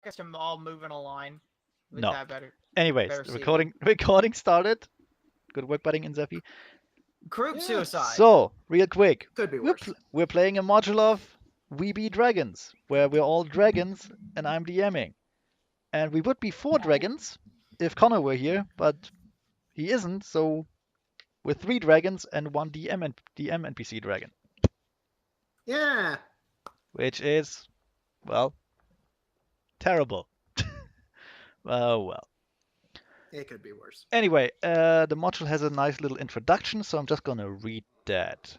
us to all move in a line. Would No. that better Anyways, better the suit me? recording started. Good work, budding in Zephy. Group Yeah, suicide. So, real quick, could be worse. we're playing a module of We Be Dragons, where we're all dragons and I'm DMing. And we would be four dragons if Connor were here, but he isn't, so we're three dragons and one DM NPC dragon, Yeah. which is, well, terrible. Oh well. It could be worse. Anyway, the module has a nice little introduction, so I'm just gonna read that.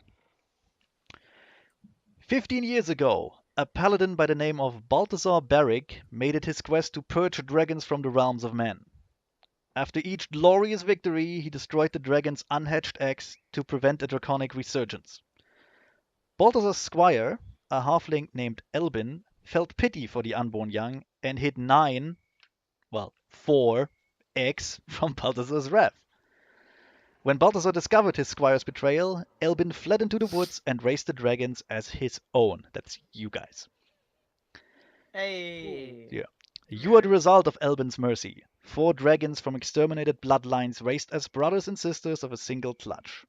15 years ago, a paladin by the name of Balthazar Barrick made it his quest to purge dragons from the realms of men. After each glorious victory, he destroyed the dragon's unhatched eggs to prevent a draconic resurgence. Balthazar's squire, a halfling named Elbin, felt pity for the unborn young and hid four eggs from Balthazar's wrath. When Balthazar discovered his squire's betrayal, Elbin fled into the woods and raised the dragons as his own. That's you guys. Hey. Yeah. You are the result of Elbin's mercy. Four dragons from exterminated bloodlines raised as brothers and sisters of a single clutch.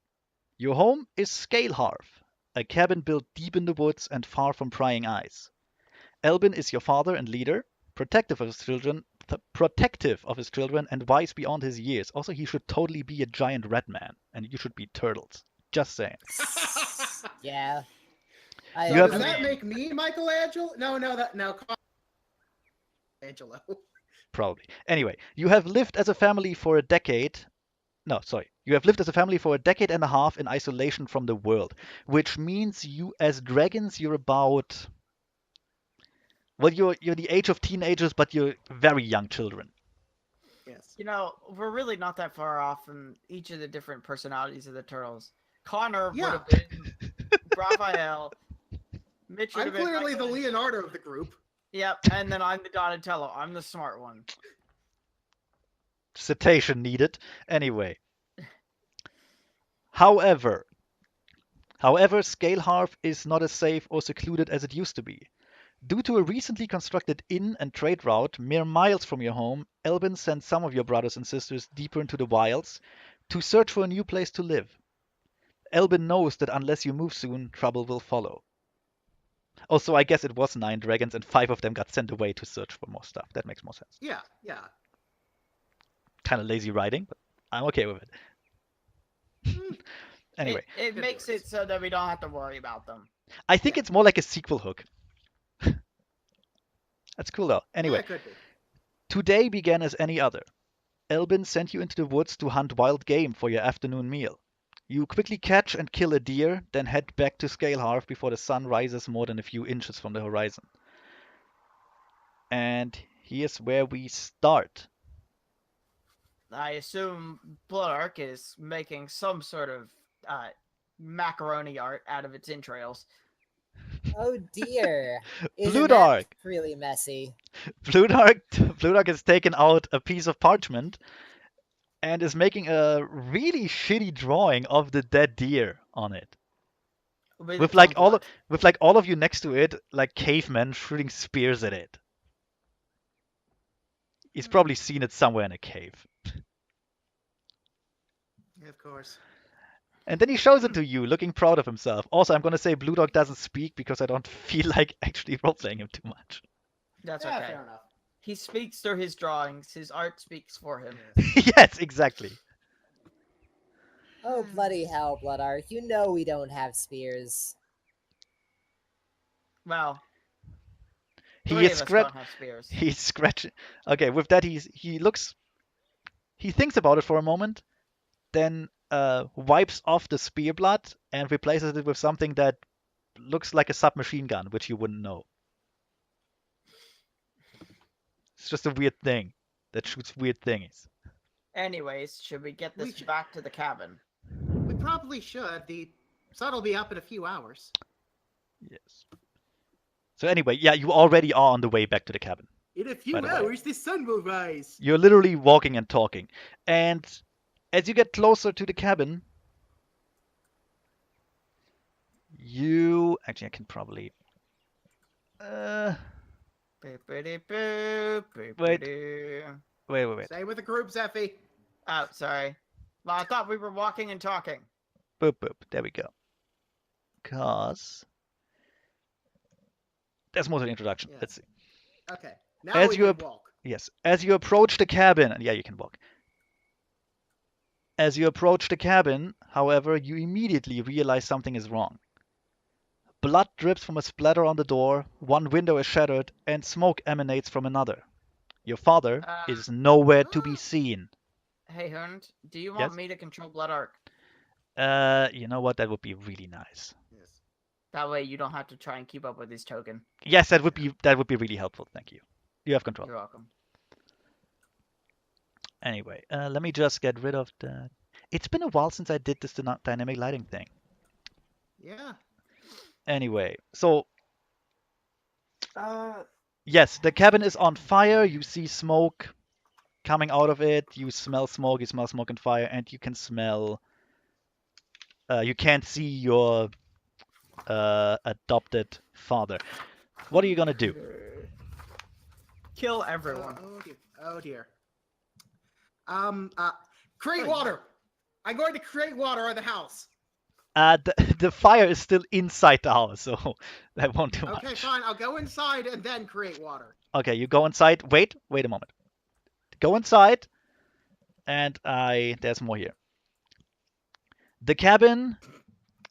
Your home is Scaleharth, a cabin built deep in the woods and far from prying eyes. Elbin is your father and leader, protective of his children, and wise beyond his years. Also, he should totally be a giant red man, and you should be turtles. Just saying. Yeah. You So have does that make me Michelangelo? No, Angelo. probably. Anyway, you have lived as a family for a decade. No, sorry. You have lived as a family for a decade and a half in isolation from the world, which means you, as dragons, you're about. Well, you're the age of teenagers, but you're very young children. Yes. You know, we're really not that far off from each of the different personalities of the turtles. Connor would Yeah. have been Raphael. Mitch would I'm have been clearly the Michelangelo. Leonardo of the group. Yep, and then I'm the Donatello. I'm the smart one. Citation needed. Anyway. However, Scaleharth is not as safe or secluded as it used to be. Due to a recently constructed inn and trade route mere miles from your home, Elbin sent some of your brothers and sisters deeper into the wilds to search for a new place to live. Elbin knows that unless you move soon, trouble will follow. Also, I guess it was 9 dragons and 5 of them got sent away to search for more stuff. That makes more sense. Yeah, yeah. Kind of lazy writing, but I'm okay with it. Anyway, it makes it so that we don't have to worry about them. I think it's more like a sequel hook. That's cool though. Anyway, Yeah, it could be. today began as any other. Elbin sent you into the woods to hunt wild game for your afternoon meal. You quickly catch and kill a deer, then head back to Scaleharth before the sun rises more than a few inches from the horizon. And here's where we start. I assume Bloodark is making some sort of macaroni art out of its entrails. Oh dear. Isn't Blue that Dark. really messy? Blue Dark has taken out a piece of parchment and is making a really shitty drawing of the dead deer on it. With like all of you next to it, like cavemen shooting spears at it. He's probably seen it somewhere in a cave. Yeah, of course. And then he shows it to you, looking proud of himself. Also, I'm gonna say Blue Dog doesn't speak because I don't feel like actually role-playing him too much. That's Yeah, okay. fair enough. He speaks through his drawings. His art speaks for him. Yes, exactly. Oh bloody hell, Bloodark. You know we don't have spears. Well, He three is of us scratch. don't have spears. He's scratching. Okay, with that, he thinks about it for a moment, then wipes off the spear blood and replaces it with something that looks like a submachine gun, which you wouldn't know. It's just a weird thing that shoots weird things. Anyways, should we get this should. back to the cabin? We probably should. The sun will be up in a few hours. Yes. So anyway, yeah, you already are on the way back to the cabin. In a few By the way. hours, the sun will rise. You're literally walking and talking. And as you get closer to the cabin, you actually I can probably Boop-a-dee-boop, Wait. boop-a-dee. Wait. Stay with the group, Zeffy. Oh, sorry. Well, I thought we were walking and talking. Boop. There we go. Cause there's more to the introduction. Yes. Let's see. Okay. Now As we you can walk. Yes, as you approach the cabin, and yeah, you can walk. As you approach the cabin, however, you immediately realize something is wrong. Blood drips from a splatter on the door, one window is shattered, and smoke emanates from another. Your father is nowhere to be seen. Hey, Hund, do you Yes? want me to control Blood Arc? You know what? That would be really nice. Yes. That way you don't have to try and keep up with his token. Yes, that would be really helpful. Thank you. You have control. You're welcome. Anyway, let me just get rid of that. It's been a while since I did this dynamic lighting thing. Yeah. Anyway, so yes, the cabin is on fire. You see smoke coming out of it. You smell smoke. You smell smoke and fire, and you can smell. You can't see your adopted father. What are you gonna do? Kill everyone. Oh dear. Create water. I'm going to create water on the house. The fire is still inside the house, so that won't do much. Okay, fine. I'll go inside and then create water. Okay, you go inside. Wait a moment. Go inside, and there's more here. The cabin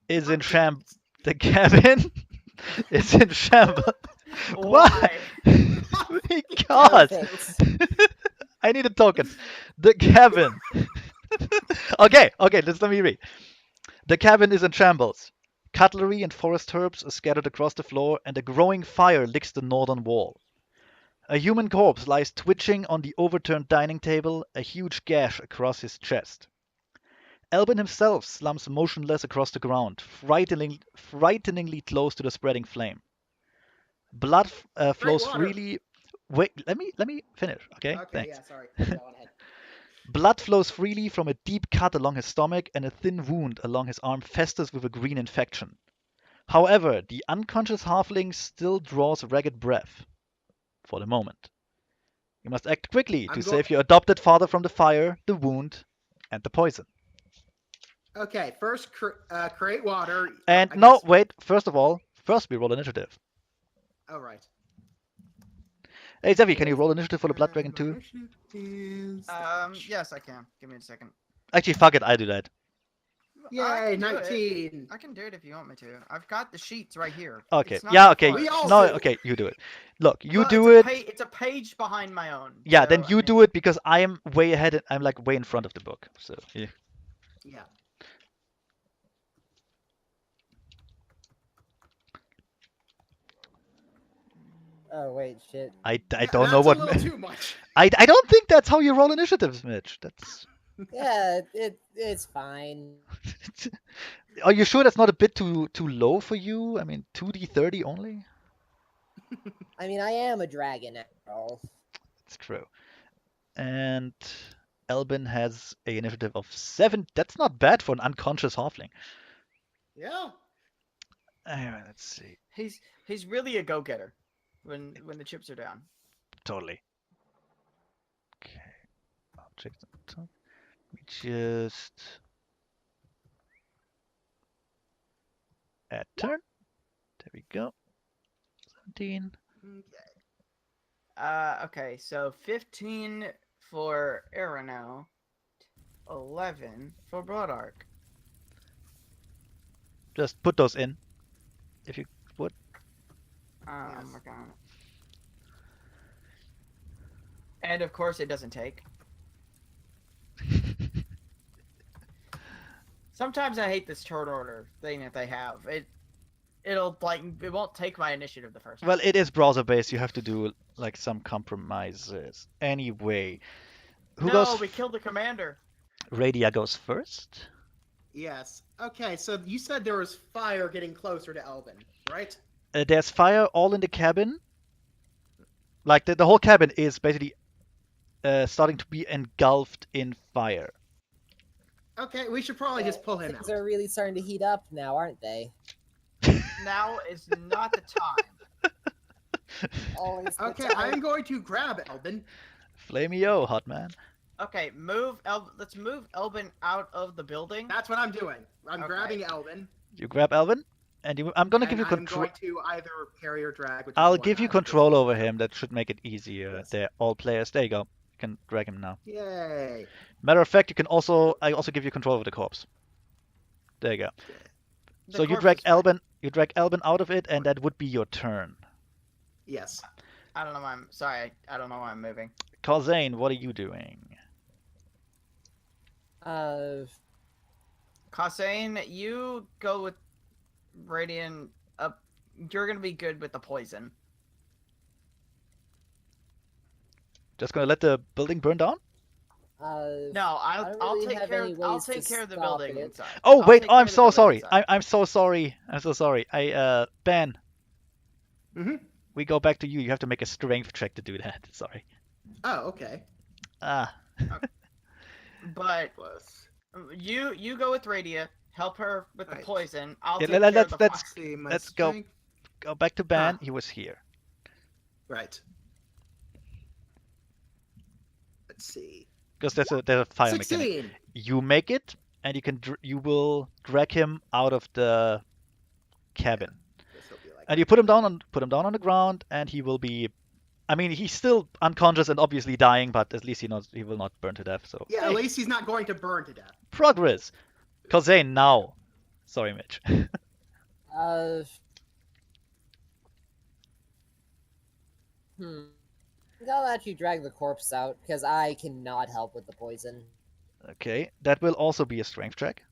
is in shambles. The cabin is in shambles. Why? Because Perfect. I need a token. The cabin. Okay, let me read. The cabin is in shambles. Cutlery and forest herbs are scattered across the floor, and a growing fire licks the northern wall. A human corpse lies twitching on the overturned dining table, a huge gash across his chest. Albin himself slumps motionless across the ground, frighteningly close to the spreading flame. Blood flows water. freely. Wait, let me finish, okay? Okay, Thanks. yeah, sorry. Go on ahead. Blood flows freely from a deep cut along his stomach, and a thin wound along his arm festers with a green infection. However, the unconscious halfling still draws ragged breath. For the moment. You must act quickly to save your adopted father from the fire, the wound, and the poison. Okay, first create water. And I no, guess- wait. First we roll initiative. Oh, right. Hey, Zevi, can you roll initiative for the Blood Dragon too? Yes, I can. Give me a second. Actually, fuck it, I do that. I Yay, can do it. 19. I can do it if you want me to. I've got the sheets right here. Okay, It's not yeah, that okay. far. We all No, do. okay, you do it. Look, you Well, do it's it. it's a page behind my own. Yeah, so, then I you mean, do it because I am way ahead. I'm like way in front of the book. So yeah. Yeah. Oh wait, shit. I Yeah, don't know that's what. a little too much. I don't think that's how you roll initiatives, Mitch. That's. Yeah, it's fine. Are you sure that's not a bit too low for you? I mean, 2d30 only. I mean, I am a dragon after all. It's true. And Albin has a initiative of 7. That's not bad for an unconscious halfling. Yeah. Anyway, let's see. He's really a go-getter when the chips are down. Totally. Okay. Object on top. We just add turn. There we go. 17. Okay, so 15 for Arano, 11 for Blood Arc. Just put those in, if you would. I'm working on it. And of course, it doesn't take. Sometimes I hate this turn order thing that they have. It won't take my initiative the first Well, time. it is browser based. You have to do like some compromises. Anyway, who goes? We killed the commander. Radia goes first. Yes. Okay, so you said there was fire getting closer to Elvin, right? There's fire all in the cabin. Like the whole cabin is basically starting to be engulfed in fire. Okay, we should probably just pull him Things out. are really starting to heat up now, aren't they? Now is not the time. Always the Okay, time. I'm going to grab Elbin. Flameo, hot man. Okay, let's move Elbin out of the building. That's what I'm doing. I'm Okay. grabbing Elbin, You grab Elvin, and I'm gonna give and you I'm control. going to either carry or drag. I'll Whichever give you one I'm control just- over him. That should make it easier. Yes. They're all players. There you go. You can drag him now. Yay! Matter of fact, I also give you control over the corpse. There you go. The So you corpse drag is fine. Elvin out of it, and that would be your turn. Yes. I don't know why I'm sorry. I don't know why I'm moving. Karzane, what are you doing? Kassane, you go with Radiant up. You're gonna be good with the poison. Just gonna let the building burn down? No, I'll don't I'll really take have care any of I'll ways to take care of the stop building it. inside. Oh I'll wait, take care I'm of the so building sorry. inside. I'm so sorry. I'm so sorry. Ben, Mm-hmm. we go back to you. You have to make a strength check to do that. Sorry. Oh, okay. Ah. But Plus. you go with Radia, help her with the Right. poison. I'll Yeah, take care of the let's fox. See my Let's go. strength. Go back to Ben. Huh. He was here. Right. Let's see. Because there's a fire mechanic. 16. You make it, and you will drag him out of the cabin. Guess he'll be like And you put him down on the ground, and he will be. I mean, he's still unconscious and obviously dying, but at least he will not burn to death. So Yeah, hey, at least he's not going to burn to death. progress. Karzane now. Sorry, Mitch. I'll let you drag the corpse out because I cannot help with the poison. Okay, that will also be a strength check.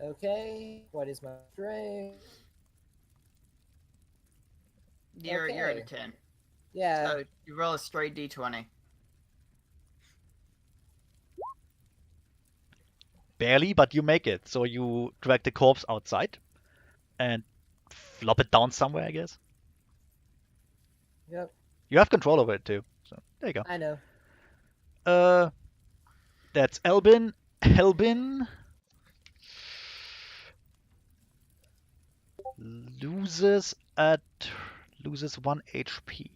Okay, what is my strength? You're at a Okay. 10. Yeah, So you roll a straight d20. Barely, but you make it. So you drag the corpse outside and flop it down somewhere, I guess. yep, You have control over it too. So there you go. I know. That's Elbin. Elbin loses 1 HP.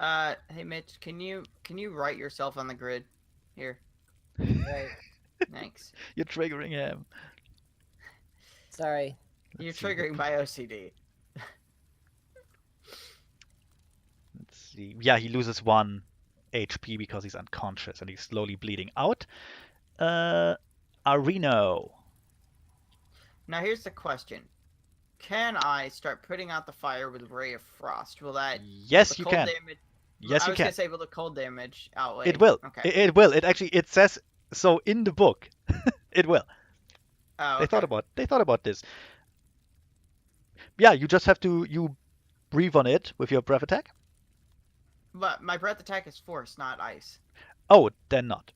Hey Mitch, can you write yourself on the grid? Here, Right, thanks. You're triggering him. sorry. You're Let's see. triggering my OCD. Let's see. Yeah, he loses 1 HP because he's unconscious and he's slowly bleeding out. Areno. Now here's the question: can I start putting out the fire with Ray of Frost? Will that Yes, the you cold can. damage? Yes, I you was can. gonna say, will the cold damage outweigh? It will. Okay. It will. It says so in the book. It will. Oh, They okay. thought about this. Yeah, you just have to breathe on it with your breath attack. But my breath attack is force, not ice. Oh, then not.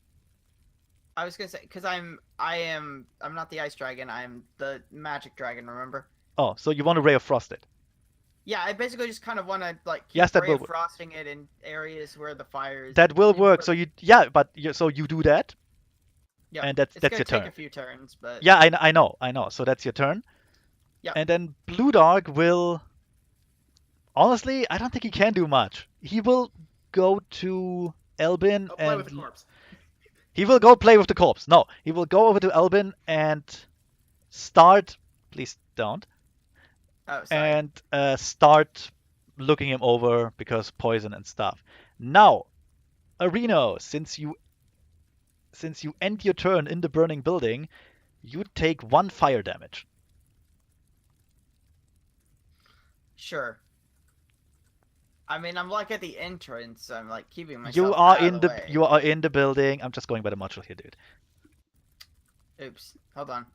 I was gonna say because I'm not the ice dragon. I'm the magic dragon. Remember? Oh, so you want to ray of frost it? Yeah, I basically just kind of want to like keep Yes, that Ray will of work. frosting it in areas where the fire is. That will in work. where- So you do that, yeah, and that's it's your gonna turn. take a few turns, but Yeah, I know. So that's your turn. Yeah. And then Blue Dog will. Honestly, I don't think he can do much. He will go to Elbin I'll play with the and corpse. he will go play with the corpse. No, he will go over to Elbin and start. Please don't. oh sorry. And start looking him over because poison and stuff. Now, Areno, since you end your turn in the burning building, you take 1 fire damage. Sure. I mean, I'm like at the entrance. I'm like keeping myself. You are out in of the way. you are in the building. I'm just going by the module here, dude. Oops. Hold on.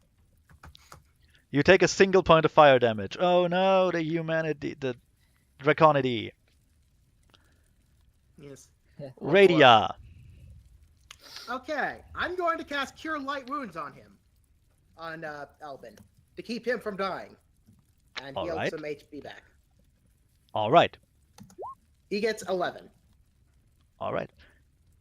You take a single point of fire damage. Oh no, the humanity, the draconity. Yes. Radia. Okay, I'm going to cast Cure Light Wounds on him, on Elbin, to keep him from dying, and heal Alright. some HP back. All right. He gets 11. All right.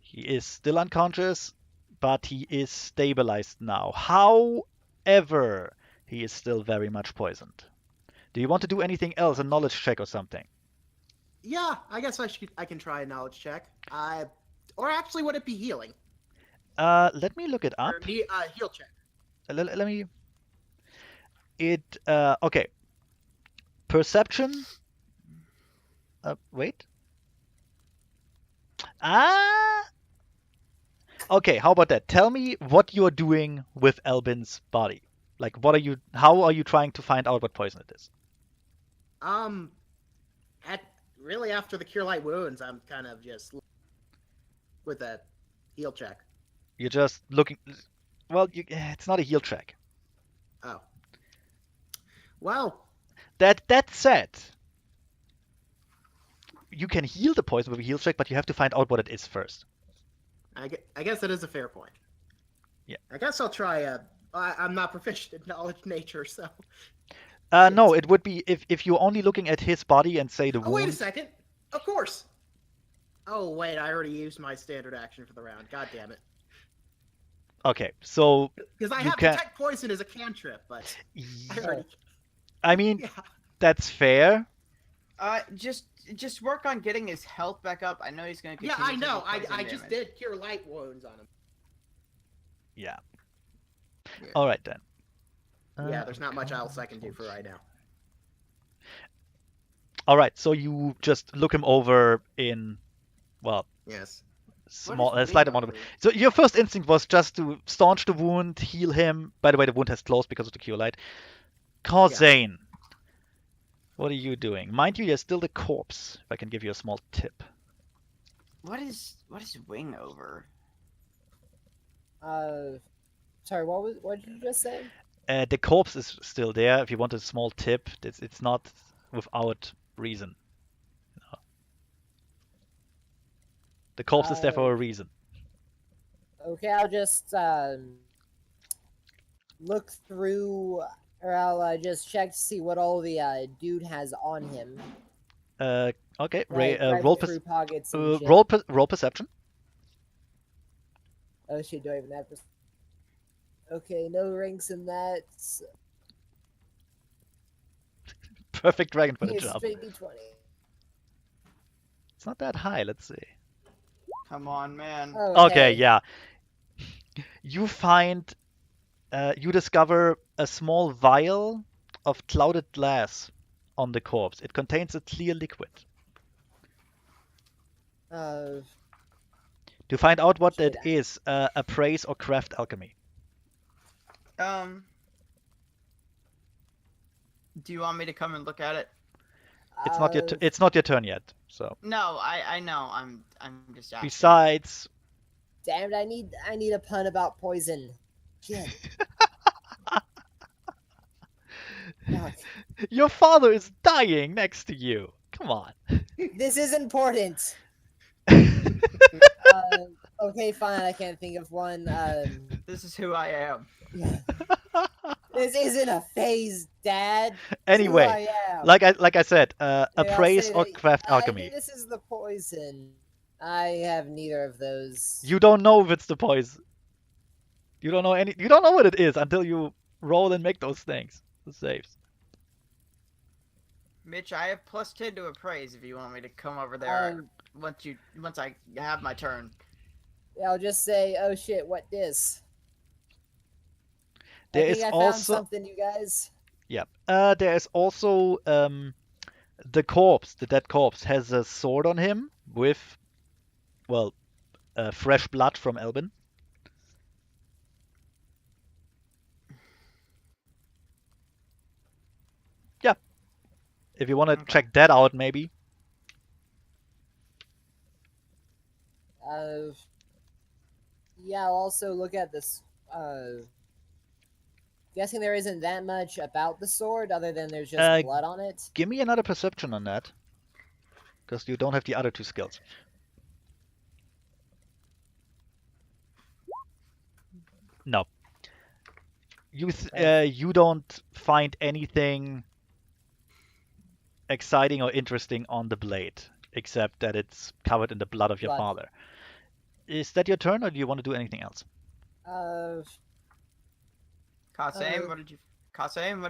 He is still unconscious, but he is stabilized now. However, he is still very much poisoned. Do you want to do anything else? A knowledge check or something? Yeah, I guess I can try a knowledge check. Or actually, would it be healing? Let me look it up. Or heal check. Let me. Okay. Perception. Wait. Ah. Okay, how about that? Tell me what you're doing with Albin's body. Like, how are you trying to find out what poison it is? Really after the cure light wounds, I'm kind of just with a heal check. You're just looking. Well, it's not a heal check. Oh. Well, That said, you can heal the poison with a heal check, but you have to find out what it is first. I guess that is a fair point. Yeah. I guess I'll try I'm not proficient in knowledge nature, so. No, it would be if you're only looking at his body and say the Oh, wound. wait a second. Of course. Oh, wait, I already used my standard action for the round. God damn it. Okay, so Because I you have can. detect poison as a cantrip, but I already. I mean, Yeah. that's fair. Just work on getting his health back up. I know he's gonna. Yeah, continue I know. taking poison I just damage. did cure light wounds on him. Yeah. Yeah. All right then. Yeah, there's not much else I can do for right now. All right, so you just look him over in, well, Yes. a slight amount of. So your first instinct was just to staunch the wound, heal him. By the way, the wound has closed because of the cure light. Zane, what are you doing? Mind you, you're still the corpse. If I can give you a small tip. What is wing over? Sorry, what did you just say? The corpse is still there. If you want a small tip, it's not without reason. No. The corpse is there for a reason. Okay, I'll just look through, or I'll just check to see what all the dude has on him. Okay. Like, Roll through pockets and shit. roll perception. Oh shit, do I even have to? Okay, no ranks in that. Perfect dragon for the It's job. straight D20. It's not that high. Let's see. Come on, man. Okay, yeah. You discover a small vial of clouded glass on the corpse. It contains a clear liquid. To find out what that is, appraise or craft alchemy. Do you want me to come and look at it? It's not your turn yet. So. No, I know. I'm just asking. Besides. Damn it! I need a pun about poison. Shit. Fuck. Your father is dying next to you. Come on. This is important. Okay, fine. I can't think of one. This is who I am. Yeah. This isn't a phase, Dad. Anyway, like I said, appraise or craft alchemy. This is the poison. I have neither of those. You don't know if it's the poison. You don't know what it is until you roll and make those things. The saves. Mitch, I have +10 to appraise if you want me to come over there once I have my turn. Yeah, I'll just say, oh shit, what this? There I is found also something, you guys. Yeah. There is also the corpse. The dead corpse has a sword on him with, well, fresh blood from Elbin. Yeah. If you want to check that out, maybe. Yeah, I'll also look at this. Guessing there isn't that much about the sword other than there's just blood on it. Give me another perception on that. Because you don't have the other two skills. No. You don't find anything exciting or interesting on the blade, except that it's covered in the blood of your father. Is that your turn, or do you want to do anything else? Kasem, what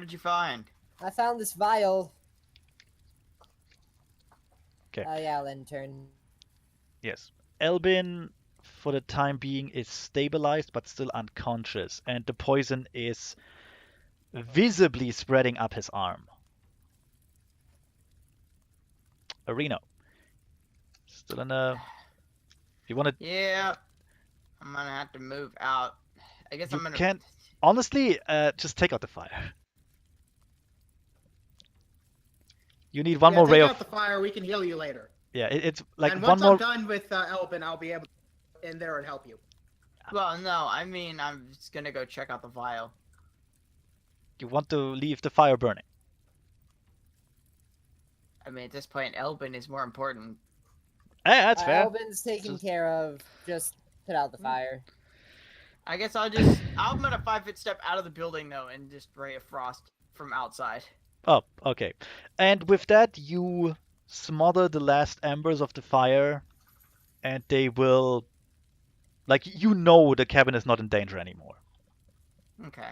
did you find? I found this vial. 'Kay. Oh yeah, lantern. Yes. Elbin, for the time being, is stabilized but still unconscious, and the poison is visibly spreading up his arm. Areno. Still in a... You want to... Yeah, I'm gonna have to move out. I guess You I'm gonna. can't... Honestly, just take out the fire. You need one more take ray out of... the fire. We can heal you later. Yeah, it's like And one once more... I'm done with Elbin, I'll be able to go in there and help you. Well, no, I mean I'm just gonna go check out the vial. You want to leave the fire burning. I mean, at this point, Elbin is more important. Hey, that's fair. Albin's taken Just- care of. Just put out the fire. I guess I'm gonna 5-foot step out of the building though, and just ray of frost from outside. Oh, okay. And with that, you smother the last embers of the fire, and they will... Like, you know the cabin is not in danger anymore. Okay.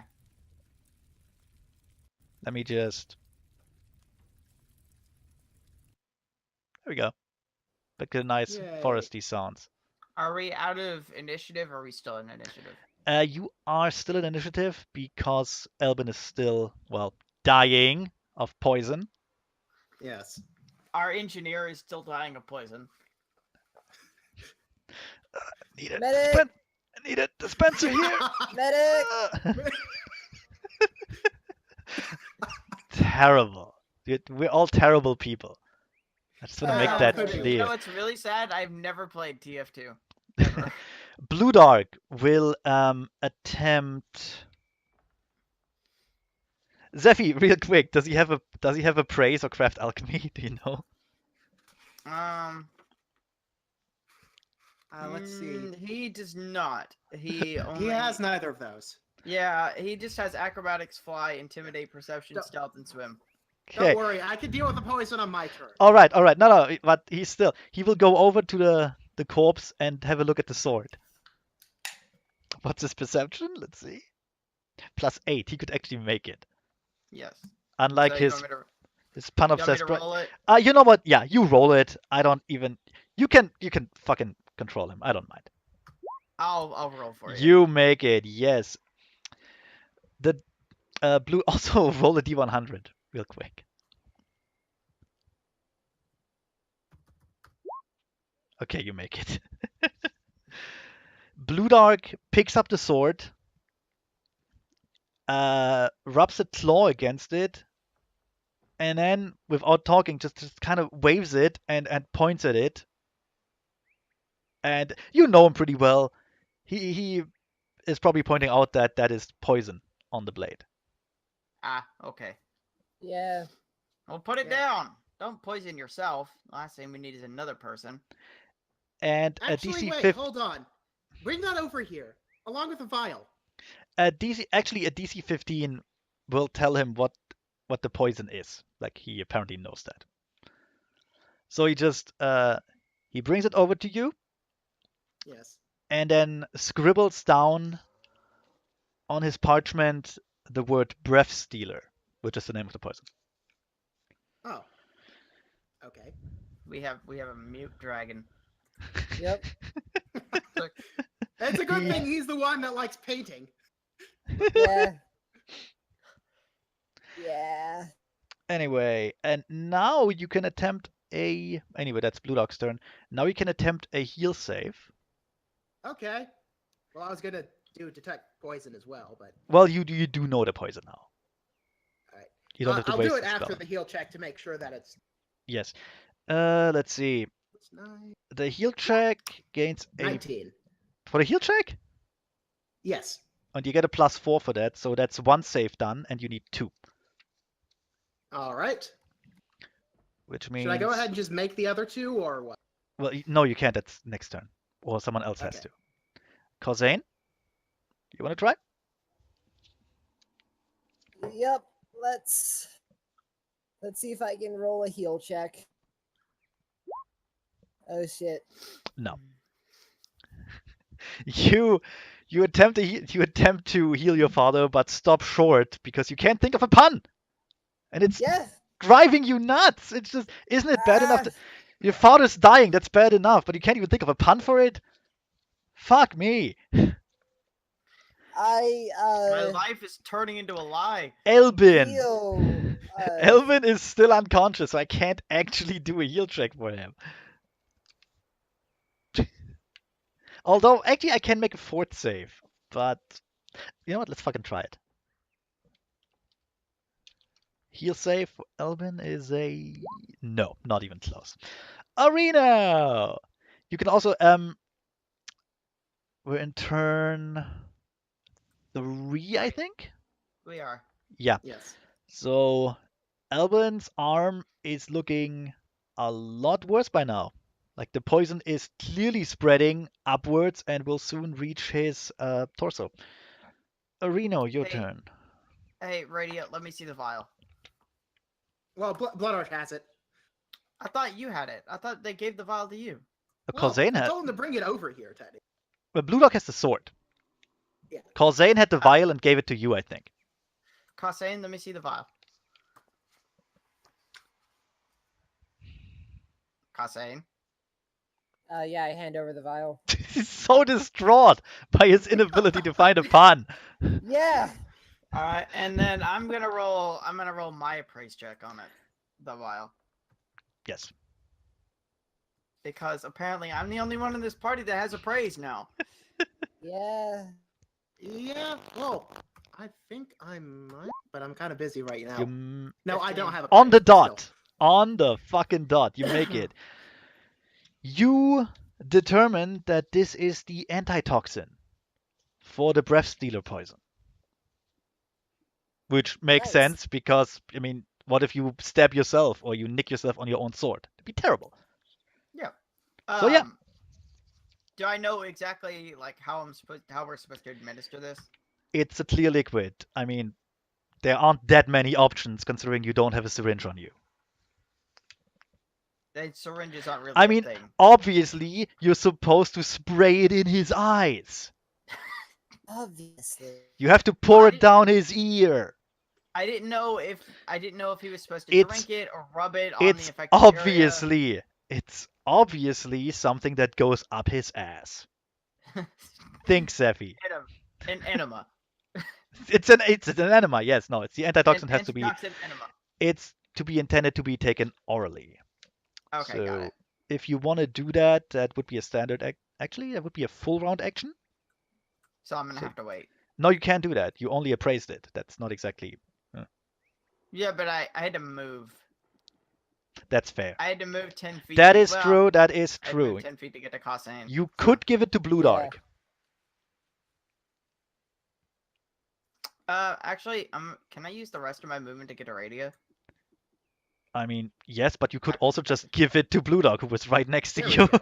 Let me just... There we go. Back to the nice Yay. foresty sounds. Are we out of initiative, or are we still in initiative? You are still in initiative because Elbin is still, well, dying of poison. Yes. Our engineer is still dying of poison. Need it. Medic! I need a dispenser here. Medic! Terrible. We're all terrible people. I just want to make that Could be. You clear. know what's really sad? I've never played TF2. Ever. Blue Dark will attempt. Zephy, real quick, does he have a praise or craft alchemy? Do you know? Let's see. He does not. He only. He has neither of those. Yeah, he just has acrobatics, fly, intimidate, perception, Don't- stealth, and swim. Okay. Don't worry, I can deal with the poison on my turn. All right. No, but he will go over to the corpse and have a look at the sword. What's his perception? Let's see. +8. He could actually make it. Yes. Unlike So you his want me to- his pun you of want me says. to roll it? You know what? Yeah, you roll it. I don't even. You can fucking control him. I don't mind. I'll roll for you. You make it. Yes. The blue also roll a D100 real quick. Okay, you make it. Blue Dark picks up the sword, rubs a claw against it, and then, without talking, just kind of waves it and points at it. And you know him pretty well. He is probably pointing out that is poison on the blade. Ah, okay. Yeah. Well, put it Yeah. down. Don't poison yourself. Last thing we need is another person. And Actually, a DC wait, 15. hold on. Bring that over here, along with the vial. A DC 15 will tell him what the poison is. Like, he apparently knows that. So he brings it over to you Yes. and then scribbles down on his parchment the word breath stealer, which is the name of the poison. Oh. Okay. We have a mute dragon. Yep. It's a good thing he's the one that likes painting. Yeah. Yeah. Anyway, and now you can attempt anyway, that's Blue Dog's turn. Now you can attempt a heal save. Okay. Well, I was gonna do detect poison as well, but Well, you do know the poison now. Alright. You don't have to I'll waste do it the after spell. the heal check to make sure that it's Yes. Let's see. 9, The heal check gains a 19. for the heal check, Yes. and you get a +4 for that, so that's 1 save done, and you need 2, All right. which means. Should I go ahead and just make the other 2, or what? Well, no, you can't. That's next turn, or someone else has Okay. to. Cosane, you want to try? Yep. Let's see if I can roll a heal check. Oh shit. No. You attempt to heal your father, but stop short because you can't think of a pun. And it's Yeah. driving you nuts. It's just, isn't it bad enough Ah, that your father's dying? That's bad enough, but you can't even think of a pun for it? Fuck me. My I life is turning into a lie. Elbin. feel Elvin is still unconscious, so I can't actually do a heal check for him. Although, actually, I can make a fort save. But, you know what? Let's fucking try it. Heal save for Elvin is a... No, not even close. Arena! You can also, we're in turn 3, I think? We are. Yeah. Yes. So, Elvin's arm is looking a lot worse by now. Like the poison is clearly spreading upwards and will soon reach his torso. Areno, your Hey. turn. Hey, Radio, let me see the vial. Well, Blood Arch has it. I thought you had it. I thought they gave the vial to you. Well, Khazane I had. told him to bring it over here, Teddy. Well, Blue Dog has the sword. Yeah. Khazane had the vial and gave it to you, I think. Kassane, let me see the vial. Kassane. yeah, I hand over the vial. He's so distraught by his inability to find a pun. Yeah. All right, and then I'm gonna roll my appraise check on it, the vial, Yes. because apparently I'm the only one in this party that has appraise now. Yeah. Yeah, well, I think I might, but I'm kind of busy right now. You No, I don't have a on the praise, dot. still. On the fucking dot. You make it. You determine that this is the antitoxin for the breath stealer poison. Which makes Nice. sense because, I mean, what if you stab yourself or you nick yourself on your own sword? It'd be terrible. Yeah. So, yeah. Do I know exactly like how we're supposed to administer this? It's a clear liquid. I mean, there aren't that many options considering you don't have a syringe on you. The syringes aren't really I a mean, thing. obviously, you're supposed to spray it in his eyes. Obviously. You have to pour I it down his ear. I didn't know if he was supposed to It's- drink it or rub it on the It's affected area. obviously something that goes up his ass. Think, Seffi. An enema. It's an enema. Yes, no, it's the antitoxin has to be. Antitoxin enema. It's to be intended to be taken orally. Okay, So got it. if you want to do that, that would be a standard. Actually, that would be a full round action. So I'm gonna So- have to wait. No, you can't do that. You only appraised it. That's not exactly. Yeah, but I had to move. That's fair. I had to move 10 feet. That is well, true. That is I had to move true. 10 feet to get to Kassane. You could give it to Blue Yeah. Dog. Actually, can I use the rest of my movement to get a radio? I mean, yes, but you could also just give it to Blue Dog, who was right next to There we you. go.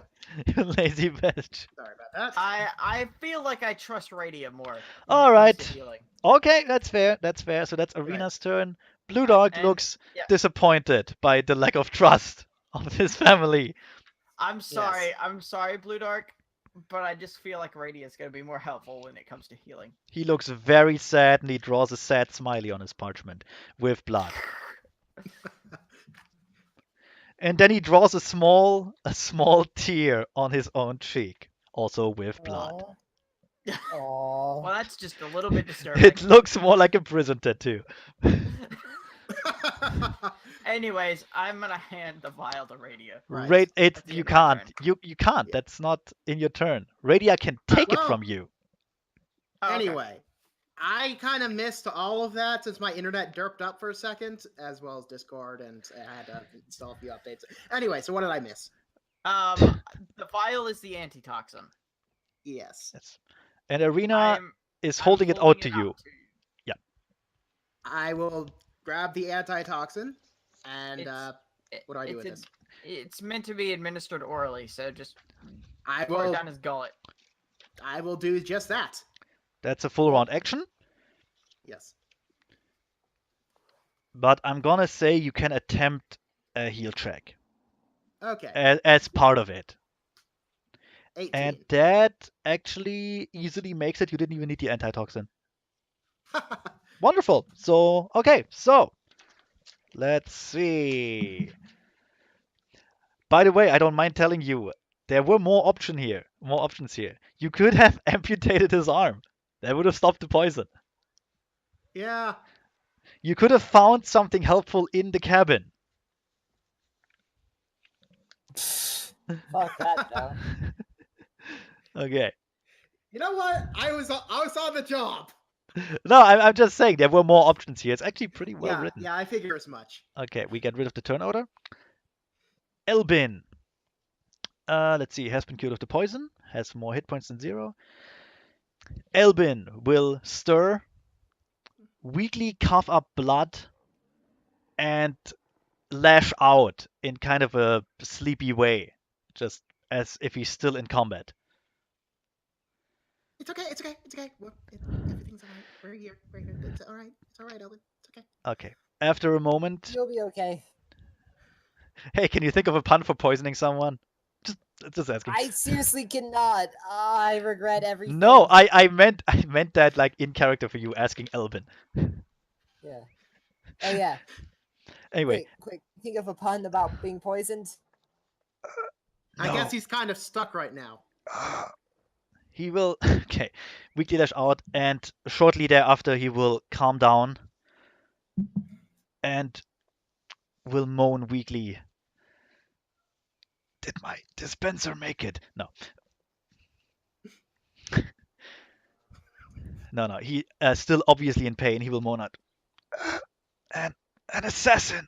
You lazy bitch. Sorry about that. I feel like I trust radio more. when it All comes right. to healing. Okay, that's fair. That's fair. So that's Arena's turn. Blue Dog and- looks yeah. disappointed by the lack of trust of his family. I'm sorry, Blue Dark, but I just feel like radio is gonna be more helpful when it comes to healing. He looks very sad and he draws a sad smiley on his parchment with blood. And then he draws a small tear on his own cheek, also with blood. Aw. Well, that's just a little bit disturbing. It looks more like a prison tattoo. Anyways, I'm gonna hand the vial to radio. Right. It's At the you end of my can't. turn. You can't. Yeah. That's not in your turn. Radia can take it well- from you. Oh, okay. Anyway, I kind of missed all of that since my internet derped up for a second, as well as Discord, and I had to install a few updates. Anyway, so what did I miss? The vial is the antitoxin. Yes. Yes. And Arena I'm is I'm holding it out to you. I will grab the antitoxin, and It's- what do I do with it's this? It's meant to be administered orally, so just I pour it will. down his gullet. I will do just that. That's a full round action. Yes. But I'm gonna say you can attempt a heal check Okay. as part of it. 18. And that actually easily makes it. You didn't even need the antitoxin. Wonderful. So, okay. So, Let's see. By the way, I don't mind telling you, there were more options here. You could have amputated his arm. That would have stopped the poison. Yeah. You could have found something helpful in the cabin. Fuck that though. Okay. You know what? I was on the job. No, I'm just saying there were more options here. It's actually pretty well Yeah, written. yeah, I figure as much. Okay, we get rid of the turn order. Elbin. Let's see. Has been cured of the poison. Has more hit points than 0. Elbin will stir, weakly cough up blood, and lash out in kind of a sleepy way, just as if he's still in combat. It's okay. Everything's all right. We're here. It's all right. Elvin. It's okay. Okay. After a moment, You'll be okay. hey, can you think of a pun for poisoning someone? Just asking. I seriously cannot. I regret everything. No, I meant that like in character for you asking Elvin. Yeah. Oh yeah. Anyway, Quick. Think of a pun about being poisoned. I no. guess he's kind of stuck right now. He will okay, weakly lash out, and shortly thereafter he will calm down and will moan weakly. Did my dispenser make it? No. No. He still obviously in pain. He will moan out. An assassin.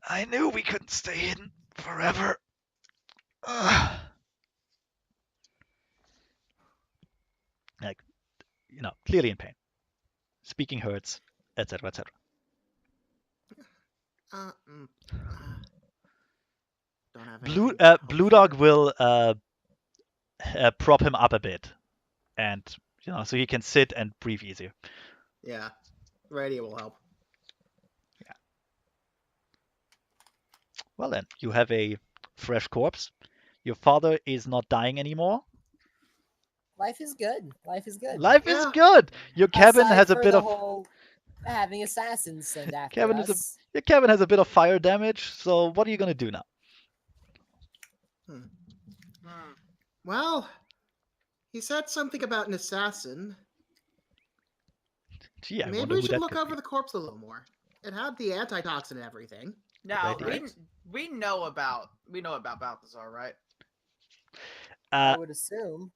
I knew we couldn't stay hidden forever. Like, clearly in pain. Speaking hurts, etc., etc. Don't have Blue Dog will prop him up a bit, and so he can sit and breathe easier. Yeah, radio will help. Yeah. Well then, you have a fresh corpse. Your father is not dying anymore. Life is good. Life is good. Life is good. Your cabin Aside has a for bit the of whole having assassins sent after cabin us. your cabin has a bit of fire damage. So what are you gonna do now? Well, he said something about an assassin. Gee, I Maybe wonder we who should that look could over be. the corpse a little more. It had the antitoxin and everything. Now idea. we know about Balthazar, right? I would assume.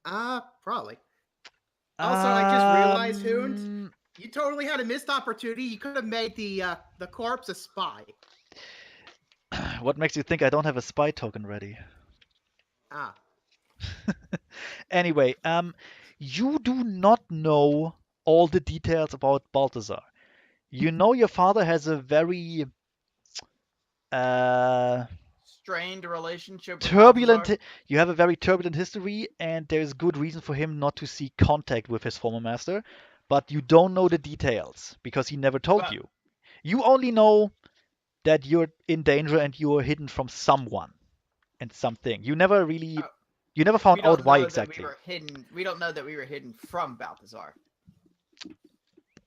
Probably. Also, I just realized, Hoond, Um, you totally had a missed opportunity. You could have made the corpse a spy. What makes you think I don't have a spy token ready? Ah. Anyway, you do not know all the details about Balthazar. You know your father has a very Strained relationship with turbulent. Balthazar. You have a very turbulent history, and there is good reason for him not to seek contact with his former master. But you don't know the details because he never told But- you. You only know that you're in danger and you're hidden from someone and something. You never really, you never found We don't out why know that exactly. we were hidden. We don't know that we were hidden from Balthazar.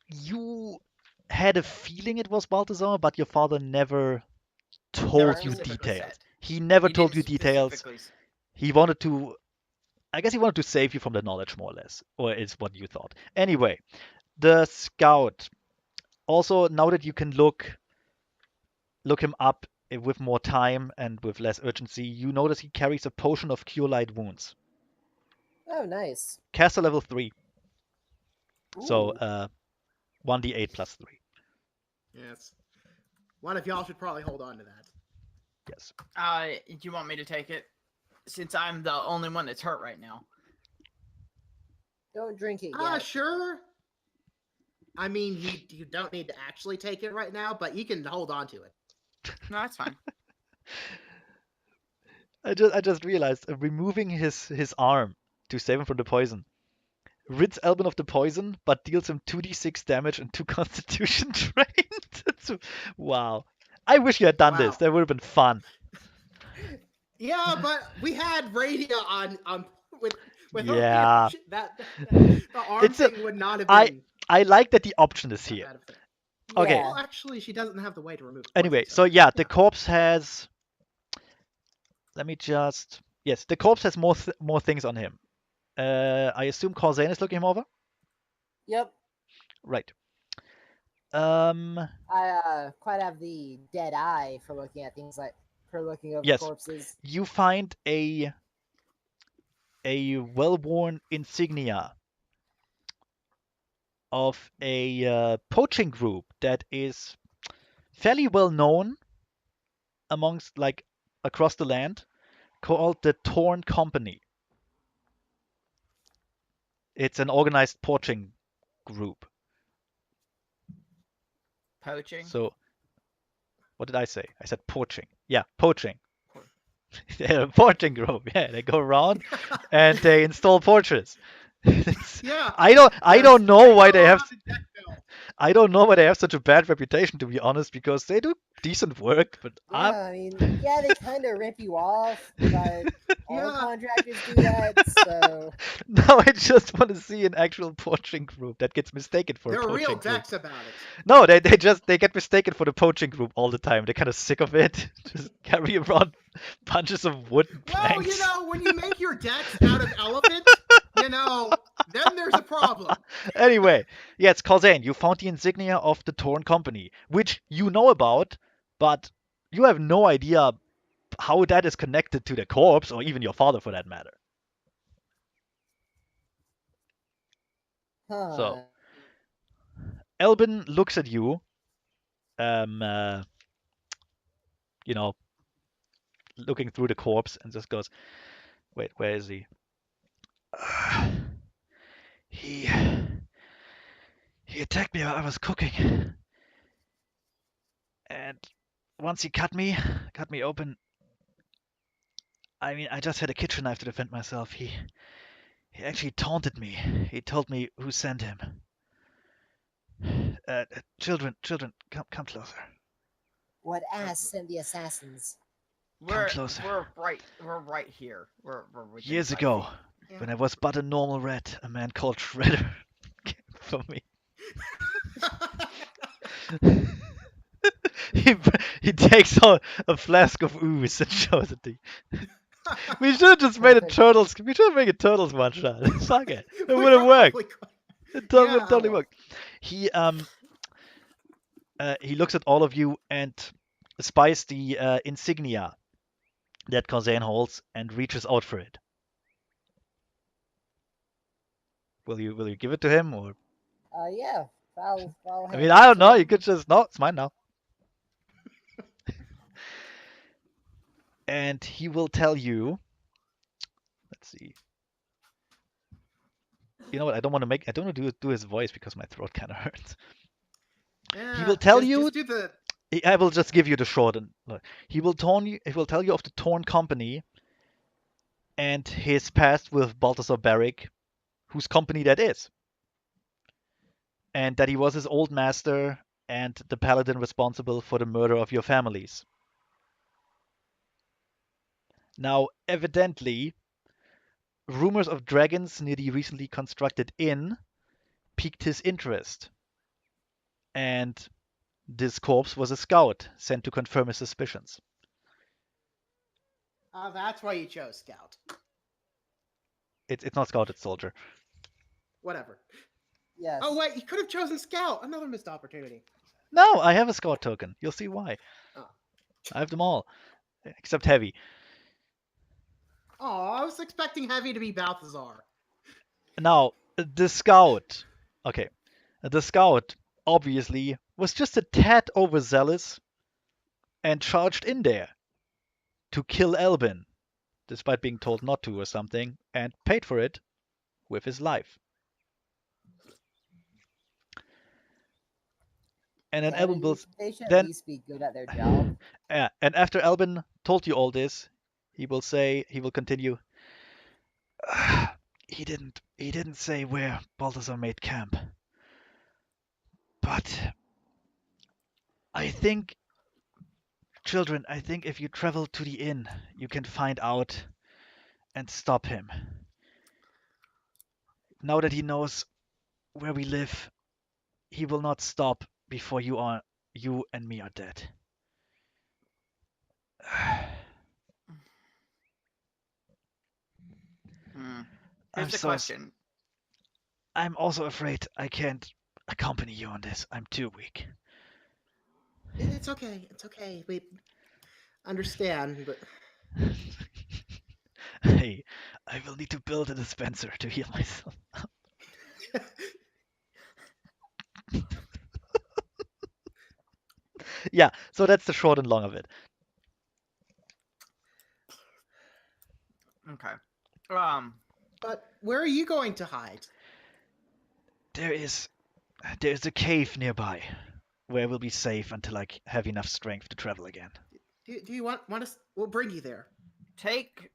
You had a feeling it was Balthazar, but your father never Never told you specifically details. said. He never He told didn't you details. specifically s- He wanted to, I guess he wanted to save you from the knowledge, more or less, or is what you thought. Anyway, the scout. Also, now that you can look him up with more time and with less urgency, you notice he carries a potion of cure light wounds. Oh, nice. Caster level 3. So Ooh. 1d8 plus 3. Yes. One of y'all should probably hold on to that. Yes. Do you want me to take it? Since I'm the only one that's hurt right now. Don't drink it yet. Sure. I mean, you don't need to actually take it right now, but you can hold on to it. No, that's fine. I just realized removing his arm to save him from the poison rids Albin of the poison, but deals him 2d6 damage and 2 constitution drain. Wow. I wish you had done this. Wow. That would have been fun. Yeah, but we had radio on with Yeah. that the arm It's a- thing would not have been I like that the option is that here. bad of a thing. Okay. Yeah. Well, actually, she doesn't have the way to remove. Anyway, poison, so yeah, the corpse has. Let me just. Yes, the corpse has more things on him. I assume Corzane is looking him over. Yep. Right. I quite have the dead eye for looking at things like for looking over Yes. corpses. You find a well-worn insignia of a poaching group that is fairly well known amongst like across the land, called the Torn Company. It's an organized poaching group. Poaching. So, what did I say? I said poaching. Yeah, poaching. They're a poaching group. Yeah, they go around and they install portraits. Yeah. I don't know why they have on the deck bill. I don't know why they have such a bad reputation, to be honest, because they do decent work. But Yeah, I mean, yeah, they kind of rip you off, but all Yeah. contractors do that. So now I just want to see an actual poaching group that gets mistaken for a There are poaching real group. decks about it. No, they get mistaken for the poaching group all the time. They're kind of sick of it. Just carry around bunches of wooden Well, planks. you know, when you make your decks out of elephant, you know, then there's a problem. Anyway, yeah, it's Corzane. You found the insignia of the Torn Company, which you know about, but you have no idea how that is connected to the corpse, or even your father for that matter. So, Elbin looks at you, you know, looking through the corpse, and just goes, "Wait, where is he? He attacked me while I was cooking, and once he cut me open. I mean, I just had a kitchen knife to defend myself. He actually taunted me. He told me who sent him. Children, come closer. what ass sent the assassins? Come closer. We're right here. We're within Years 5 ago, feet. when I was but a normal rat, a man called Shredder came for me. he takes out a flask of ooze and shows it to you. We should have just made a Perfect. turtles. We should have made a turtles one shot. Fuck it. It We would have worked. probably could. It Yeah, would totally well. work. He looks at all of you and spies the insignia that Corzane holds and reaches out for it. Will you give it to him, or? Yeah, I'll I hand mean, it I don't to know. him. You could just no. It's mine now. And he will tell you. Let's see. You know what? I don't want to do his voice because my throat kind of hurts. Yeah, He will tell just you. do the. I will just give you the short and he will tell you of the Torn Company and his past with Balthazar Barrick, whose company that is. And that he was his old master and the paladin responsible for the murder of your families. Now, evidently, rumors of dragons near the recently constructed inn piqued his interest. And this corpse was a scout sent to confirm his suspicions. That's why you chose Scout. It's not scout, it's soldier. Whatever. Yes. Oh wait, you could have chosen Scout. Another missed opportunity. No, I have a scout token. You'll see why. Oh. I have them all, except heavy. Oh, I was expecting Heavy to be Balthazar. Now, the scout. Okay. The scout, obviously, was just a tad overzealous and charged in there to kill Elbin, despite being told not to or something, and paid for it with his life. And then Yeah, Elbin will. they should then- at least be good at their job. Yeah, and after Albin told you all this, he will continue. He didn't say where Balthazar made camp. But I think, children, if you travel to the inn, you can find out and stop him. Now that he knows where we live, he will not stop before you and me are dead. Hmm. I'm Here's the so question. I'm also afraid I can't accompany you on this. I'm too weak. It's okay. It's okay. We understand, but Hey, I will need to build a dispenser to heal myself. Yeah, so that's the short and long of it. Okay. but where are you going to hide? There's a cave nearby where we'll be safe until I have enough strength to travel again. Do you want us? We'll bring you there. Take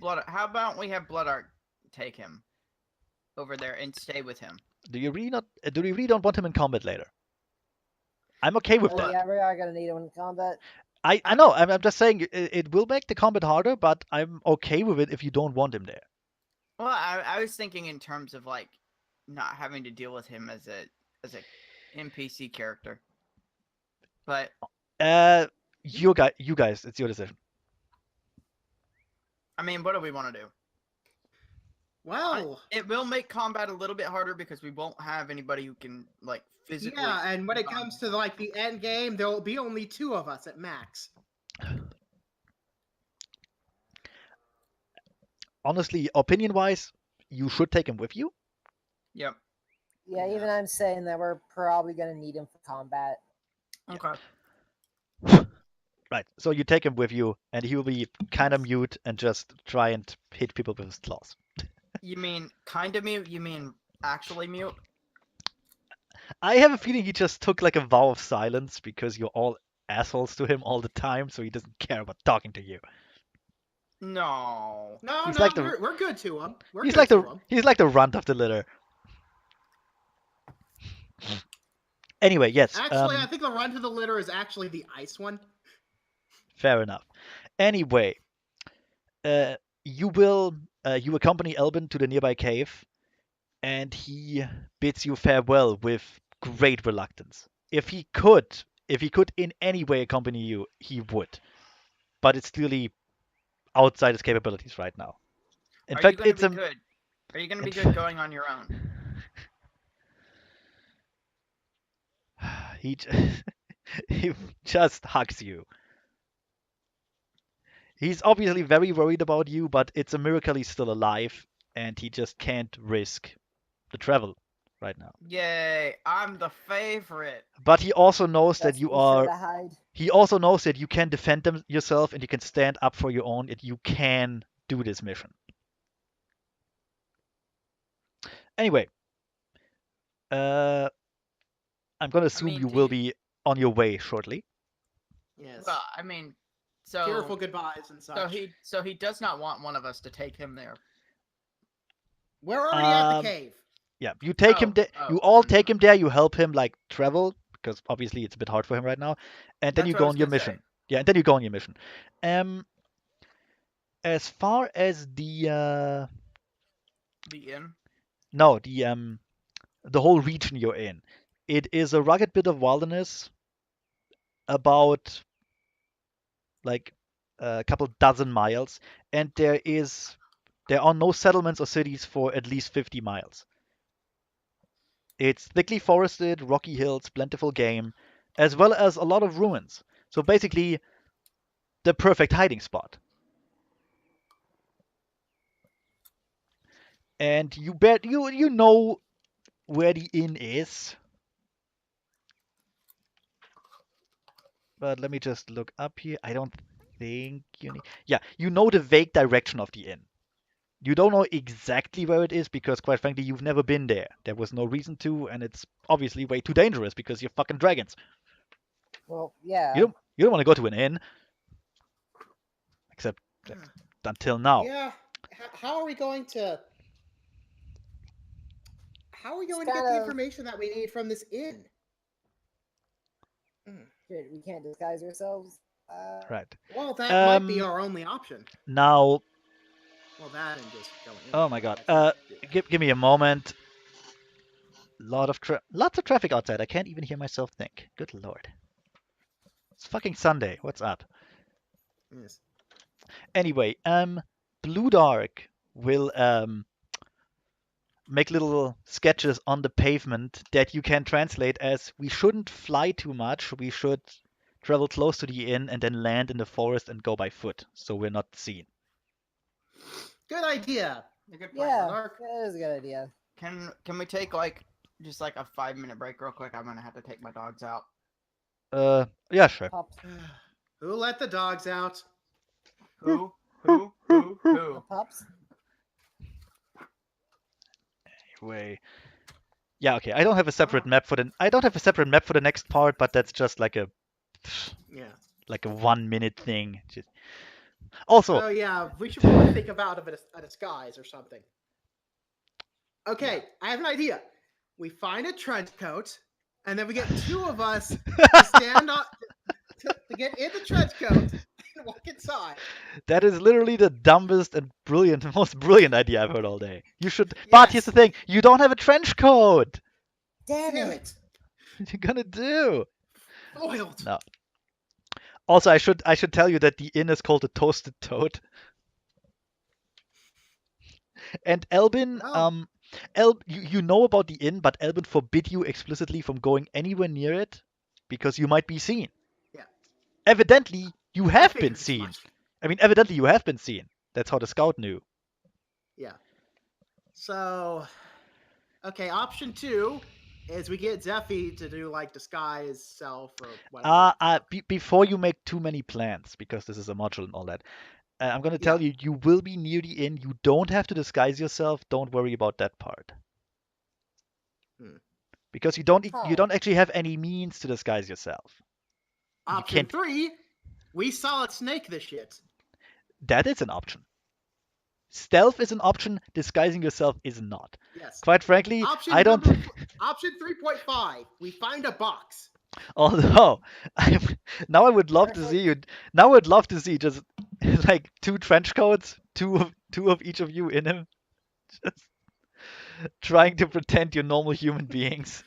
blood. How about we have Blood Art take him over there and stay with him? Do you really not? Do you really don't want him in combat later? I'm okay with Oh that. yeah, we are gonna need him in combat. I know. I'm just saying it will make the combat harder, but I'm okay with it if you don't want him there. Well, I was thinking in terms of like not having to deal with him as a NPC character. But you guys, it's your decision. I mean, what do we want to do? Well, It will make combat a little bit harder because we won't have anybody who can like physically. yeah, and when it comes to like the end game, there will be only 2 of us at max. Honestly, opinion-wise, you should take him with you. Yep. Yeah, even I'm saying that we're probably gonna need him for combat. Okay. Right. So you take him with you, and he will be kind of mute and just try and hit people with his claws. You mean kind of mute? You mean actually mute? I have a feeling he just took like a vow of silence because you're all assholes to him all the time, so he doesn't care about talking to you. No. No, He's no, like the- we're good to him. We're He's good like to the him. he's like the runt of the litter. Anyway, yes. Actually, I think the run to the litter is actually the ice one. Fair enough. Anyway, you accompany Elbin to the nearby cave, and he bids you farewell with great reluctance. If he could in any way accompany you, he would. But it's clearly outside his capabilities right now. In Are fact, you gonna it's be a good? Are you gonna be in good f- going on your own? he he just hugs you. He's obviously very worried about you, but it's a miracle he's still alive, and he just can't risk the travel right now. Yay! I'm the favorite. But he also knows that Best you be sure are. to hide. He also knows that you can defend yourself and you can stand up for your own, and you can do this mission. Anyway, uh, I'm gonna assume mean, you do will you- be on your way shortly. Yes. Well, I mean, so Tearful goodbyes and such. so he does not want one of us to take him there. We're already at the Um, cave. Yeah, you take him Oh, there. oh, You all mm, take him there. You help him like travel because obviously it's a bit hard for him right now, and then That's you what I go was on your gonna say. mission. Yeah, and then you go on your mission. As far as the The inn. no the whole region you're in, it is a rugged bit of wilderness, about like a couple dozen miles, and there are no settlements or cities for at least 50 miles. It's thickly forested, rocky hills, plentiful game, as well as a lot of ruins. So basically, the perfect hiding spot. And you know where the inn is. But let me just look up here. I don't think you need. Yeah, you know the vague direction of the inn. You don't know exactly where it is because, quite frankly, you've never been there. There was no reason to, and it's obviously way too dangerous because you're fucking dragons. Well, yeah. You don't want to go to an inn, except until now. Yeah. How are we going to? How are we going to get kind the of- information that we need from this inn? Shit, we can't disguise ourselves. Right. Well, that might be our only option. Now, Well, that and just going in. oh my god. That's not- Give me a moment. Lots of traffic outside. I can't even hear myself think. Good lord. It's fucking Sunday. What's up? Yes. Anyway, Blue Dark will make little sketches on the pavement that you can translate as we shouldn't fly too much. We should travel close to the inn and then land in the forest and go by foot so we're not seen. Good idea. A good plan, Yeah, Dark. that is a good idea. Can we take like just like a 5-minute break real quick? I'm gonna have to take my dogs out. Yeah, sure. Pups. Who let the dogs out? Who? Who? The pups. Anyway. Yeah, okay. I don't have a separate map for the next part, but that's just like a Yeah. 1 minute thing. Also, Oh yeah, we should probably think about a disguise or something. Okay, I have an idea. We find a trench coat, and then we get two of us to stand up to get in the trench coat and walk inside. that is literally the dumbest and most brilliant idea I've heard all day. You should. But here's the thing: you don't have a trench coat. Damn Damn it! it! What are you gonna do? Foiled. No. Also, I should tell you that the inn is called the Toasted Toad. And Elbin, Oh. you know about the inn, but Elbin forbid you explicitly from going anywhere near it because you might be seen. Yeah. Evidently, you I have figured been as seen. much. I mean, evidently you have been seen. That's how the scout knew. Yeah. So, okay, option 2 is we get Zeffy to do like disguise self or whatever. Before you make too many plans, because this is a module and all that, I'm going to tell Yeah. you will be near the inn. You don't have to disguise yourself. Don't worry about that part. Because you don't actually have any means to disguise yourself. Option 3, we solid snake this shit. That is an option. Stealth is an option. Disguising yourself is not. Yes. Quite frankly, Option I don't. Option 3.5, we find a box. Although, now I would love to see you. Now I would love to see just like 2 trench coats, two of each of you in him, just trying to pretend you're normal human beings.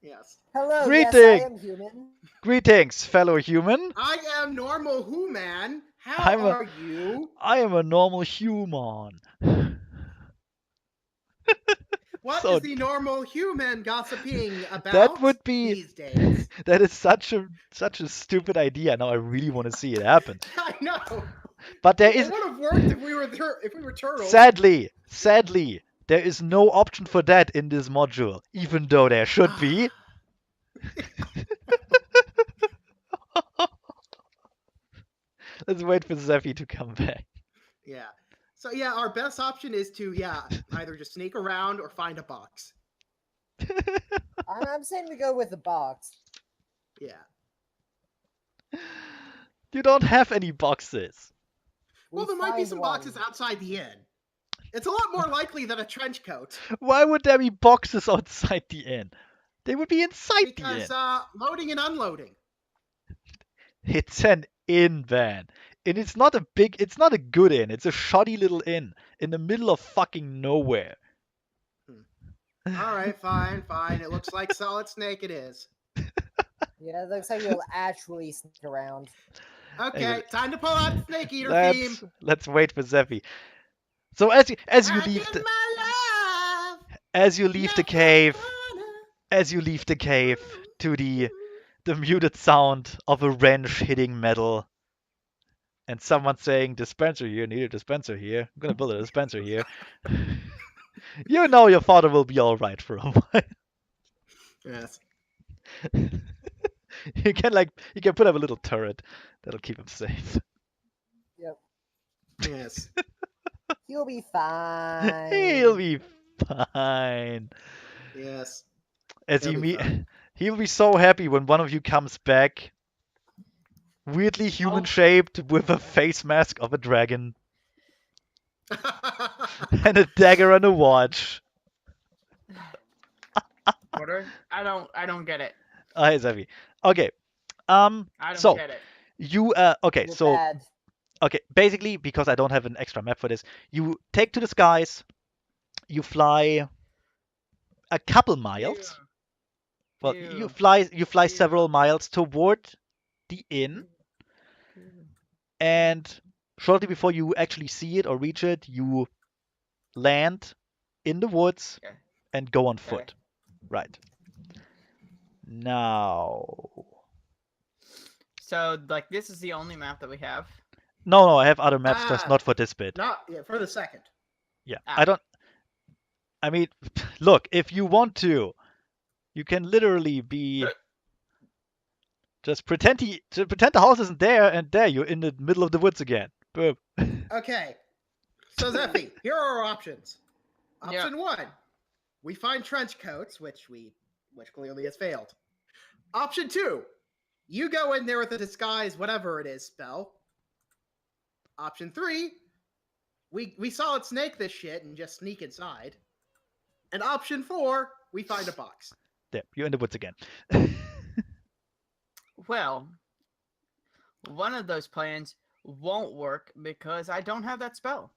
Yes. Hello, Greetings. yes, I am human. Greetings, fellow human. I am normal human. How are you? I am a normal human. What So- is the normal human gossiping about That would be. these days? That is such a stupid idea. Now I really want to see it happen. I know. But there It is would have worked if we were turtles. sadly, there is no option for that in this module, even though there should be. Let's wait for Zeffy to come back. Yeah. So yeah, our best option is to either just sneak around or find a box. I'm saying we go with the box. Yeah. You don't have any boxes. Well, We there might be find some one. boxes outside the inn. It's a lot more likely than a trench coat. Why would there be boxes outside the inn? They would be inside the Because inn. loading and unloading. It's an inn van. And it's not a good inn. It's a shoddy little inn in the middle of fucking nowhere. Alright, fine. It looks like Solid Snake it is. Yeah, it looks like we'll actually sneak around. Okay, Anyway, time to pull out the Snake Eater theme. Let's wait for Zeffy. So as you Back leave in the my life, as you leave the never cave gonna- as you leave the cave to the muted sound of a wrench hitting metal and someone saying dispenser here, need a dispenser here. I'm gonna build a dispenser here. You know your father will be all right for a while. Yes. You can put up a little turret that'll keep him safe. Yep. Yes. He'll be fine. He'll be fine. Yes. As He'll you be meet, fine. he'll be so happy when one of you comes back, weirdly human shaped with a face mask of a dragon and a dagger and a watch. I don't get it. Hey, Zevi. Okay. I don't So get it. you okay, You're so bad. okay, basically because I don't have an extra map for this, you take to the skies, you fly a couple miles. Well, Phew. you fly Phew. several miles toward the inn, and shortly before you actually see it or reach it, you land in the woods Okay. and go on Okay. foot. Right. Now. So, like, this is the only map that we have. No, I have other maps, just not for this bit. Not for the second. Yeah, Ah. I mean, look, if you want to, you can literally be just pretend the house isn't there, and there you're in the middle of the woods again. Boom. Okay. So Zephy, here are our options. Yeah. Option 1, we find trench coats, which clearly has failed. Option 2, you go in there with a disguise, whatever it is, spell. Option 3, we solid snake this shit and just sneak inside. And option 4, we find a box. There, you're in the woods again. Well, one of those plans won't work because I don't have that spell.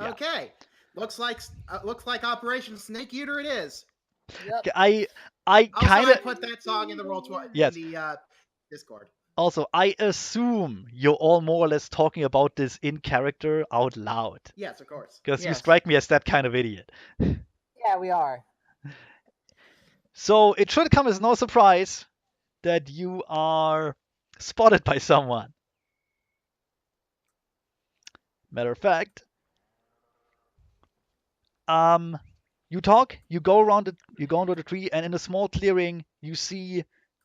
Yeah. Okay. Looks like Operation Snake Eater it is. Yep. I Also, kind I of put that song in the Yes. in the Discord. also I assume you're all more or less talking about this in character out loud, Yes, of course. because you Yes. strike me as that kind of idiot. Yeah, we are. So it should come as no surprise that you are spotted by someone. Matter of fact, you go into the tree, and in a small clearing, you see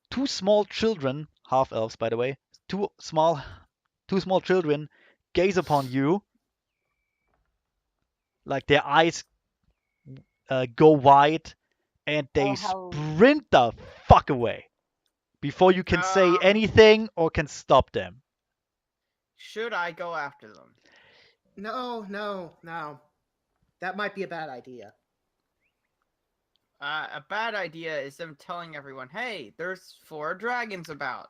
two small children, half elves by the way, two small children gaze upon you, like their eyes go wide, and they Oh, how- sprint the fuck away before you can say anything or can stop them. Should I go after them? No. That might be a bad idea. A bad idea is them telling everyone, "Hey, there's 4 dragons about."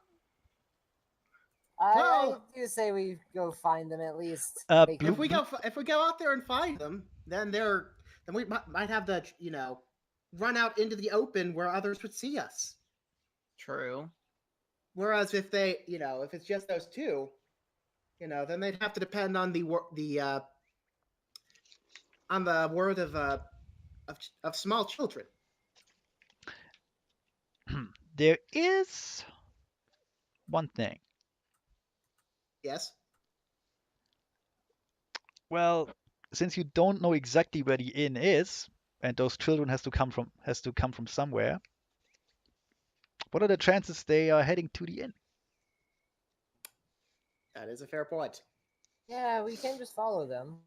I Well- do say we go find them at least. Blue- If we go out there and find them, then we might have to run out into the open where others would see us. True. Whereas if if it's just those two, then they'd have to depend on the word of small children. There is one thing. Yes. Well, since you don't know exactly where the inn is, and those children has to come from somewhere, what are the chances they are heading to the inn? That is a fair point. Yeah, we can just follow them.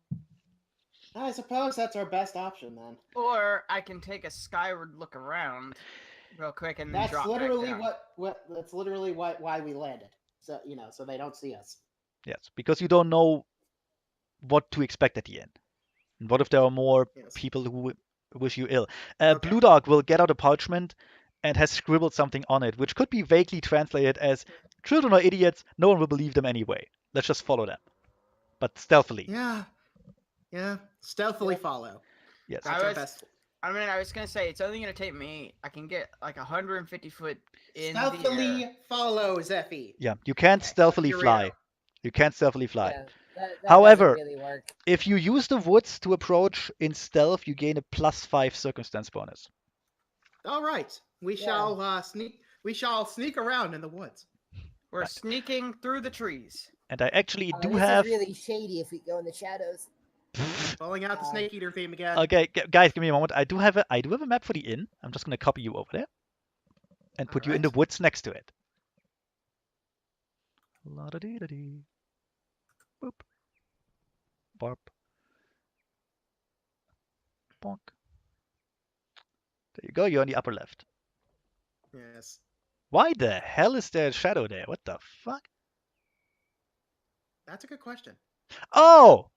I suppose that's our best option then. Or I can take a skyward look around real quick and then That's drop literally back down. that's literally why we landed. So so they don't see us. Yes, because you don't know what to expect at the inn. And what if there are more Yes. people who wish you ill? Okay. Blue Dog will get out a parchment and has scribbled something on it, which could be vaguely translated as "Children are idiots. No one will believe them anyway. Let's just follow them, but stealthily." Yeah. Stealthily follow. Yes. That's our best. I was gonna say it's only gonna take me. I can get like 150 foot in the Stealthily air. follow, Zephy. Yeah, you can't stealthily You're fly. right. You can't stealthily fly. Yeah, that However, doesn't really work. if you use the woods to approach in stealth, you gain a +5 circumstance bonus. All right. We Yeah. shall sneak. We shall sneak around in the woods. We're Right. sneaking through the trees. And I actually do This have. is really shady if we go in the shadows. Pulling out the Snake Eater theme again. Okay, guys, give me a moment. I do have a map for the inn. I'm just gonna copy you over there and put you in the Alright. woods next to it. La-da-dee-da-dee. Boop. Barp. Bonk. There you go. You're on the upper left. Yes. Why the hell is there a shadow there? What the fuck? That's a good question. Oh!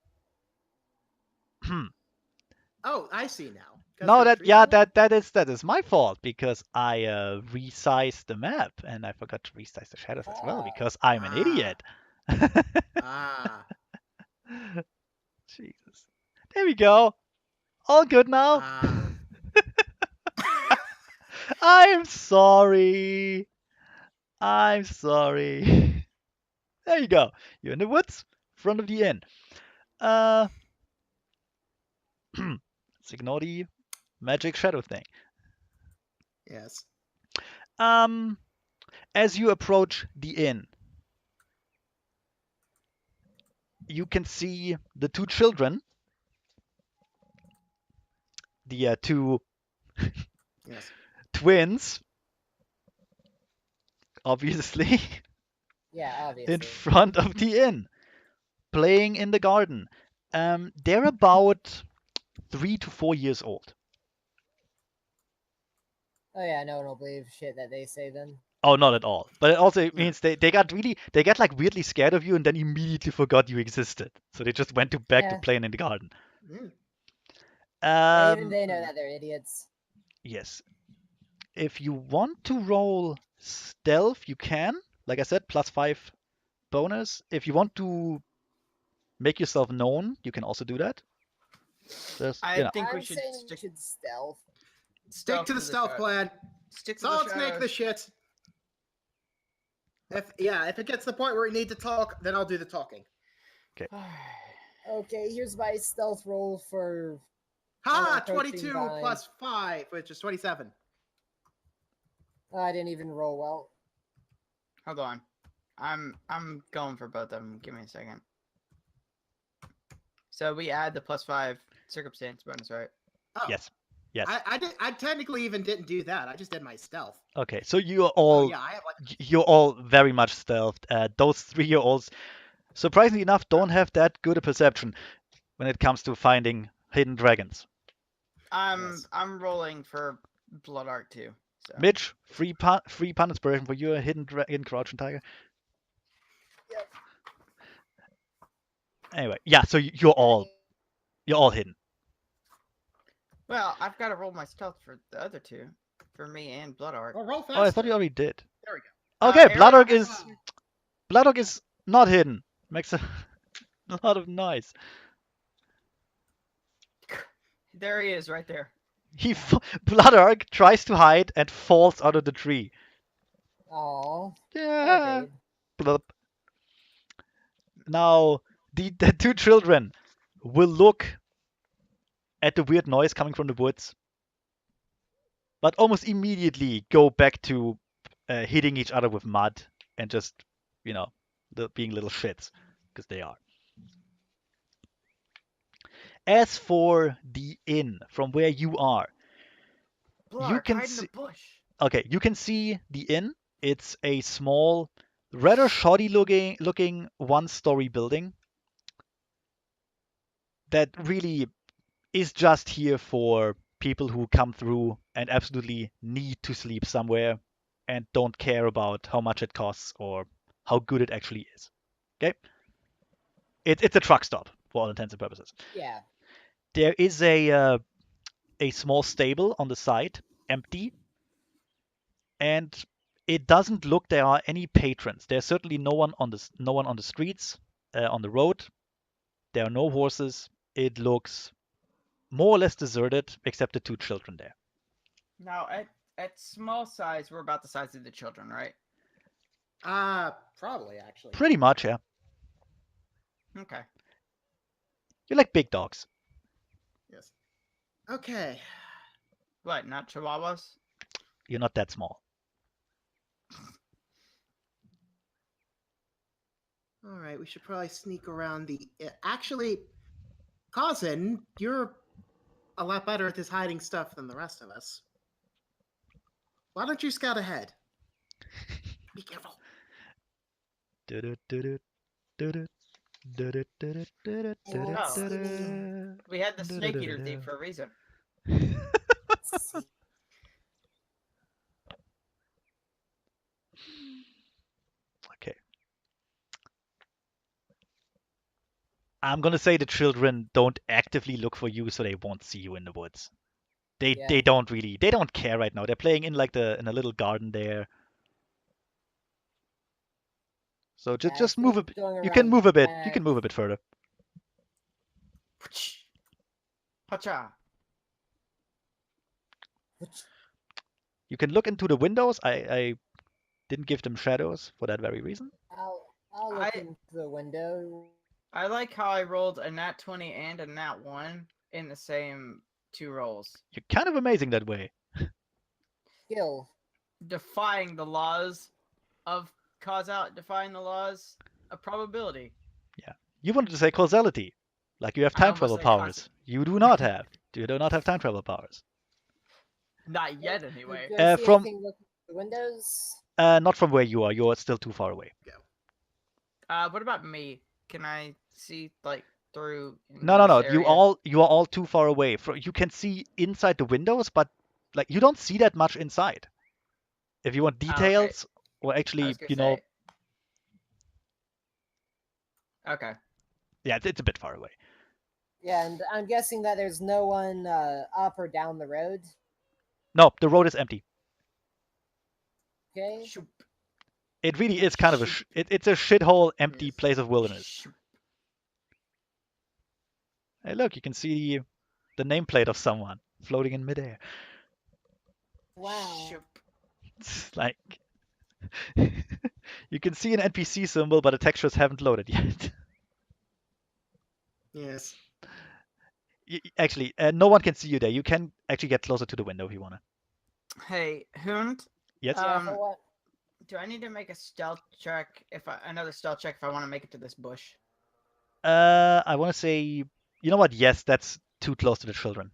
Oh, I see now. 'Cause No, there's that is my fault because I resized the map and I forgot to resize the shadows as well because I'm an idiot. Ah. Jesus. There we go. All good now. Ah. I'm sorry. I'm sorry. There you go. You're in the woods, front of the inn. Uh, let's ignore the magic shadow thing. Yes. Um, as you approach the inn, you can see the two children, the two Yes. twins, obviously, Yeah, in obviously. front of the inn, playing in the garden. They're about 3 to 4 years old. Oh yeah, no one will believe shit that they say then. Oh, not at all. But it also Yeah. means they got like weirdly scared of you and then immediately forgot you existed. So they just went back to Yeah. playing in the garden. Mm. Yeah, even Um, they know that they're idiots. yes. If you want to roll stealth, you can. Like I said, +5 bonus. If you want to make yourself known, you can also do that. Just, I you know. think we I'm should saying we stick should stealth. Stick to the stealth shadow- plan. Stick to So the let's make the shadows. shit. If it gets to the point where we need to talk, then I'll do the talking. Okay, here's my stealth roll for Ha! approaching 22 by- plus 5, which is 27. Oh, I didn't even roll well. Hold on. I'm going for both of them. Give me a second. So we add the +5 circumstance bonus, right? Oh, Yes. Yes. I technically even didn't do that. I just did my stealth. Okay, so you're Oh all yeah, I have like. you're all very much stealthed. Those 3-year-olds, surprisingly enough, don't have that good a perception when it comes to finding hidden dragons. Yes. I'm rolling for blood art too. So. Mitch, free pun inspiration for your hidden crouching tiger. Yep. Anyway, yeah, so you're all hidden. Well, I've got to roll my stealth for the other two, for me and blood art. Oh, roll faster. Oh, I thought you already did. There we go. Okay, Eric, Bloodhawk is not hidden. Makes a lot of noise. There he is, right there. Bloodhawk tries to hide and falls out of the tree. Aw. Yeah. Okay. Blup. Now, the two children will look at the weird noise coming from the woods, but almost immediately go back to hitting each other with mud and just, being little shits, because they are. As for the inn, from where you are, Blood you art, can hide in see. the bush. Okay, you can see the inn. It's a small, rather shoddy looking one-story building that really is just here for people who come through and absolutely need to sleep somewhere and don't care about how much it costs or how good it actually is. Okay? It's a truck stop for all intents and purposes. Yeah. There is a small stable on the side, empty, and it doesn't look there are any patrons. There's certainly no one on the streets, on the road. There are no horses. It looks more or less deserted, except the two children there. Now, at small size, we're about the size of the children, right? Probably actually. Pretty much, yeah. Okay. You're like big dogs. Yes. Okay. What, not chihuahuas? You're not that small. All right, we should probably sneak around the. Actually, cousin, you're a lot better at this hiding stuff than the rest of us. Why don't you scout ahead? Be careful. We had the snake eater thief for a reason. Okay. I'm gonna say the children don't actively look for you, so they won't see you in the woods. They don't care right now. They're playing in in a little garden there. So Yeah, I just move a think bit. going You can around move a bit. You back- can move a bit further. Hacha. You can look into the windows. I didn't give them shadows for that very reason. I'll look into the window. I like how I rolled a nat 20 and a nat 1 in the same 2 rolls. You're kind of amazing that way. Skill. Defying the laws of defying the laws of probability. You wanted to say causality, like you have I time almost travel said powers. You do not have. You do not have time travel powers. Not yet, anyway. Do I see from- anything looking at the windows? Not from where you are. You're still too far away. What about me? Can I see like through? in No. this You area? are all too far away. You can see inside the windows, but like you don't see that much inside. If you want okay. details, or I actually, was gonna say. Okay. yeah, it's a bit far away. Yeah, and I'm guessing that there's no one up or down the road. No, the road is empty. Okay. Shoop, It really is kind of a Shoot. it's a shithole, empty Yes. place of wilderness. shoop. Hey, look, you can see the nameplate of someone floating in midair. Wow. Shoop. It's like you can see an NPC symbol, but the textures haven't loaded yet. Yes. Actually, no one can see you there. You can actually get closer to the window if you wanna. Hey, Hund. Yes. Yeah, for what? Do I need to make a stealth check another stealth check if I want to make it to this bush? I want to say, you know what? Yes, that's too close to the children.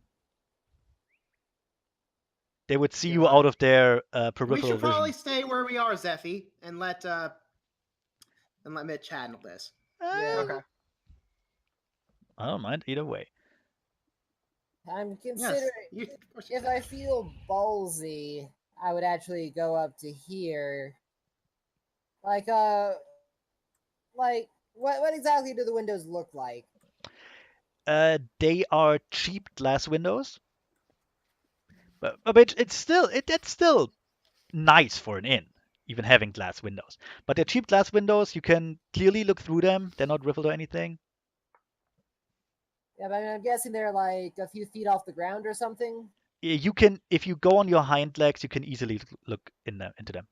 They would see you Yeah. out of their We peripheral should probably vision. stay where we are, Zephy, and let Mitch handle this. Yeah. Okay. I don't mind either way. I'm Yes. considering Of course you if can. I feel ballsy, I would actually go up to here. Like what exactly do the windows look like? They are cheap glass windows, but that's still nice for an inn, even having glass windows. But they're cheap glass windows. You can clearly look through them. They're not riffled or anything. Yeah, but I mean, I'm guessing they're like a few feet off the ground or something. You can, if you go on your hind legs, you can easily look into them.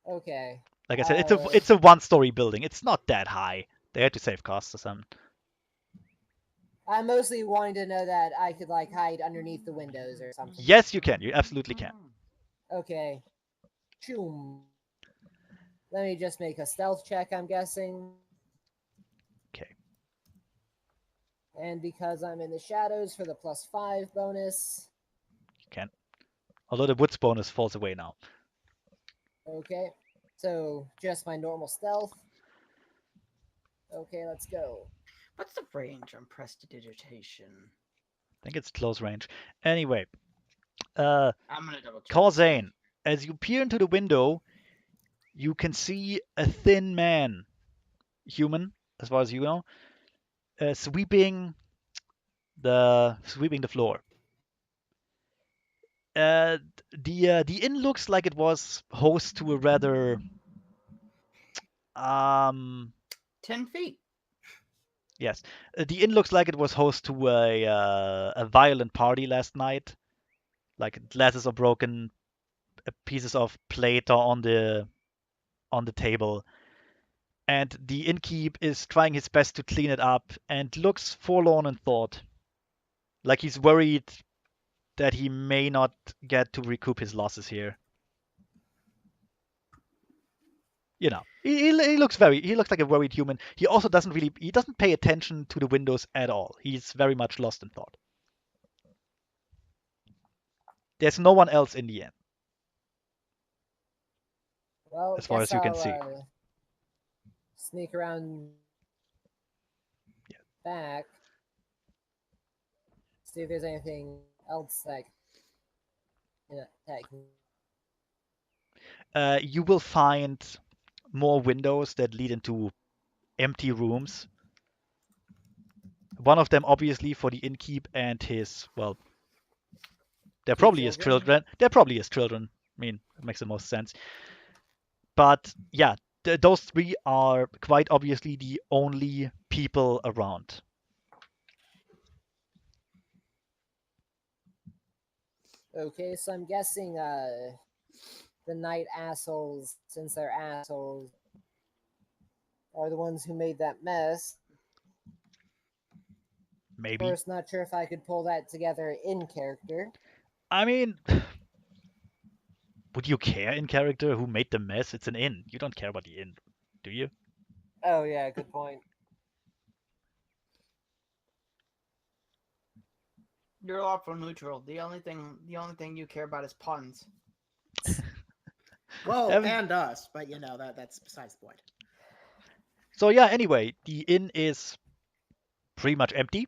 Okay. Like I said, I'll, it's a one-story building. It's not that high. They had to save costs or something. I'm mostly wanting to know that I could like hide underneath the windows or something. Yes, you can. You absolutely can. Okay. Choom. Let me just make a stealth check, I'm guessing. Okay. And because I'm in the shadows for the +5 bonus. You can. Although the woods bonus falls away now. Okay. So just my normal stealth. Okay, let's go. What's the range on prestidigitation? I think it's close range. Anyway, I'm gonna double check. Karzane, as you peer into the window, you can see a thin man, human, as far as you know, sweeping the floor. The inn looks like it was host to a rather 10 feet. yes, the inn looks like it was host to a violent party last night. Like glasses are broken, pieces of plate are on the table, and the innkeep is trying his best to clean it up and looks forlorn in thought, like he's worried that he may not get to recoup his losses here. You know, he looks like a worried human. He also doesn't pay attention to the windows at all. He's very much lost in thought. There's no one else in the inn, Well, as far as you can see. Sneak around back. See if there's anything else like You will find more windows that lead into empty rooms. One of them, obviously, for the innkeep and his, well, there probably is children. There probably is children. I mean, it makes the most sense. But yeah, those three are quite obviously the only people around. Okay, so I'm guessing the night assholes, since they're assholes, are the ones who made that mess. Maybe. Of course, not sure if I could pull that together in character. I mean, would you care in character who made the mess? It's an inn. You don't care about the inn, do you? Oh yeah, good point. You're lawful neutral. The only thing you care about is puns. Well, Evan- and us, but you know that's besides the point. So yeah, anyway, the inn is pretty much empty.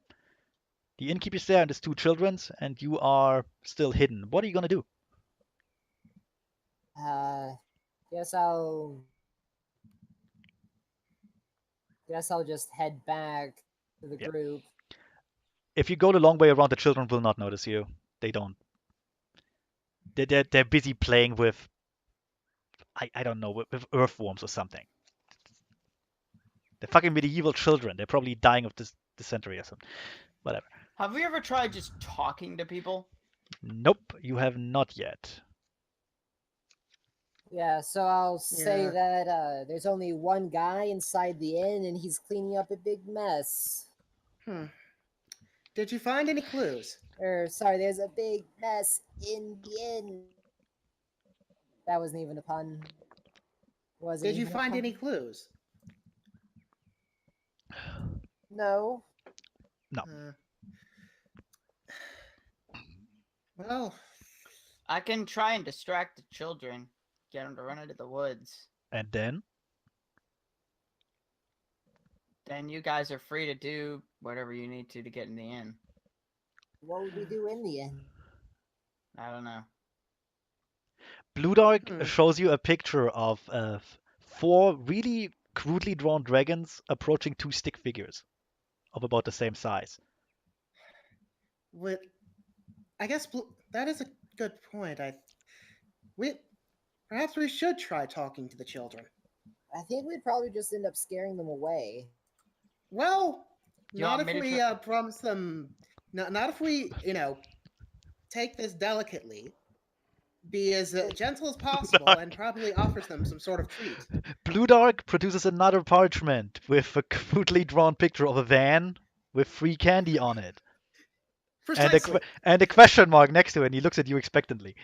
The innkeeper's there and his two children, and you are still hidden. What are you gonna do? Guess I'll just head back to the Yep. group. If you go the long way around, the children will not notice you. They don't. They're busy playing with I don't know with earthworms or something. They're fucking medieval children. They're probably dying of dysentery or something. Whatever. Have we ever tried just talking to people? Nope, you have not yet. Yeah, so I'll say Yeah. that there's only one guy inside the inn, and he's cleaning up a big mess. Did you find any clues? Sorry, there's a big mess in the inn. That wasn't even a pun. Did you find any clues? No. Uh, well, I can try and distract the children, get them to run into the woods. And then Then you guys are free to do whatever you need to get in the inn. What would we do in the inn? I don't know. Blue Dog Hmm. shows you a picture of 4 really crudely drawn dragons approaching 2 stick figures of about the same size. I guess that is a good point. Perhaps we should try talking to the children. I think we'd probably just end up scaring them away. Well, You not want if me to we try- promise them. Not if we, take this delicately, be as gentle as possible, and probably offers them some sort of treat. Blue Dog produces another parchment with a crudely drawn picture of a van with free candy on it. Precisely. And a question mark next to it, and he looks at you expectantly.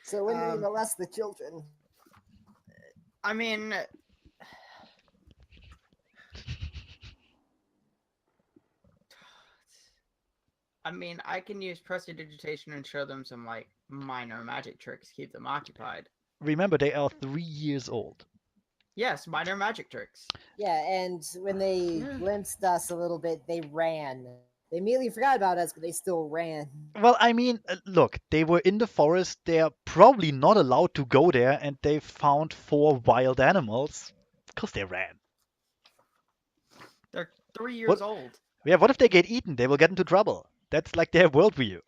So when do we molest the children? I mean, I can use prestidigitation and show them some like minor magic tricks, keep them occupied. Remember, they are 3 years old. Yes, minor magic tricks. Yeah, and when they Yeah. glimpsed us a little bit, they ran. They immediately forgot about us, but they still ran. Well, I mean, look, they were in the forest. They're probably not allowed to go there, and they found 4 wild animals because they ran. They're 3 years What? old. Yeah, what if they get eaten? They will get into trouble. That's like their worldview.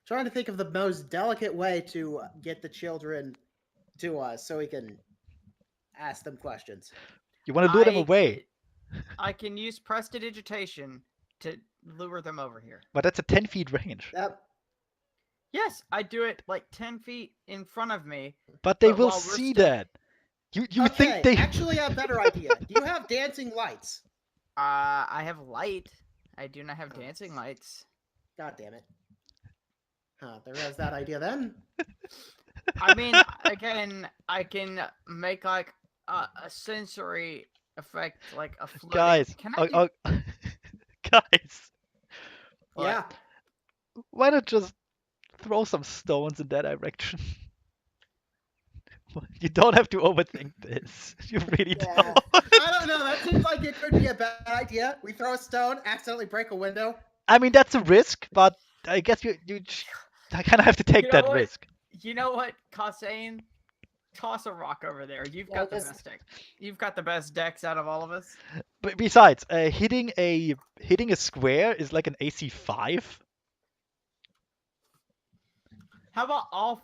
Trying to think of the most delicate way to get the children to us so we can ask them questions. You want to lure them away, I can use prestidigitation to lure them over here. but that's a 10 feet range. Yes, I do it like 10 feet in front of me. But they But will while we're see still- that. You Okay, think they actually a better idea. Do you have dancing lights? I have light. I do not have dancing lights. God damn it. There is that idea then. I mean, again, I can make like a sensory effect, like a floating. guys, Can I do... guys, What? Yeah. why not just throw some stones in that direction? You don't have to overthink this. You really Yeah. don't. I don't know. That seems like it could be a bad idea. We throw a stone, accidentally break a window. I mean, that's a risk, but I guess you kind of have to take You know that what? risk. You know what, Kassane? Toss a rock over there. You've Yeah, got the just- best deck. You've got the best decks out of all of us. But besides, hitting a square is like an AC 5. How about all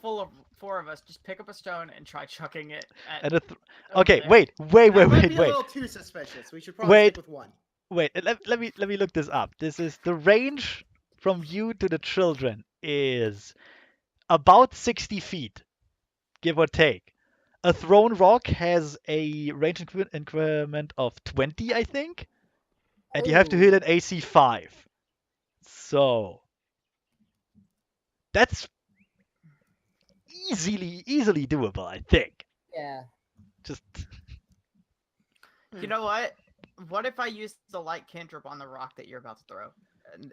four of us just pick up a stone and try chucking it at And over okay, there? wait. That might be a little too suspicious. We should probably Wait. stick with one. Wait, let me look this up. This is the range from you to the children is about 60 feet, give or take. A thrown rock has a range increment of 20, I think, and you have to hit Ooh. an AC 5. So that's easily doable, I think. Yeah. Just You know what? What if I use the light cantrip on the rock that you're about to throw? And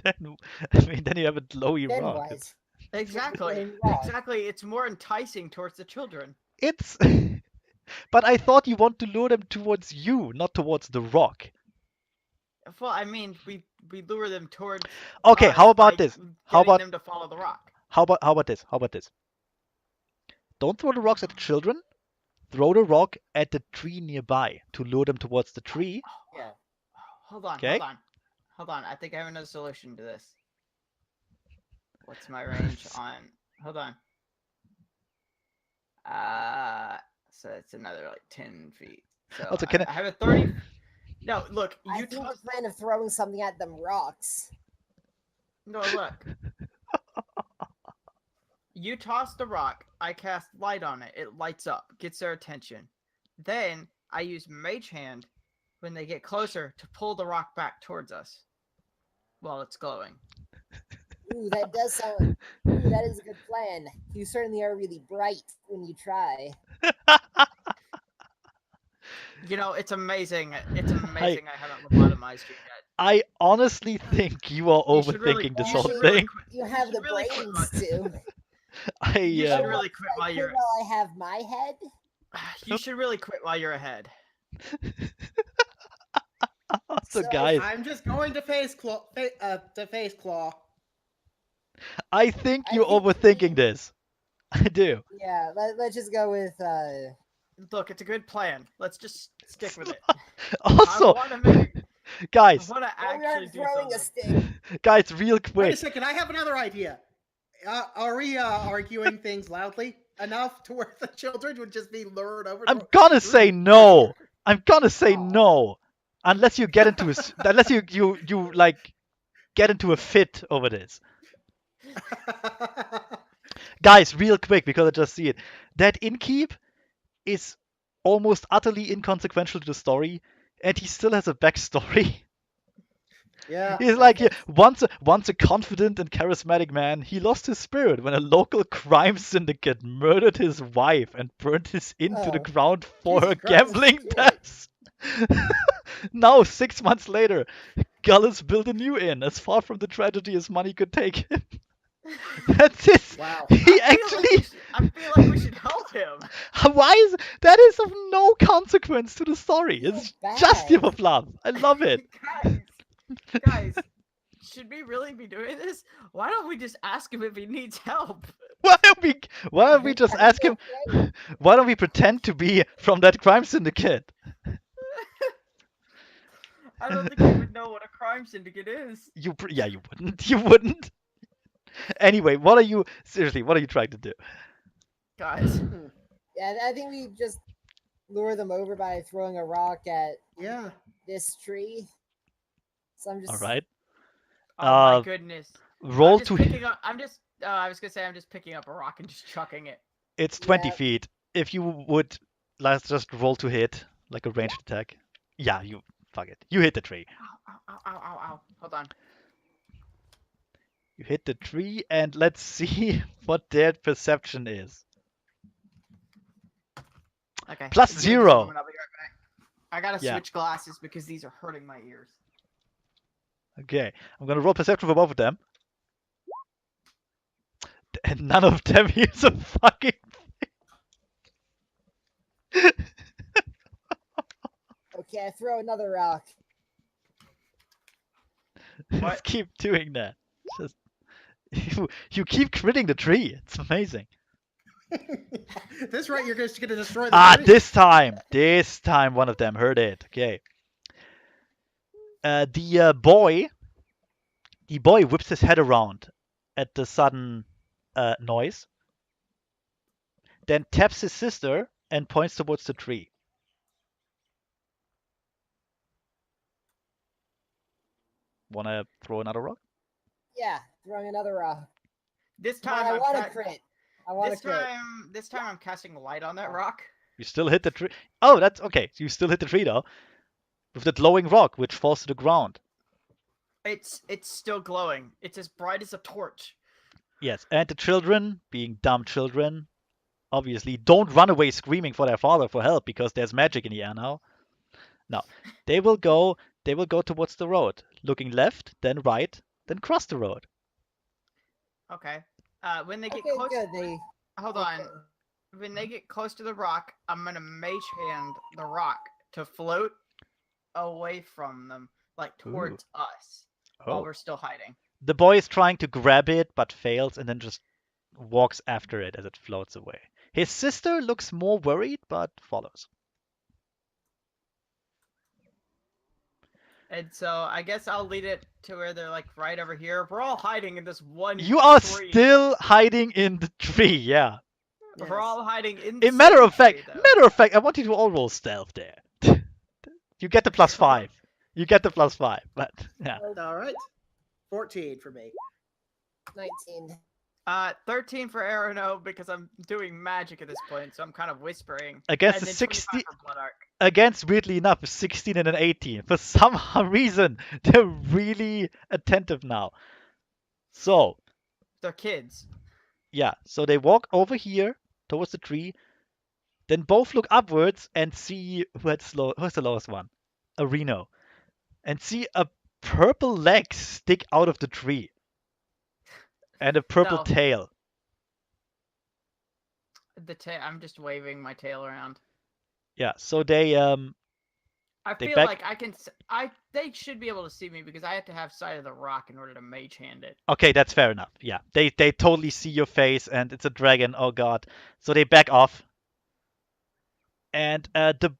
then, I mean, then you have a glowy Then rock. what? exactly, Flame rock. exactly. It's more enticing towards the children. It's but I thought you want to lure them towards you, not towards the rock. Well, I mean, we lure them towards. Okay, us how about by this? How getting about them to follow the rock? how about this? How about this? Don't throw the rocks at the children. Throw the rock at the tree nearby to lure them towards the tree. Yeah. Hold on, Okay. hold on. I think I have another solution to this. What's my range on? Hold on. So it's another like 10 feet. So Also, can I have a 30. No, look, I you think toss. the plan of throwing something at them rocks. No, look. You toss the rock. I cast light on it. It lights up, gets their attention. Then I use Mage Hand when they get closer to pull the rock back towards us while it's glowing. Ooh, that does sound. Ooh, that is a good plan. You certainly are really bright when you try. You know, it's amazing. It's amazing I haven't lobotomized you yet. I honestly think you are You should really- overthinking this you whole should really thing. quit- You have should the really quit brains to. You I should really quit while I you're. quit while I have my head. You should really quit while you're ahead. also, So- guys, I'm just going to face claw. To face claw. I think I you're think overthinking we- this. I do. Yeah, let's just go with. Look, it's a good plan. Let's just stick with it. Also, I want to make. guys, I want to Oh, we actually aren't do throwing something. a stick. guys, real Wait a quick. second. I have another idea. Are we arguing things loudly enough to where the children would just be lured over? I'm gonna say no. I'm gonna say Aw. no, unless you get into unless you like get into a fit over this. Guys, real quick, because I just see it. That innkeep is almost utterly inconsequential to the story, and he still has a backstory. Yeah. He's like once a confident and charismatic man, he lost his spirit when a local crime syndicate murdered his wife and burned his inn to the Oh. ground for her Jesus Christ. gambling Shit. debts. Now, 6 months later, Gullis built a new inn as far from the tragedy as money could take him. That's it. Wow. He I feel like we should help him. Why is that is of no consequence to the story? It's So just bad. of love. I love it. Guys, should we really be doing this? Why don't we just ask him if he needs help? Why don't we just ask him? Okay. Why don't we pretend to be from that crime syndicate? I don't think he would know what a crime syndicate is. You wouldn't. You wouldn't. Anyway, what are you trying to do? Guys, Yeah, I think we just lure them over by throwing a rock at Yeah. this tree. So I'm just. All right. oh my Uh, goodness. Roll I'm just to picking up. I was gonna say I'm just picking up a rock and just chucking it. It's 20 Yeah. feet. If you would, let's just roll to hit, like a ranged attack. Yeah, you fuck it. You hit the tree. Ow, ow, ow, ow, ow. Hold on. You hit the tree, and let's see what their perception is. Okay. Plus give me just a 0. moment, I'll be right back. I gotta Yeah. switch glasses because these are hurting my ears. Okay, I'm gonna roll perception for both of them. And none of them hears a fucking Okay, I throw another rock. Just What? keep doing that. Just you keep critting the tree. It's amazing. This right, you're just gonna destroy the Ah, tree. this time one of them heard it. Okay. The boy whips his head around at the sudden noise, then taps his sister and points towards the tree. Wanna throw another rock? Yeah, throwing another rock. This Come on, time I want a ca- crit. I want a This crit. time I'm casting light on that rock. You still hit the tree. Oh, that's okay. You still hit the tree though, with the glowing rock, which falls to the ground. It's still glowing. It's as bright as a torch. Yes, and the children, being dumb children, obviously don't run away screaming for their father for help because there's magic in the air now. No, they will go towards the road, looking left, then right, then cross the road. Okay. When they get Okay, close, good. They hold on. When they get close to the rock, I'm gonna mage hand the rock to float away from them, like towards us, while Oh. we're still hiding. The boy is trying to grab it but fails and then just walks after it as it floats away. His sister looks more worried but follows. And so I guess I'll lead it to where they're like right over here. We're all hiding in this one You are tree. still hiding in the tree, yeah. We're all hiding in. In matter of fact, I want you to all roll stealth there. You get the +5. You get the +5, but yeah. All right. 14 for me. 19. 13 for Aerono because I'm doing magic at this point, so I'm kind of whispering. Against And the then 60 25 for Blood Arc. Against, weirdly enough, a 16 and an 18. For some reason, they're really attentive now. So, They're kids. yeah, so they walk over here towards the tree, then both look upwards and see who's the lowest one? A Reno. And see a purple leg stick out of the tree. And a purple No. tail. I'm just waving my tail around. Yeah, so they I They feel back- like they should be able to see me because I have to have sight of the rock in order to mage hand it. Okay, that's fair enough. Yeah, they totally see your face and it's a dragon. Oh god. So they back off. And the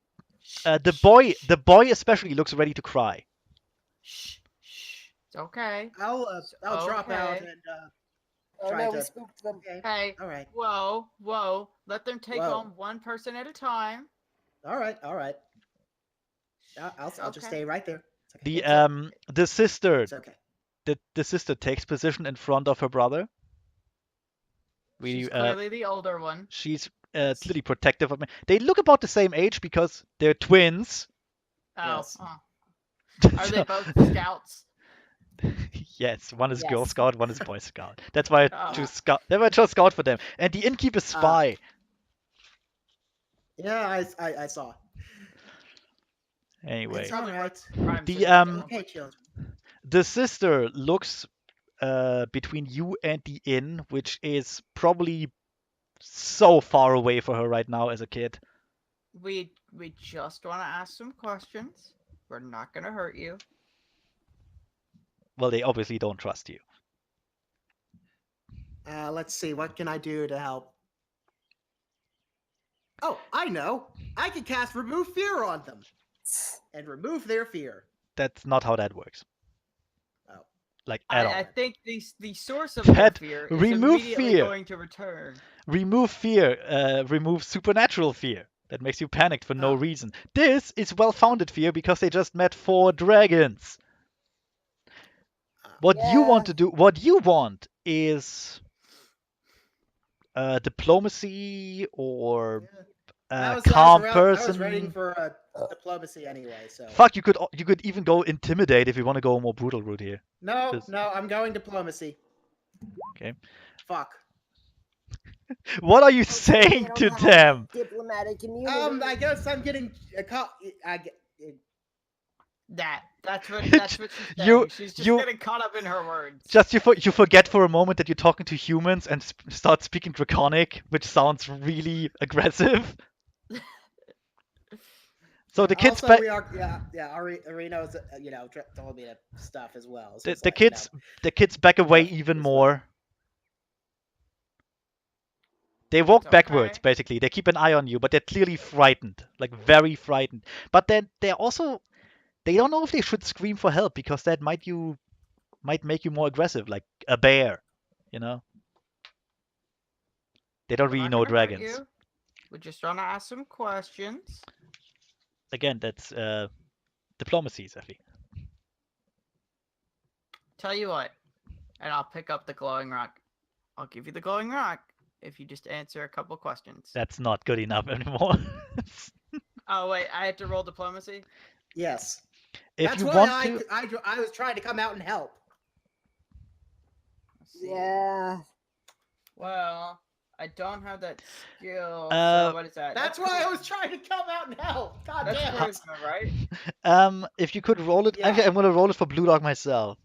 boy especially looks ready to cry. Shh, shh. It's okay. I'll drop out Okay. and Oh Try no, to- we spooked them. okay. Hey, All right. whoa. Let them take Whoa. on one person at a time. All right. I'll just Okay. stay right there. It's okay. The It's okay. the sister It's okay. the sister takes position in front of her brother. She's clearly the older one. She's clearly protective of me. They look about the same age because they're twins. Oh. Yes. Are they both scouts? Yes, one is Girl Yes. Scout, one is Boy Scout. That's why I Oh. choose Scout. That's why I chose Scout for them. And the innkeeper spy. Yeah, I saw. Anyway, It's all right. Crime The, syndicate. Okay, children. the sister looks between you and the inn, which is probably so far away for her right now as a kid. We just want to ask some questions. We're not gonna hurt you. Well, they obviously don't trust you. Let's see. What can I do to help? Oh, I know. I can cast Remove Fear on them and remove their fear. That's not how that works. Oh. Like at all. I think the source of their Pet, fear is remove immediately fear. going to return. Remove fear. Remove supernatural fear. That makes you panicked for no Oh. reason. This is well-founded fear because they just met 4 dragons. What you want to do, what you want is diplomacy or calm I person. was ready for diplomacy anyway. So Fuck, you could even go intimidate if you want to go a more brutal route here. no, Just- no, I'm going diplomacy. Okay. Fuck. What are you Okay, saying they to don't have them? Diplomatic immunity. I guess I'm getting a That's what she's saying. You- She's just you- getting caught up in her words. Just you forget for a moment that you're talking to humans and start speaking Draconic, which sounds really aggressive. So the kids, Also, we are, Areno's, told me that stuff as well. So it's the like, the kids back away Yeah, even it's more. They walk It's backwards, okay. basically. They keep an eye on you, but they're clearly frightened, like very frightened. But then they don't know if they should scream for help because that might make you more aggressive, like a bear. You know? They don't We're really not know gonna hurt dragons. you. We just want to ask some questions. Again, that's diplomacy, Zephy. Tell you what, and I'll pick up the glowing rock. I'll give you the glowing rock if you just answer a couple questions. That's not good enough anymore. Oh wait, I have to roll diplomacy. Yes. If That's you why want to, I was trying to come out and help. Let's see. Yeah. Well, I don't have that skill. Uh, So what is that? That's why I was trying to come out and help. God That's damn it. charisma, right? if you could roll it, Yeah. actually, I'm gonna roll it for Blue Dog myself.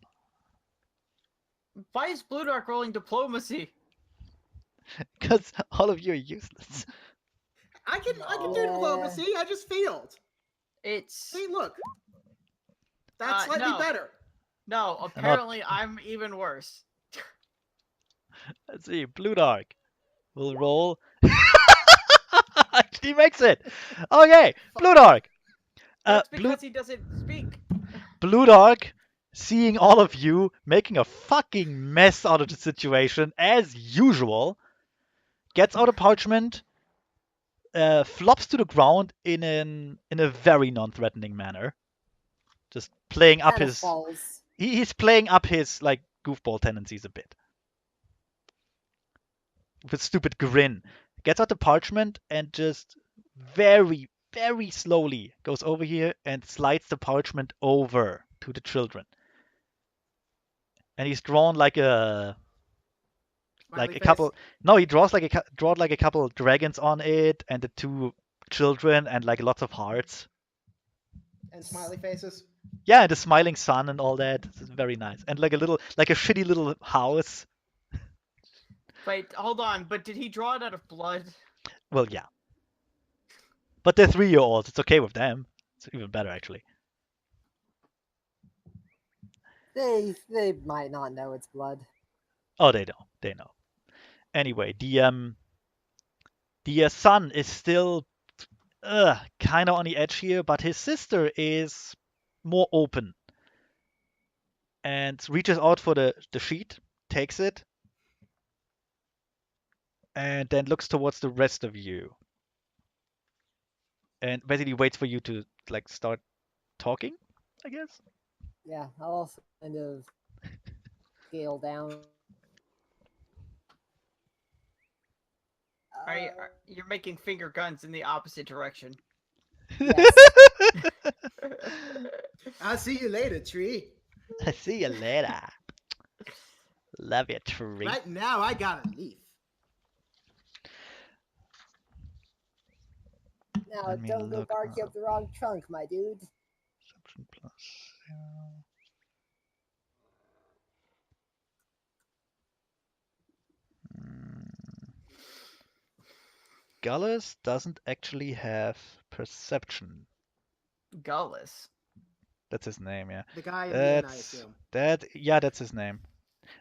Why is Blue Dark rolling diplomacy? Because all of you are useless. I can No. do diplomacy. I just failed. It's See, look. That's slightly no. better. No, apparently I'm even worse. Let's see, Blue Dog will roll. He makes it. Okay, Blue Dog. That's Blue because he doesn't speak. Blue Dog, seeing all of you making a fucking mess out of the situation as usual, gets out a parchment, flops to the ground in a very non-threatening manner, just playing up Kinda his. falls. He's playing up his like goofball tendencies a bit. With a stupid grin, gets out the parchment and just very, very slowly goes over here and slides the parchment over to the children. And he's drawn like a Smiley like a face. couple. No, he draws like drawed like a couple dragons on it and the two children and like lots of hearts. And smiley faces. Yeah, and the smiling sun and all that. It's very nice. And like a shitty little house. Wait, hold on. But did he draw it out of blood? Well, yeah. But they're 3-year-olds. It's okay with them. It's even better actually. They might not know it's blood. Oh, they know. They know. Anyway, the son is still kind of on the edge here, but his sister is more open and reaches out for the sheet, takes it, and then looks towards the rest of you. And basically waits for you to like start talking, I guess. Yeah, I'll also kind of scale down. You're making finger guns in the opposite direction. Yes. I'll see you later, tree. See you later. Love you, tree. Right now, I got a leaf. Now, Let me don't go look barking up. up the wrong trunk, my dude. Perception plus 0. Gallus doesn't actually have perception. Gullus. That's his name, yeah. The guy in the inn, I That's assume. that's his name.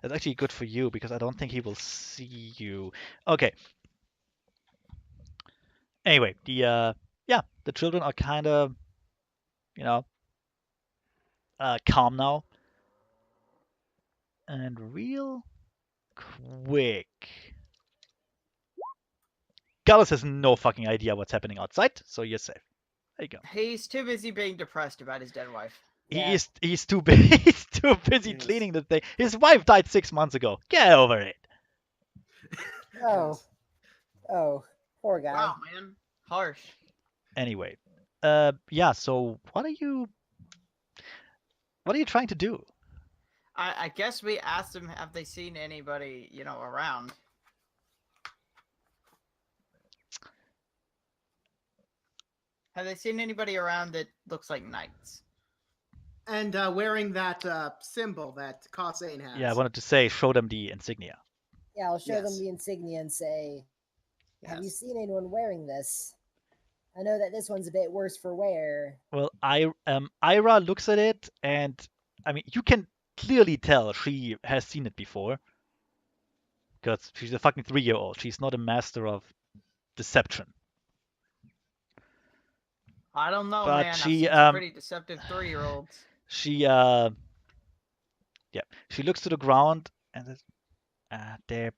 That's actually good for you because I don't think he will see you. Okay. Anyway, the children are kind of, calm now. And real quick. Gallus has no fucking idea what's happening outside, so you're safe. There you go. He's too busy being depressed about his dead wife. Yeah. He's too busy. He's too busy Yes. cleaning the thing. His wife died 6 months ago. Get over it. Oh. Oh, poor guy. Wow, man. Harsh. Anyway, so what are you trying to do? I guess we asked them, have they seen anybody, around? Have they seen anybody around that looks like knights? And wearing that symbol that Cossain has. Yeah, I wanted to say show them the insignia. Yeah, I'll show them Yes. the insignia and say, have you Yes. seen anyone wearing this? I know that this one's a bit worse for wear. Well, Ira looks at it, and I mean, you can clearly tell she has seen it before, because she's a fucking 3-year-old. She's not a master of deception. I don't know, But man. I've she, seen some pretty deceptive 3-year-olds. She looks to the ground and says, They're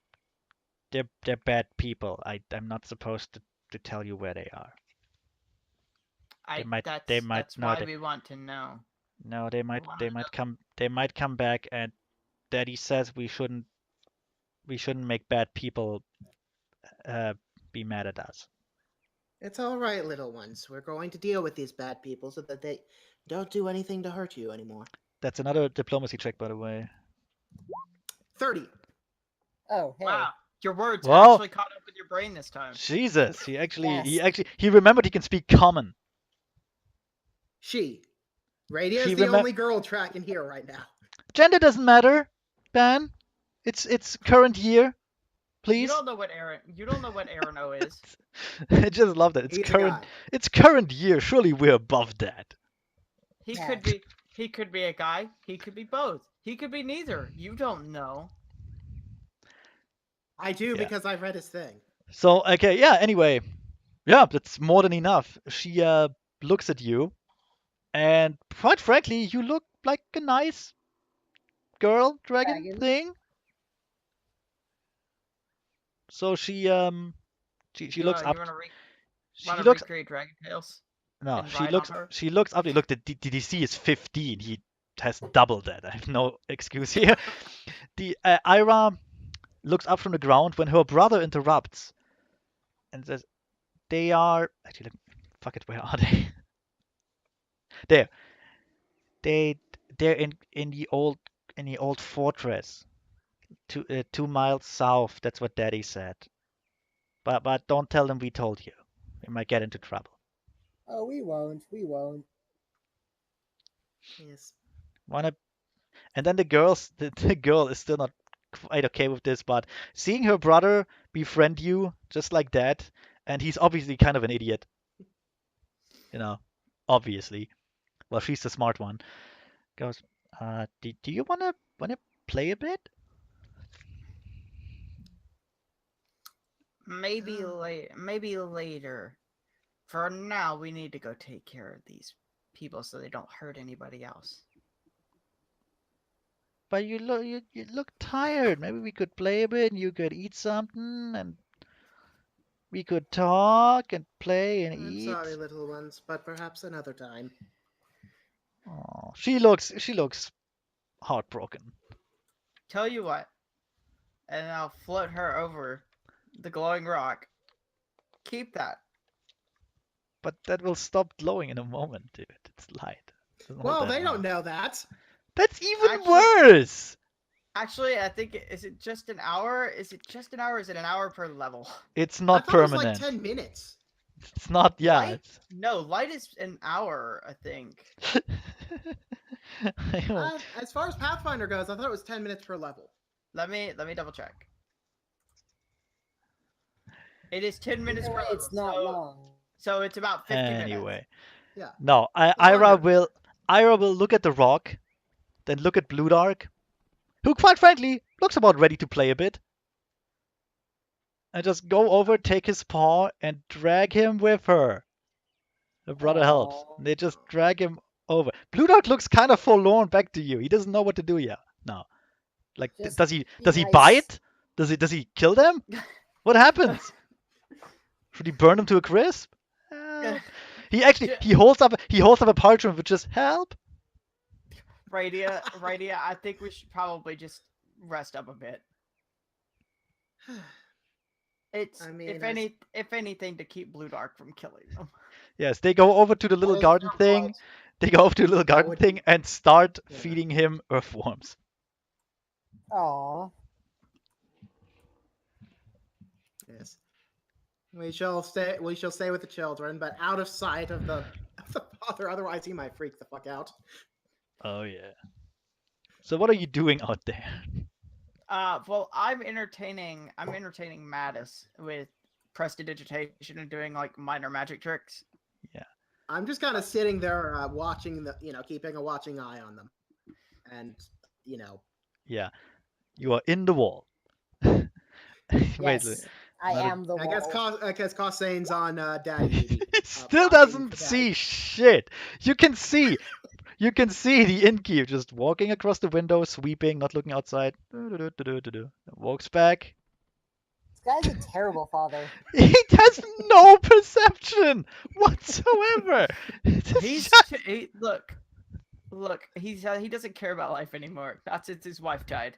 they're bad people. I'm not supposed to tell you where they are. They might That's no why they, we want to know. no We want to know. they might come back, and Daddy says we shouldn't make bad people be mad at us. It's all right, little ones. We're going to deal with these bad people so that they don't do anything to hurt you anymore. That's another diplomacy check, by the way. 30. Oh, hey. Wow, your words Well, actually caught up with your brain this time. Jesus, Yes. he remembered he can speak common. She. Radia She is the remem- only girl track in here right now. Gender doesn't matter, Ben. It's current year, You please. don't know what Arano is. I just love that. He's a guy. It's current year. Surely we're above that. He Yeah. could be a guy. He could be both. He could be neither. You don't know. I do Yeah. because I've read his thing. So okay, yeah. Anyway, yeah, that's more than enough. She looks at you, and quite frankly, you look like a nice girl dragon Dragon. thing. So she You looks up. want to She want to looks recreate Dragon Tales? no. and ride on her? She looks up. Look, the DDC is 15. He has double that. I have no excuse here. The Ira looks up from the ground when her brother interrupts and says, "They are actually fuck it. Where are they? There. They're in the old fortress, 2 miles south. That's what Daddy said. But don't tell them we told you. We might get into trouble. Oh, we won't. We won't. Yes. Wanna?" And then the girl is still not quite okay with this, but seeing her brother befriend you just like that, and he's obviously kind of an idiot. You know, obviously. Well, she's the smart one. Goes, do you wanna play a bit? Maybe later. For now, we need to go take care of these people so they don't hurt anybody else. But you look tired. Maybe we could play a bit, and you could eat something, and we could talk and play and I'm eat. sorry, little ones, but perhaps another time. Oh, she looks heartbroken. Tell you what, and I'll float her over the glowing rock. Keep that. But that will stop glowing in a moment, dude. It's light. Doesn't hold Well, that they don't long. know that. That's even Actually- worse. Actually, I think is it just an hour? Is it just an hour? Is it an hour per level? It's I not thought it was permanent. like 10 minutes. It's not. Yeah. Light? No, light is an hour, I think. I don't- As far as Pathfinder goes, I thought it was 10 minutes per level. Let me double check. It is 10 minutes per Anyway, level. it's not long. So it's about 50 minutes. Anyway, Yeah. no. I Ira wonder. will look at the rock, then look at Blue Dark, who quite frankly looks about ready to play a bit, and just go over, take his paw, and drag him with her. The brother helps. Aw. They just drag him over. Blue Dark looks kind of forlorn back to you. He doesn't know what to do yet. No. Like, Just does he be nice. bite? Does he kill them? What happens? Should he burn them to a crisp? He holds up a parchment with just help. Radia, I think we should probably just rest up a bit. It's I mean, if anything to keep Blue Dark from killing them. Yes, they go over to the little Those garden are thing. balls. They go over to the little garden would- thing and start Yeah. feeding him earthworms. Aw. Yes. We shall stay with the children, but out of sight of the father, otherwise he might freak the fuck out. Oh yeah. So what are you doing out there? Well, I'm entertaining Mattis with prestidigitation and doing like minor magic tricks. I'm just kind of sitting there watching keeping a watching eye on them. And, Yeah. You are in the wall. Wait, Yes. I Not a- am the I guess wall. Cossaine's on daddy duty. he still watching doesn't for see daddy. shit. You can see You can see the innkeep just walking across the window, sweeping, not looking outside. Walks back. This guy's a terrible father. He has no perception whatsoever. He's look. He doesn't care about life anymore. Not since his wife died.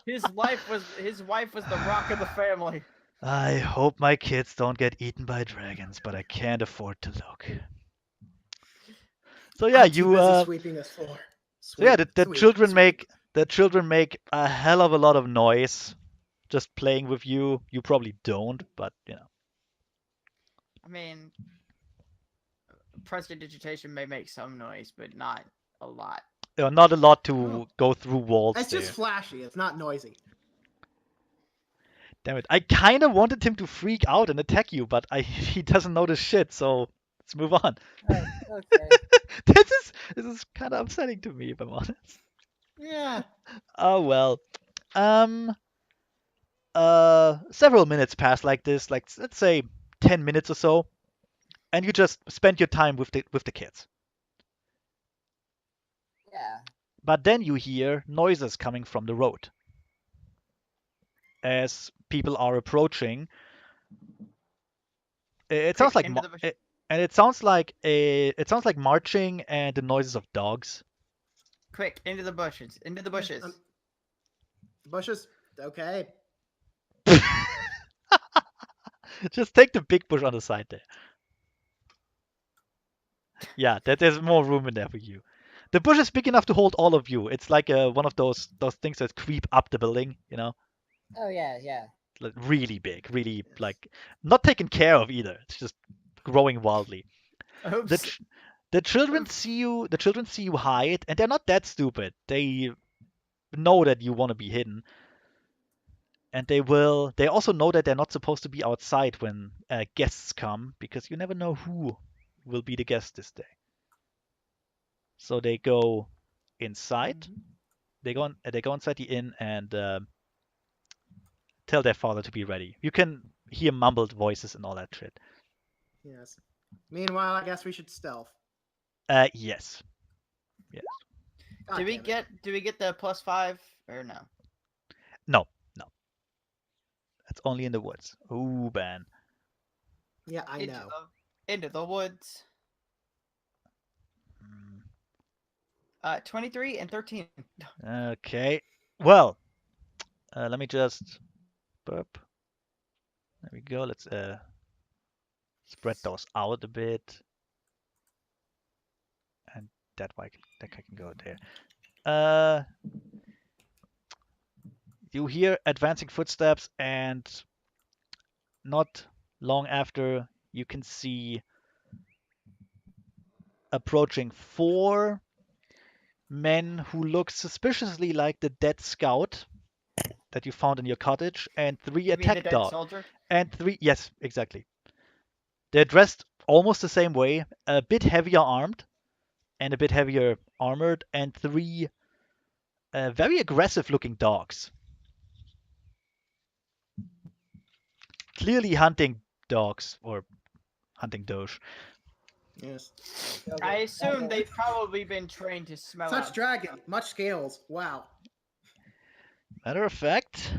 His wife was the rock of the family. I hope my kids don't get eaten by dragons, but I can't afford to look. So yeah, I'm too busy sweeping this floor. the children make a hell of a lot of noise just playing with you. You probably don't, but you know. I mean, prestidigitation may make some noise, but not a lot. Not a lot to No. go through walls It's there. just flashy. It's not noisy. Damn it. I kind of wanted him to freak out and attack you, but he doesn't notice shit, so let's move on. Okay. This is kind of upsetting to me, if I'm honest. Yeah. Oh well. Several minutes pass like this, like let's say 10 minutes or so, and you just spend your time with the kids. Yeah. But then you hear noises coming from the road as people are approaching. It sounds like Into the bush. and it sounds like marching and the noises of dogs. Quick, into the bushes. Into the bushes. Bushes. Okay. Just take the big bush on the side there. Yeah, there's more room in there for you. The bush is big enough to hold all of you. It's like one of those things that creep up the building, you know? Oh yeah, yeah. Like really big, really like not taken care of either. It's just growing wildly. Oops. The children see you. The children see you hide, and they're not that stupid. They know that you want to be hidden, and they will. They also know that they're not supposed to be outside when guests come, because you never know who will be the guest this day. So they go inside. They go inside the inn and tell their father to be ready. You can hear mumbled voices and all that shit. Yes. Meanwhile, I guess we should stealth. Yes. God Do we damn it. get the +5 or no? No. That's only in the woods. Ooh, man. Yeah, I know. Into the woods. 23 and 13. Okay. Well, let me just burp. There we go. Let's spread those out a bit. And that guy can go there. You hear advancing footsteps, and not long after, you can see approaching 4 men who look suspiciously like the dead scout that you found in your cottage, and 3 You mean the attack dead dogs. soldier? And 3, yes, exactly. They're dressed almost the same way, a bit heavier armed and a bit heavier armored, and 3 very aggressive looking dogs. Clearly hunting dogs or hunting doge. Yes. I assume they've probably been trained to smell Such out. dragon, much scales. Wow. Matter of fact,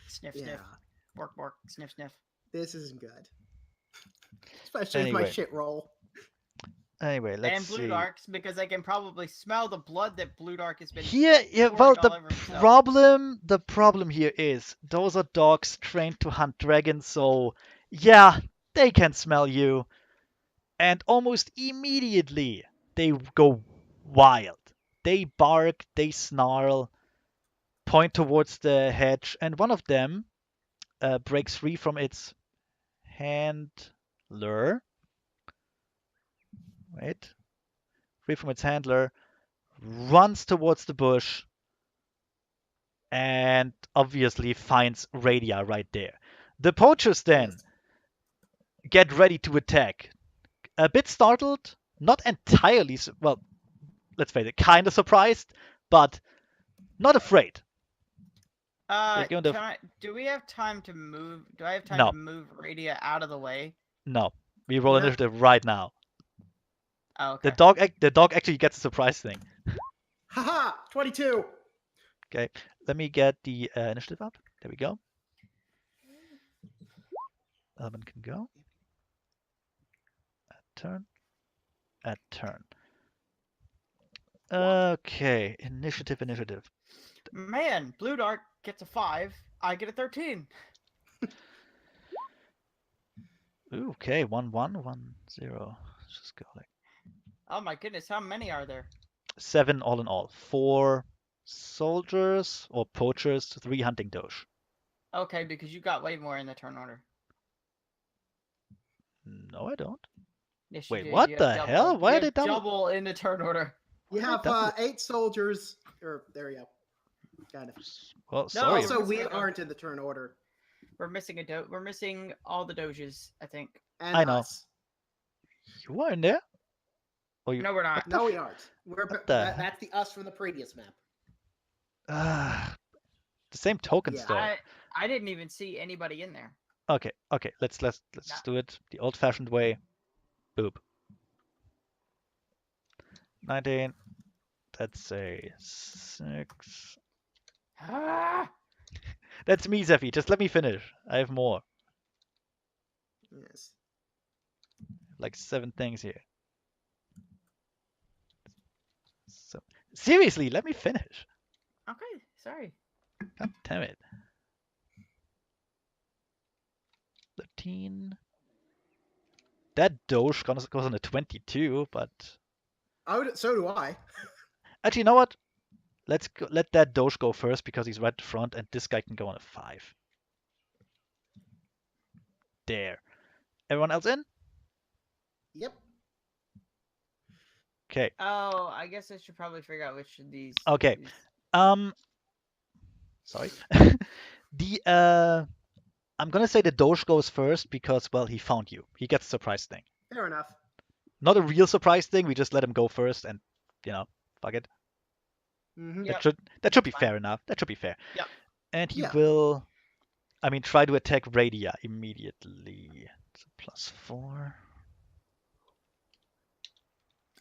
Sniff, Yeah. sniff. Bork, bork. Sniff, sniff. This isn't good. Especially with Anyway. my shit roll. anyway, let's And blue see. darks, because I can probably smell the blood that blue dark has been. Here, yeah, pouring well, all the over himself. problem here is those are dogs trained to hunt dragons, so yeah, they can smell you, and almost immediately they go wild. They bark, they snarl, point towards the hedge, and one of them breaks free from its handler. Wait, free from its handler, runs towards the bush, and obviously finds Radia right there. The poachers then get ready to attack. A bit startled, not entirely, well, let's face it, kind of surprised, but not afraid. Do we have time to move? Do I have time No. to move Radia out of the way? No, we roll No. initiative right now. Oh, okay. The dog actually gets a surprise thing. Haha, 22. Okay, let me get the initiative up. There we go. Elvin can go. Turn. At turn. Okay, initiative. Man, Blue Dark gets a 5. I get a 13. Ooh, okay, 1, 1, 1, 0. Let's just go like Oh my goodness, how many are there? 7 all in all. 4 soldiers or poachers, 3 hunting doge. Okay, because you got way more in the turn order. No, I don't. Yes, you Wait, did. what You have the double. hell? Why You are they have double? double in the turn order. You Why are have they double? 8 soldiers. Or there we go. Kind of. Well, No, sorry. Also, we're we missing a- aren't in the turn order. We're missing a We're missing all the doges, I think. And I know. us. You are in there? Or you? No, we're not. What the No, we aren't. what the heck? That's the us from the previous map. The same tokens Yeah. though. I didn't even see anybody in there. Okay, let's just do it the old-fashioned way. Boop. 19. That's a 6. Ah! That's me, Zephy. Just let me finish. I have more. Yes. Like 7 things here. So, seriously, let me finish. Okay, sorry. God damn it. 13. That doge goes on a 22, but So do I. actually, you know what? Let's go, let that doge go first because he's right at the front, and this guy can go on a 5. There. Everyone else in? Yep. Okay. Oh, I guess I should probably figure out which of these. Okay. these- Sorry. I'm gonna say the doge goes first because, well, he found you. He gets a surprise thing. Fair enough. Not a real surprise thing. We just let him go first, and fuck it. Mm-hmm. Yep. That should be Fine. fair enough. That should be fair. Yep. And he Yeah. will, try to attack Radia immediately. It's a +4.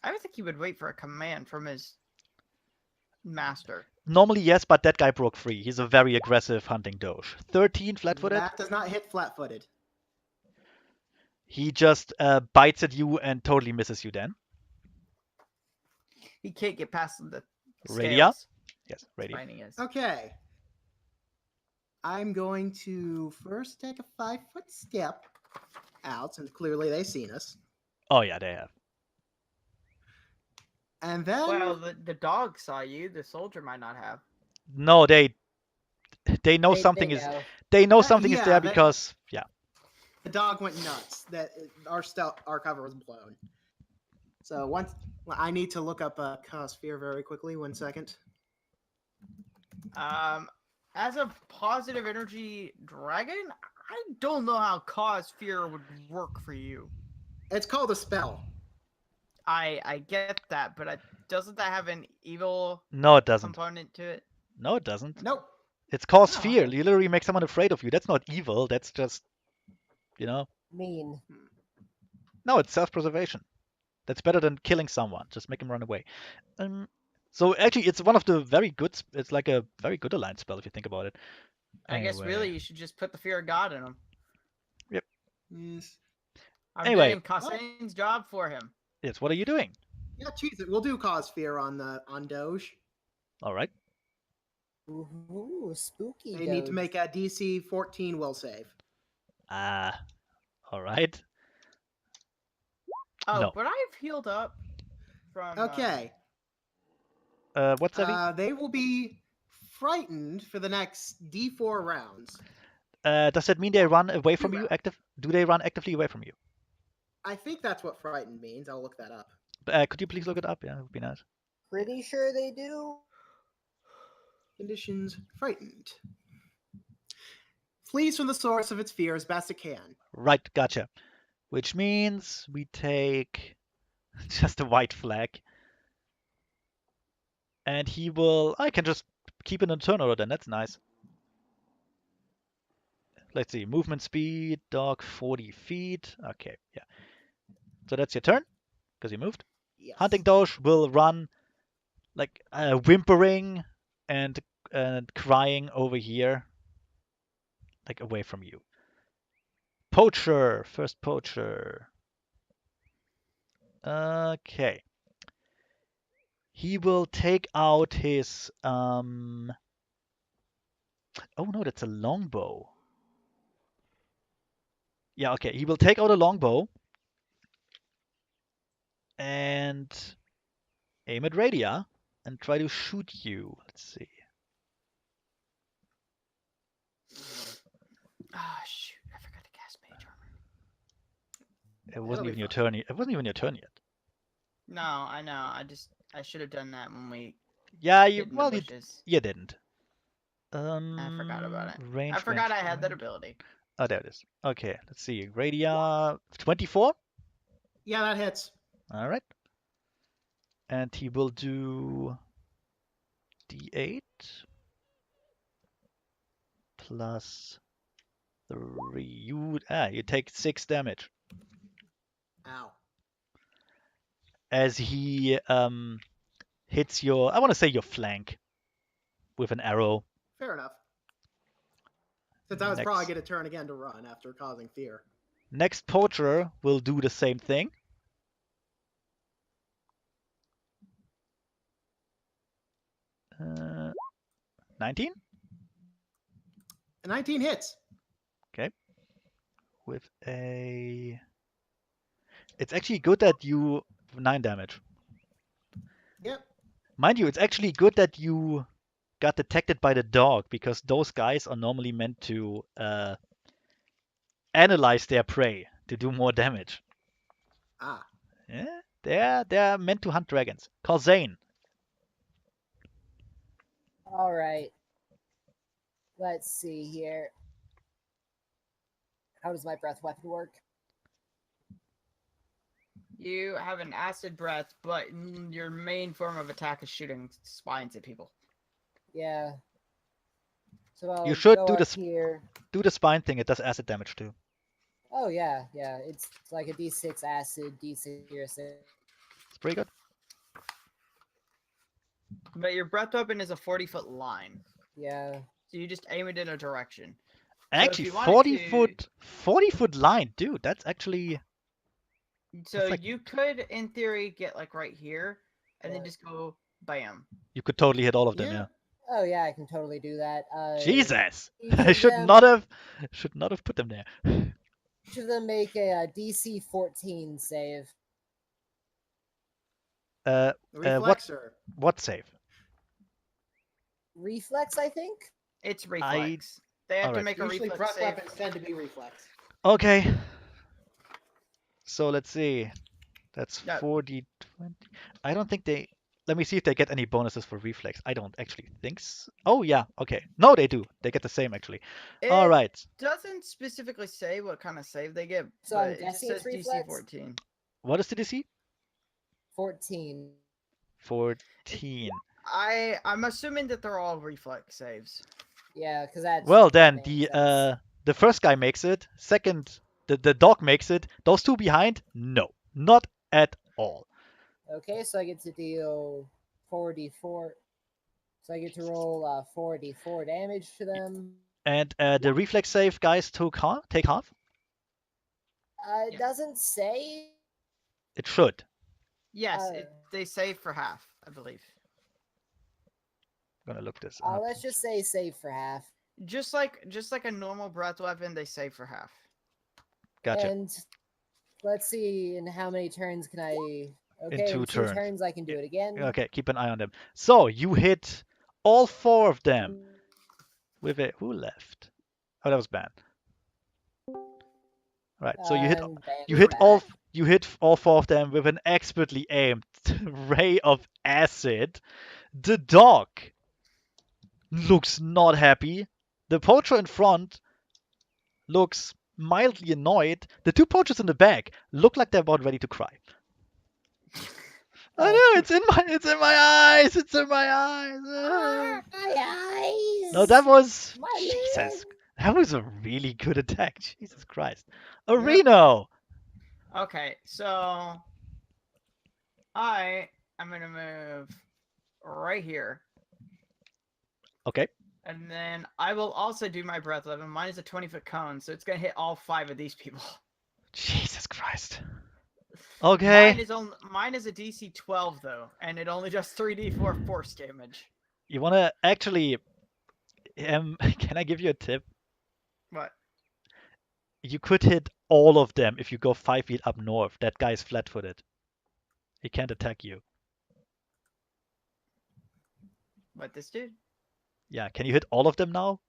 I would think he would wait for a command from his master. Normally, yes, but that guy broke free. He's a very aggressive hunting doge. 13 flat-footed. That does not hit flat-footed. He just bites at you and totally misses you then. He can't get past the Radia? scales. Yes, Radia. Finding is. Okay. I'm going to first take a 5-foot step out, since clearly they've seen us. Oh, yeah, they have. And then Well, the dog saw you. The soldier might not have. No, they know something is know. they know something is yeah, there they- because the dog went nuts. That our cover was blown. So I need to look up cause fear very quickly. 1 second. As a positive energy dragon, I don't know how cause fear would work for you. It's called a spell. I get that, but doesn't that have an evil no, it doesn't. component to it? No, it doesn't. Nope. It's cause Oh, fear. okay. You literally make someone afraid of you. That's not evil. That's just, Mean. no, it's self-preservation. That's better than killing someone. Just make him run away. So actually, it's one of the very good. It's like a very good alliance spell if you think about it. I guess Anyway. really you should just put the fear of God in him. Yes. I'm Anyway. doing Kassane's job for him. Yes. What are you doing? Yeah, cheese it. We'll do cause fear on Doge. All right. Ooh, spooky. They need to doge. make a DC 14 will save. All right. Oh, No. but I've healed up from. Okay. What's that? They will be frightened for the next D4 rounds. Does that mean they run away from you? rounds. Do they run actively away from you? I think that's what frightened means. I'll look that up. Could you please look it up? Yeah, it would be nice. Pretty sure they do. Conditions frightened. Flees from the source of its fear as best it can. Right, gotcha. Which means we take just a white flag. And I can just keep it in turn order then, that's nice. Let's see, movement speed, dog 40 feet. Okay, yeah. So that's your turn, because you moved. Yes. Hunting Doge will run like whimpering and crying over here, like away from you. Poacher, first poacher. Okay. He will take out his oh no, that's a longbow. Yeah, okay. He will take out a longbow and aim at Radia and try to shoot you. Let's see. Ah, shoot! I forgot to cast mage armor. It wasn't be even your fine. turn. It wasn't even your turn yet. No, I know. I should have done that when we Yeah, hid in the you bushes. didn't. I forgot about it. Range. I forgot I had that range. ability. Oh, there it is. Okay, let's see. Radia 24. Yeah, that hits. All right. And he will do D8 plus 3. You take 6 damage Ow. as he hits your, I want to say your flank with an arrow. Fair enough. Since I was probably Next. going to turn again to run after causing fear. Next poacher will do the same thing. Uh, 19? A 19 hits. Okay. With a... It's actually good that you... 9 damage. Yep. Mind you, it's actually good that you got detected by the dog, because those guys are normally meant to analyze their prey to do more damage. Ah. Yeah, they're meant to hunt dragons. Call Zane. All right. Let's see here. How does my breath weapon work? You have an acid breath, but your main form of attack is shooting spines at people. Yeah. So I'll You should go do up this. here. Do the spine thing. It does acid damage too. Oh yeah, yeah. It's like a D6 acid, D6 piercing. It's pretty good. But your breath weapon is a 40-foot line. Yeah. So you just aim it in a direction. Actually, if you wanted 40 foot line, dude. That's actually. So That's like- you could, in theory, get like right here, and then Yeah. just go bam. You could totally hit all of them. Yeah. Yeah. Oh yeah, I can totally do that. Jesus, each I of should them- not have put them there. Each of them make a DC 14 save. Reflex or? What save? Reflex, I think. It's reflex. They have to Alright. make a Usually reflex breath save. weapons tend to be reflex. Okay. So let's see. That's Yeah. 40, 20. I don't think they. Let me see if they get any bonuses for reflex. I don't actually think so. Oh yeah. Okay. No, they do. They get the same actually. All It right. doesn't specifically say what kind of save they get, So but I'm it just guessing says it's DC reflex? 14. What is the DC? 14. 14. I'm assuming that they're all reflex saves. Yeah, because that's. Well that then, makes the sense. the first guy makes it. Second, the dog makes it. Those two behind, no, not at all. Okay, so I get to deal 4d4. So I get to roll 4d4 damage to them. And the reflex save guys take half. It Yeah. doesn't say. It should. Yes, Uh, they save for half, I believe. I'm gonna look this up. Let's just say save for half. Just like a normal breath weapon, they save for half. Gotcha. And let's see, in how many turns can I? Okay, two in 2 turns. turns I can do it again. Okay, keep an eye on them. So you hit all 4 of them with a who left? Oh, that was bad. Right. So you hit And bam, you hit back. all you hit all 4 of them with an expertly aimed ray of acid. The dog looks not happy. The poacher in front looks mildly annoyed. The 2 poachers in the back look like they're about ready to cry. I know, it's in my eyes. It's in my eyes. Ah, my eyes. No, that was My Jesus. lid. That was a really good attack. Jesus Christ. Areno. Okay, so I am gonna move right here, Okay. and then I will also do my breath weapon. Mine is a 20-foot cone, so it's gonna hit all 5 of these people. Jesus Christ. Mine Okay. is a DC 12 though, and it only does 3d4 force damage. You wanna actually can I give you a tip? What? You could hit all of them if you go 5 feet up north. That guy's flat-footed. He can't attack you. What, this dude? Yeah, can you hit all of them now?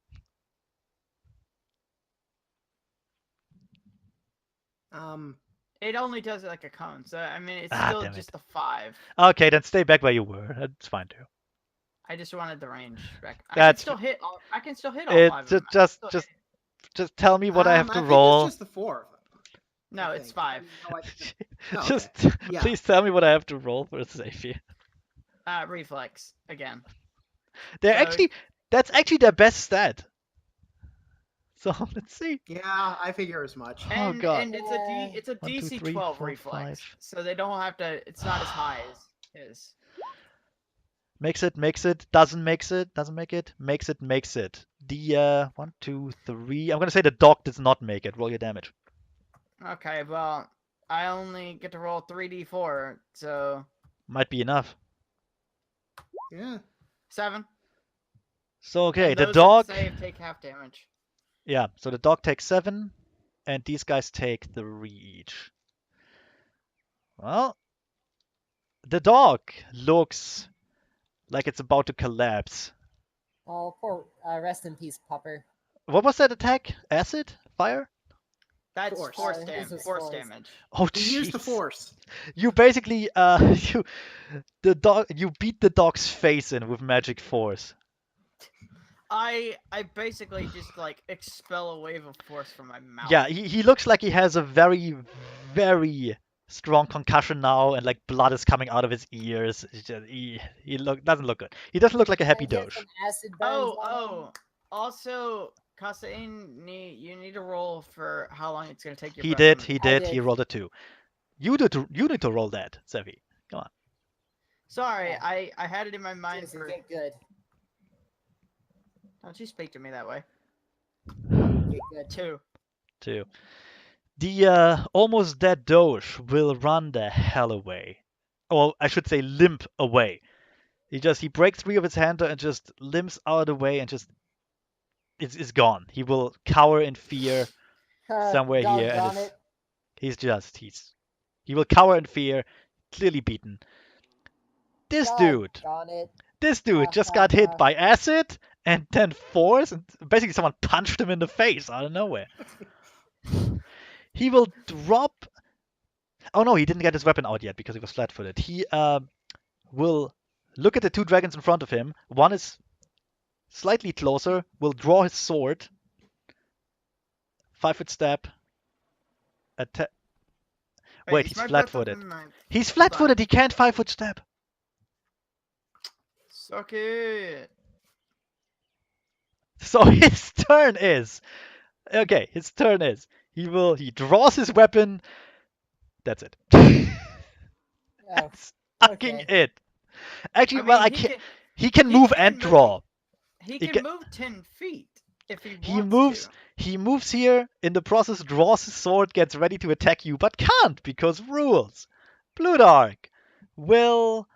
It only does it like a cone, so I mean it's Ah, still damn it. just a 5. Okay, then stay back where you were. That's fine too. I just wanted the range back. That's I can still hit all 5 of them. Just tell me what I have to think roll. it's just the 4 of them. No, I it's think. 5. Oh, okay. Just Yeah. please tell me what I have to roll for safety. Reflex again. So- That's actually their best stat. So let's see. Yeah, I figure as much. Oh And god. and it's a 1, 2, DC 3, 12 4, reflex, 5. so they don't have to. It's not as high as his. Makes it, doesn't make it, makes it. The 1, 2, 3. I'm gonna say the dog does not make it. Roll your damage. Okay, well, I only get to roll 3d4, so Might be enough. Yeah. 7. So okay, And the those that dog. save take half damage. Yeah, so the dog takes 7, and these guys take 3 each. Well, the dog looks like it's about to collapse. Oh, poor. Rest in peace, Pupper. What was that attack? Acid? Fire? That's Force. force This damage. is Force force. damage. Oh, He used the jeez. force. You basically you beat the dog's face in with magic force. I basically just like expel a wave of force from my mouth. Yeah, he looks like he has a very, very strong concussion now, and like blood is coming out of his ears. It's just, he doesn't look good. He doesn't look like a happy Get doge. some acid burns on him. Oh. Also, Kasain, you need to roll for how long it's gonna take your He breath did, weapon. he I did, he did. rolled a 2. You need to roll that, Sevi. Come on. Sorry, Yeah. I had it in my mind Seriously, for. get good. Don't you speak to me that way? Get good. 2. 2. The almost dead doge will run the hell away. Or I should say limp away. He breaks free of his handle and just limps out of the way and just is gone. He will cower in fear somewhere here, and Doggone it. he will cower in fear, clearly beaten. This dude Doggone it. just got hit by acid and then force, and basically someone punched him in the face out of nowhere. He will drop. Oh no, he didn't get his weapon out yet because he was flat-footed. He will look at the 2 dragons in front of him. One is slightly closer, will draw his sword. 5-foot step. Attack. Wait, is he's my breath flat-footed. weapon mine? He's flat-footed. He can't 5-foot step. Suck it. So his turn is. Okay, his turn is. He draws his weapon. That's it. Oh, That's fucking okay. it. Actually, I well, mean, he can he move can and move. draw. He He can ca- move 10 feet if he He wants moves. to. He moves here. In the process, draws his sword, gets ready to attack you, but can't because rules. Blue Dark will.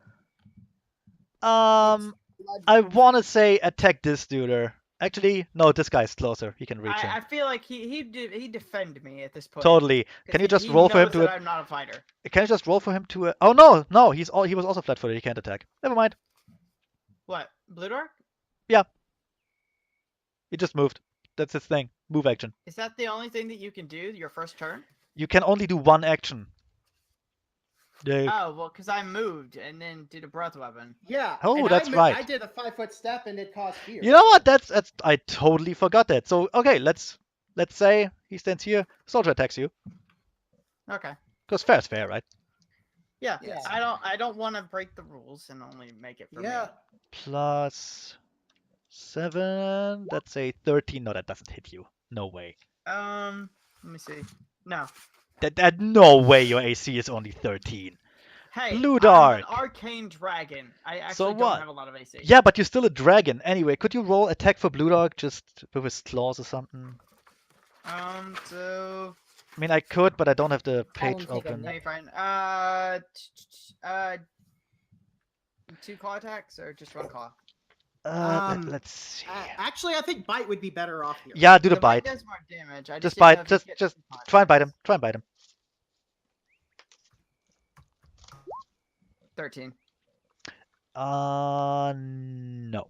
I want to say attack this dude. Actually, no, this guy's closer. He can reach him. I feel like he defend me at this point. Totally. 'Cause Can you just he roll for him knows to? that I'm not a fighter. Can you just roll for him to? Oh no, he was also flat-footed. He can't attack. Never mind. What? Blue Dark? He just moved. That's his thing. Move action. Is that the only thing that you can do your first turn? You can only do one action. Yeah. Oh, well, because I moved and then did a breath weapon. Yeah. Oh, and that's right. I did a 5-foot step and it caused fear. You know what? That's I totally forgot that. So okay, let's say he stands here. Soldier attacks you. Okay. Because fair is fair, right? Yeah. Yes. I don't want to break the rules and only make it for Yeah. Plus 7. That's a 13. No, that doesn't hit you. No way. me. Let me see. No. That no way your AC is only 13. Hey, Blue I'm Dark. an arcane dragon. I actually So don't what? have a lot of AC. Yeah, but you're still a dragon. Anyway, could you roll attack for Blue Dog just with his claws or something? So I mean, I could, but I don't have the page him take a open. nap. okay, fine. 2 claw attacks or just 1 claw? Let's see. Actually, I think bite would be better off here. Yeah, do the bite bite. does more damage. I Just didn't know bite. if you Just get 2 claw try and bite him. attacks. Try and bite him. 13. No.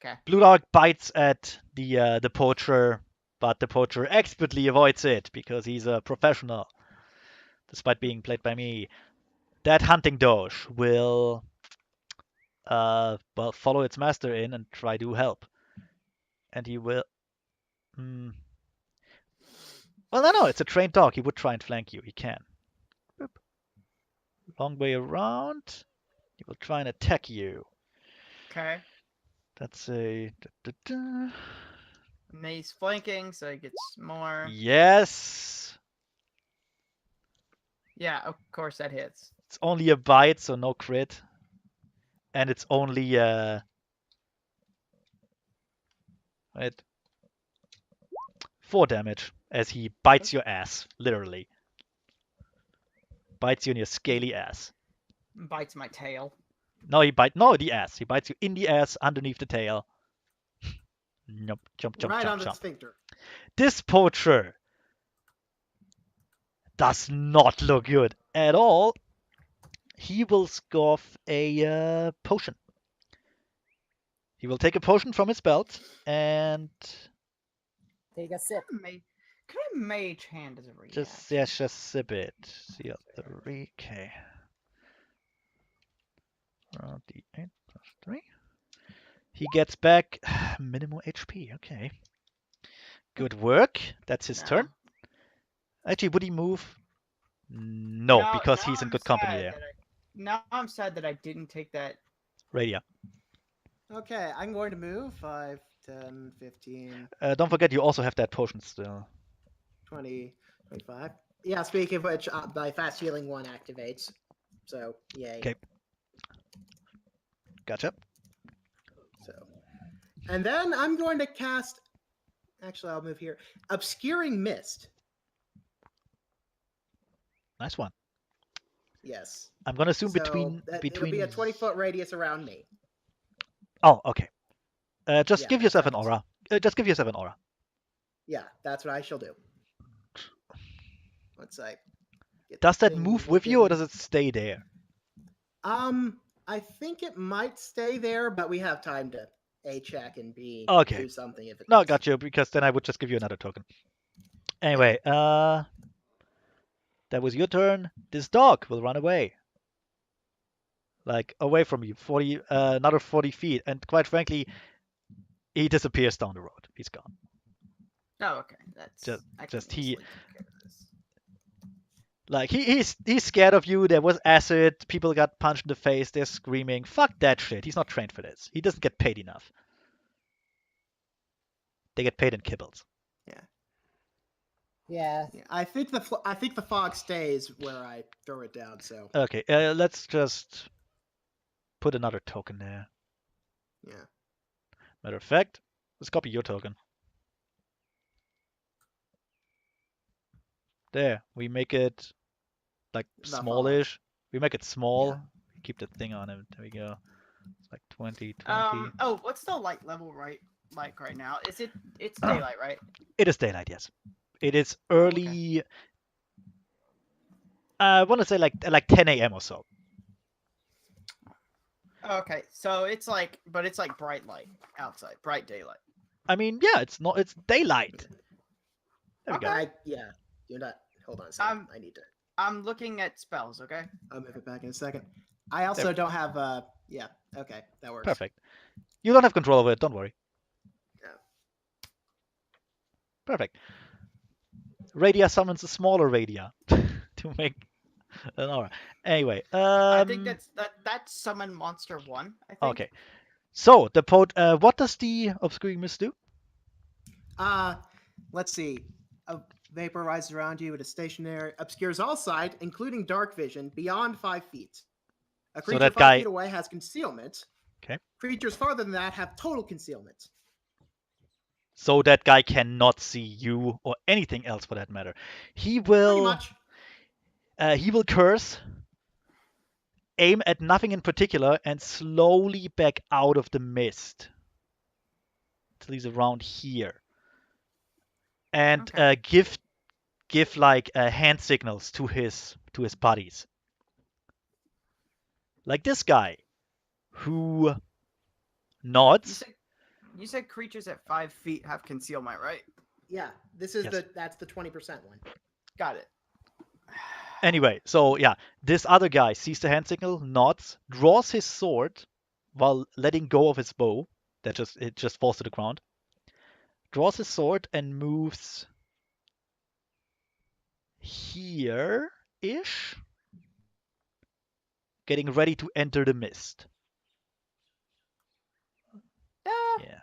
Okay. Blue Dog bites at the poacher, but the poacher expertly avoids it because he's a professional, despite being played by me. That hunting doge will well, follow its master in and try to help. And he will. Well, no, it's a trained dog. He would try and flank you. He can. Boop. Long way around. He will try and attack you. Okay. That's a. And he's flanking, so he gets more. Yes. Yeah, of course that hits. It's only a bite, so no crit. And it's only wait, 4 damage as he bites your ass, literally. Bites you in your scaly ass. Bites my tail. No, the ass. He bites you in the ass, underneath the tail. Nope, jump, Right on the jump. sphincter. This poacher does not look good at all. He will scoff a potion. He will take a potion from his belt and Take a sip. Could I mage hand as a reaction? just sip it. CL3. Okay. Roll D8 plus 3. He gets back minimal HP. Okay. Good work. That's his turn. Actually, would he move? No, because he's in good company there. Now I'm sad that I didn't take that. Radia. Okay, I'm going to move 5, 10, 15, Don't forget, you also have that potion still. 20, 25. Yeah, speaking of which, my fast healing 1 activates. So, yay. Okay. Gotcha. So, and then I'm going to cast. Actually, I'll move here. Obscuring Mist. Nice one. Yes. I'm gonna assume So between. it'll be a 20-foot radius around me. Oh, okay. Just Yeah, give yourself an sounds- aura. Just give yourself an aura. Yeah, that's what I shall do. Once I get Does the that thing move with you, or moving. does it stay there? I think it might stay there, but we have time to A check and B Okay. do something if it No, needs. got you, because then I would just give you another token. Anyway, that was your turn. This dog will run away. Like, away from you, another 40 feet. And quite frankly, he disappears down the road. He's gone. Oh, okay. That's Just he. he- Like, he's scared of you. There was acid. People got punched in the face. They're screaming. Fuck that shit. He's not trained for this. He doesn't get paid enough. They get paid in kibbles. Yeah. Yeah, I think the fog stays where I throw it down. So Okay, let's just put another token there. yeah. Matter of fact, let's copy your token. There, we make it like The fog. smallish. We make it small. Yeah. Keep the thing on him. There we go. It's like 20, 20. Oh, what's the light level like right now? It's daylight, right? It is daylight, yes. It is early. I want to say like 10 a.m. or so. Okay, so it's like bright light outside, bright daylight. I mean, yeah, it's daylight. There we go. Yeah. You're not. Hold on a second. I need to. I'm looking at spells. Okay. I'll move it back in a second. I also don't have Yeah. Okay, that works. Perfect. You don't have control over it. Don't worry. Yeah. Perfect. Radia summons a smaller Radia to make an aura. Anyway, I think that's summon monster 1. I think. okay. So what does the obscuring mist do? Let's see. vapor rises around you. It is stationary, obscures all sight, including dark vision, beyond 5 feet. A creature that 5 guy- feet away has concealment. Okay. Creatures farther than that have total concealment. So that guy cannot see you or anything else for that matter. He Pretty will much. curse, aim at nothing in particular, and slowly back out of the mist till he's around here. And Okay. give like hand signals to his buddies. Like this guy, who nods. You said creatures at 5 feet have concealment, right? Yeah, this is Yes. that's the 20% one. Got it. Anyway, so yeah, this other guy sees the hand signal, nods, draws his sword while letting go of his bow. It just falls to the ground. Draws his sword and moves here-ish, getting ready to enter the mist.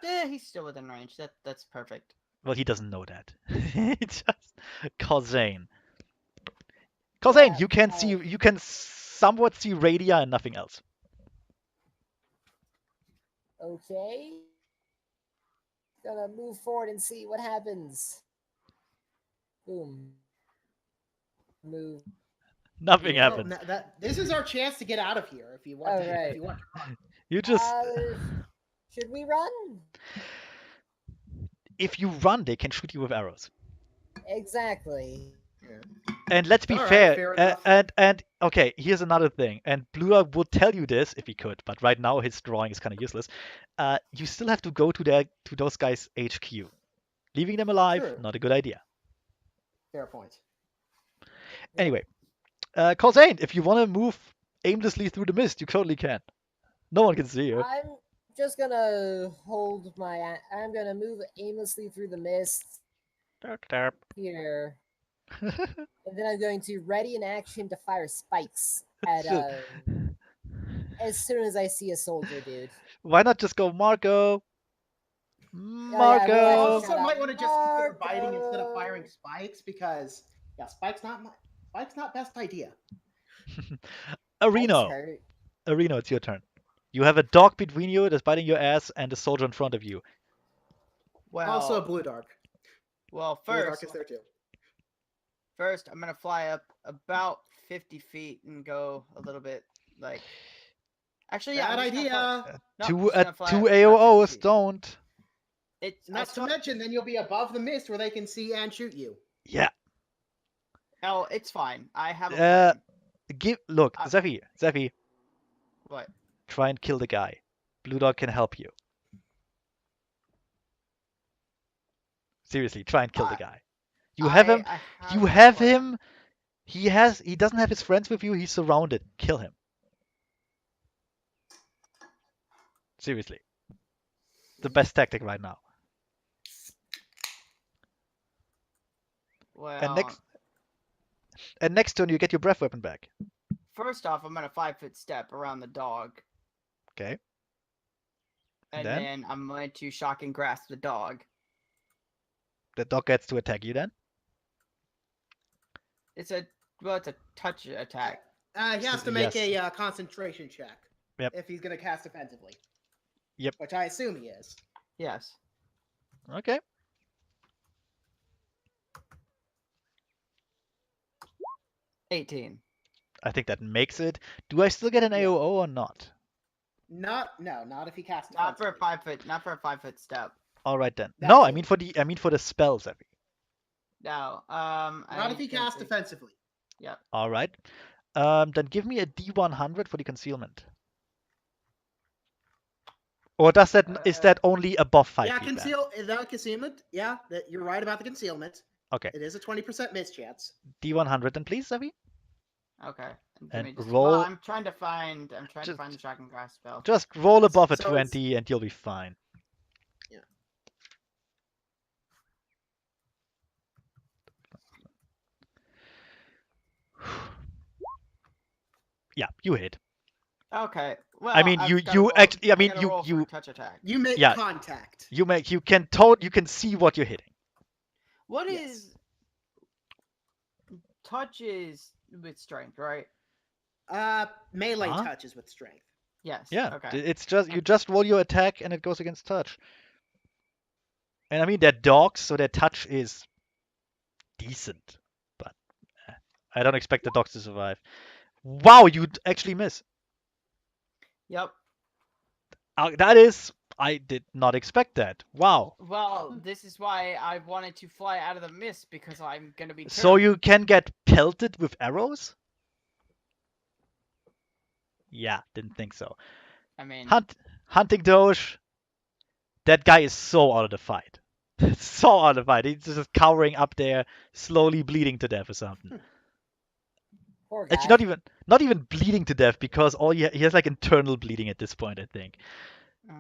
Yeah. He's still within range. That's perfect. Well, he doesn't know that. It's just Cosane. Cosane, Yeah, you can somewhat see Radia and nothing else. Okay. Gonna move forward and see what happens. Boom. Move. Nothing Well, happens. this is our chance to get out of here. If you want, All to, right. if you want. You just Should we run? if you run, they can shoot you with arrows. Exactly. And let's be All right, fair. fair enough. And okay, here's another thing. And Blue Dog would tell you this if he could, but right now his drawing is kind of useless. You still have to go to those guys' HQ. Leaving them alive, True. not a good idea. Fair point. Anyway, Cosane, if you want to move aimlessly through the mist, you totally can. No one can see you. I'm just gonna hold my. I'm gonna move aimlessly through the mist Derp, derp. here, and then I'm going to ready in action to fire spikes at as soon as I see a soldier, dude. Why not just go Marco? yeah, Marco. well, I Go. also Shut might up. want to just consider biting instead of Marco. firing spikes because spikes not best idea. Areno. hurt. Areno, it's your turn. You have a dog between you that's biting your ass and a soldier in front of you. Well, Also, blue dark. well, Blue dark first, is there too. first I'm gonna fly up about 50 feet and go a little bit like. Actually, yeah. Bad I'm just gonna fly- idea. No, I'm two just gonna fly two up about 50 AOOs feet. don't. It's I Not to saw- mention, then you'll be above the mist where they can see and shoot you. Yeah. Oh, it's fine. I have a plan. Look, Uh, Zephy, What? try and kill the guy. Blue Dog can help you. Seriously, try and kill the guy. You have him. You a have plan. him. He doesn't have his friends with you. He's surrounded. Kill him. Seriously. The best tactic right now. Well, And next turn you get your breath weapon back. first off, I'm gonna 5-foot step around the dog, Okay. and Then? then I'm going to shock and grasp the dog. The dog gets to attack you then. It's a touch attack. He has to make Yes. a concentration check. Yep. If he's going to cast defensively. Yep. Which I assume he is. Yes. Okay. $18. I think that makes it. Do I still get an Yeah. AOO or not? Not if he casts Not for a defensively. 5-foot step. All right then. That's No, I it. mean for the spell, Zephy. No. Not if he casts defensively. Yep. All right. Then give me a D100 for the concealment. Or is that only above 5 Yeah, feet? Then? that concealment. Yeah, you're right about the concealment. Okay. It is a 20% miss chance. D100 then, please, Zephy. Okay. Give And me just- roll- Well, I'm trying to find Just- the shock and grasp spell. Just roll above a So it's- 20 and you'll be fine. Yeah. Yeah, you hit. Okay. Well, I mean, I've you gotta roll- actually. I I mean, gotta roll for you a touch attack. You make Yeah. contact. you can see what you're hitting. What Yes. is touch is with strength, right? Melee Huh? touches with strength. Yes. Yeah, Okay. it's just you just roll your attack and it goes against touch. And I mean they're dogs, so their touch is decent, but I don't expect the dogs to survive. Wow, you actually miss. Yep. That is, I did not expect that. Wow. Well, this is why I wanted to fly out of the mist because I'm gonna be. So terrible. you can get pelted with arrows? Yeah, didn't think so. I mean, Hunting Doge, that guy is so out of the fight. So out of the fight. He's just cowering up there, slowly bleeding to death or something. Poor guy. Actually, not even bleeding to death because he has like internal bleeding at this point, I think.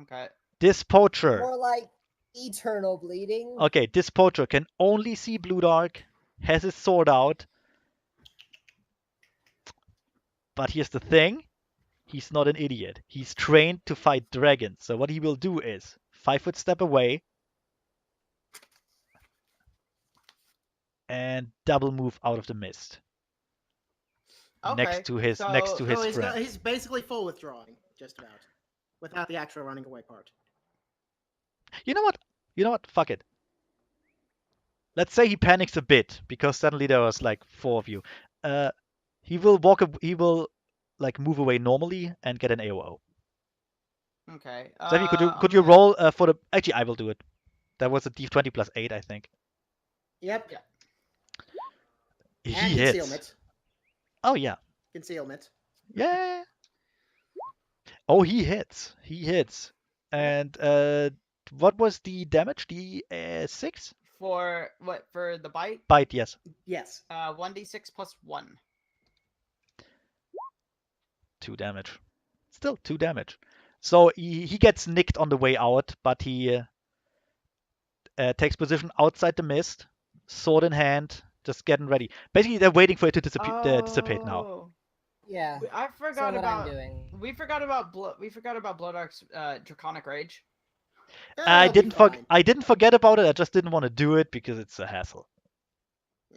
okay. This poacher. More like eternal bleeding. Okay, this poacher can only see blue dark, has his sword out. But here's the thing. He's not an idiot. He's trained to fight dragons. So what he will do is 5-foot step away and double move out of the mist. Okay. Next to his so, friend. He's basically full withdrawing, just about, without the actual running away part. You know what? Fuck it. Let's say he panics a bit because suddenly there was like 4 of you. He will like move away normally and get an AOO. Okay. Zevi, could you roll for the? Actually, I will do it. That was a D20 plus 8, I think. Yep. Yeah. He And hits. concealment. Oh yeah. Concealment. Yeah. Oh, he hits. He hits. And what was the damage? The 6? For what? For the bite? Bite, yes. Yes. 1d6 plus 1. 2 damage. Still 2 damage. So he gets nicked on the way out, but he takes position outside the mist, sword in hand, just getting ready. Basically, they're waiting for it to dissipate now. Oh. Yeah. I So forgot what about. I'm doing. We forgot about Bloodark's Draconic Rage. I That'll be fine. I didn't forget about it. I just didn't want to do it because it's a hassle.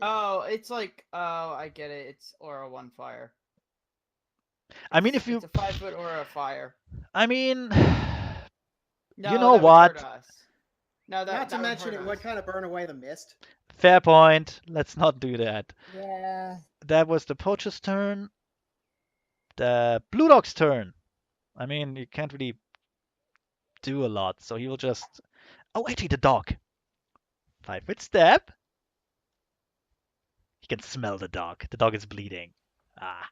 Oh, it's like. Oh, I get it. It's Aura 1 fire. I mean, if you. It's a 5-foot Aura of fire. I mean. No, You know that would what? hurt us. No, that Not to that mention hurt it would us. kind of burn away the mist. Fair point. Let's not do that. Yeah. That was the poacher's turn. The blue dog's turn. I mean, you can't really do a lot, so he will just. Oh, actually, the dog. 5-foot step. He can smell the dog. The dog is bleeding. Ah.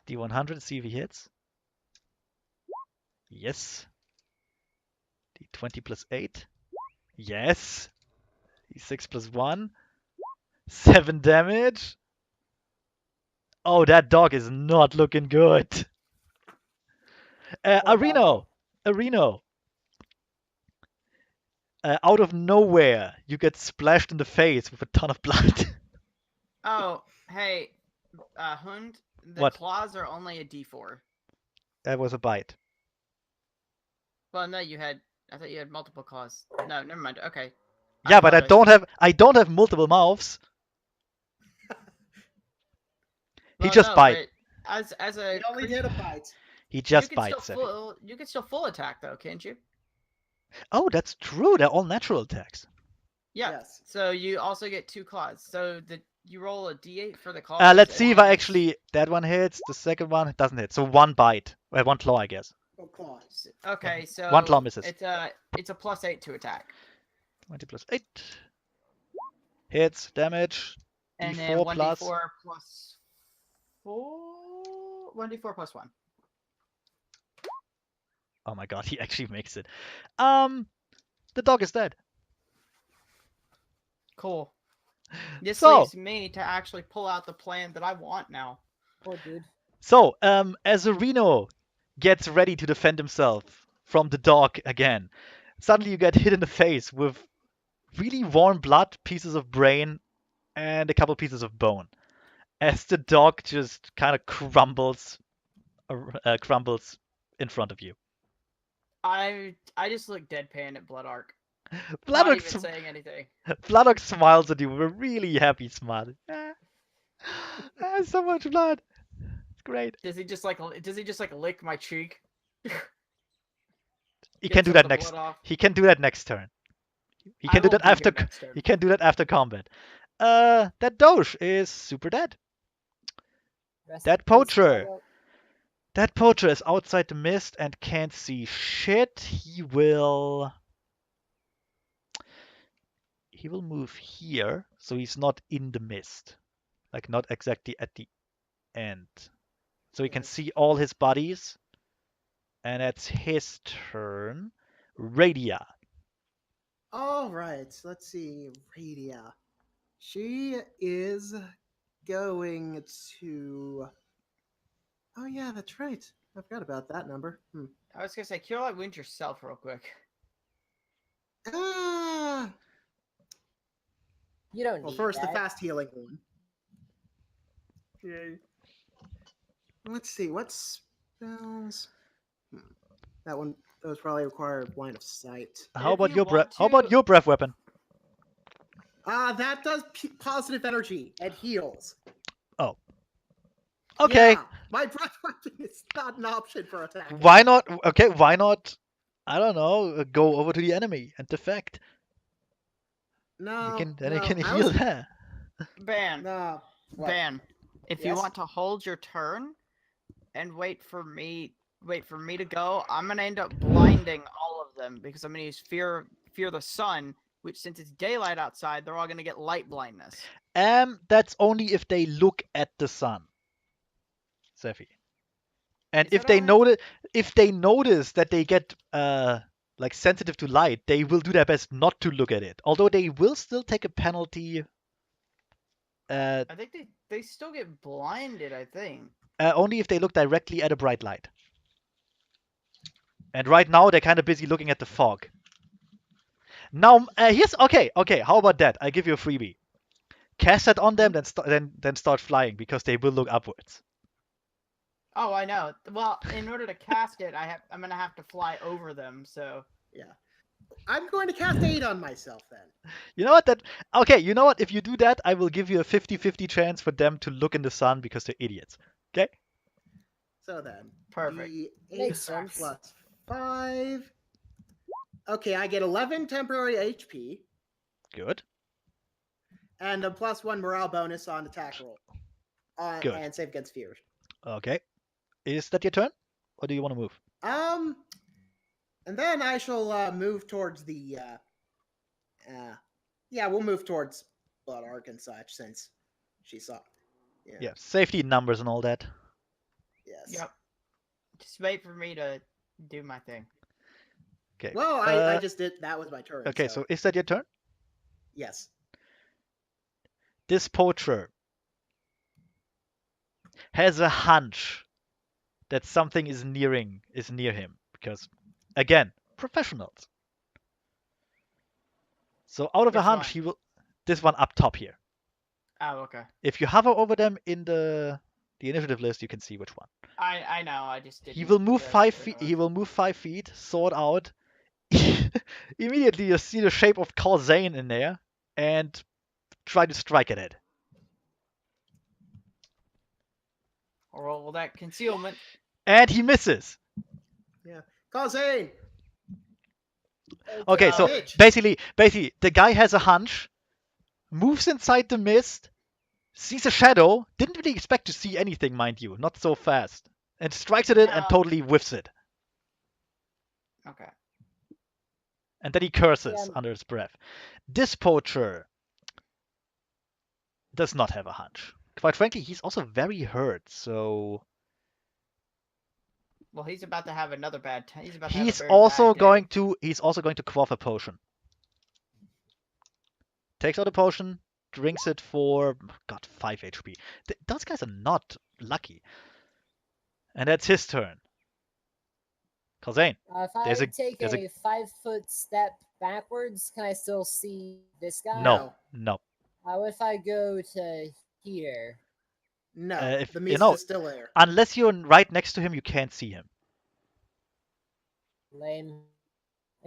D100, see if he hits. Yes. D20 plus 8. Yes. D6 plus 1. 7 damage. Oh, that dog is not looking good. Poor Areno. Out of nowhere, you get splashed in the face with a ton of blood. Oh, hey, Hund. The What? claws are only a D4. That was a bite. Well, no, you had. I thought you had multiple claws. No, never mind. Okay. Yeah, but I apologize. don't have multiple mouths. He Well, just no, bite. but as a He only did a bite. He just you can bites. you can still full attack though, can't you? Oh, that's true. They're all natural attacks. Yeah. Yes. So you also get 2 claws. So you roll a D8 for the claws. Let's and see if then I actually. That one hits. The second one doesn't hit. So 1 bite. 1 claw, I guess. Oh, claw. Okay, so 1 claw misses. It's a +8 to attack. 20 plus 8. Hits. Damage. And D4 then 1d4 plus. plus 4. 1d4 plus 1. Oh my god, he actually makes it. The dog is dead. Cool. This So- leaves me to actually pull out the plan that I want now. Poor dude. So, as Reno gets ready to defend himself from the dog again, suddenly you get hit in the face with really warm blood, pieces of brain, and a couple pieces of bone. As the dog just kind of crumbles in front of you. I just look deadpan at Bloodark. Not Bloodrock, even saying anything. Bloodrock smiles at you with a really happy smile. So much blood. It's great. Does he just like lick my cheek? He Get can do some of that the next. blood off? He can do that next turn. He I can do will that be here after. next turn. He can do that after combat. That Doge is super dead. Rest That in peace, poacher. Bloodrock. That poacher is outside the mist and can't see shit. He will move here, so he's not in the mist. Like not exactly at the end. So he can Yes. see all his buddies. And that's his turn. Radia. All right, let's see. Radia. She is going to. Oh yeah, that's right. I forgot about that number. I was gonna say, cure light wounds yourself real quick. Ah. You don't Well, need first the that. fast healing one. Okay. Let's see what spells. That one. Those probably require line of sight. How If about you your breath? want How about to- your breath weapon? That does positive energy and heals. Okay. Yeah, my breath weapon is not an option for attacking. Why not? Okay, why not? I don't know. Go over to the enemy and defect. No, You no, can I heal was, there. Ban. no. What? Ban. If you Yes? want to hold your turn and wait for me to go, I'm gonna end up blinding all of them because I'm gonna use fear the sun, which since it's daylight outside, they're all gonna get light blindness. That's only if they look at the sun, Sephi. And Is if that they alright? notice that they get like sensitive to light, they will do their best not to look at it. Although they will still take a penalty. I think they still get blinded, I think. Only if they look directly at a bright light. And right now they're kind of busy looking at the fog. Now here's okay. How about that? I give you a freebie. Cast that on them, then start flying because they will look upwards. Oh, I know. Well, in order to cast it, I'm gonna have to fly over them, so Yeah. I'm going to cast aid on myself then. You know what? You know what? If you do that, I will give you a 50-50 chance for them to look in the sun because they're idiots. Okay? So then, Perfect. the 8 Makes sense. plus 5. Okay, I get 11 temporary HP Good. and a +1 morale bonus on attack roll. Good. And save against fears. Okay. Is that your turn? Or do you want to move? And then I shall move towards the. Yeah, we'll move towards Blood Arc and such since she saw. Yeah. Safety numbers and all that. Yes. Yep. Just wait for me to do my thing. Okay. Well, I just did. That was my turn. Okay, so is that your turn? Yes. This poacher has a hunch that something is near him because, again, professionals. So out of a Which hunch, one? he will. This one up top here. Oh, okay. If you hover over them in the initiative list, you can see which one. I know. I just didn't. He will move realize 5 where feet. it was. He will move 5 feet, sword out. Immediately, you see the shape of Kalzane in there, and try to strike at it. Roll that concealment. And he misses. Kazane! Okay, so bitch. basically, the guy has a hunch, moves inside the mist, sees a shadow, didn't really expect to see anything, mind you, not so fast, and strikes at it and No. totally whiffs it. Okay. And then he curses Yeah. under his breath. This poacher does not have a hunch. Quite frankly, he's also very hurt, so Well, he's about to have another bad. He's about to he's have a very also bad going day. to quaff a potion. Takes out a potion, drinks it for 5 HP. Those guys are not lucky. And that's his turn. Kalzane. If I There's a- take there's a- a 5-foot step backwards, can I still see this guy? No. What if I go to here? No, If the you mist know- is still there. Unless you're right next to him, you can't see him. Lame.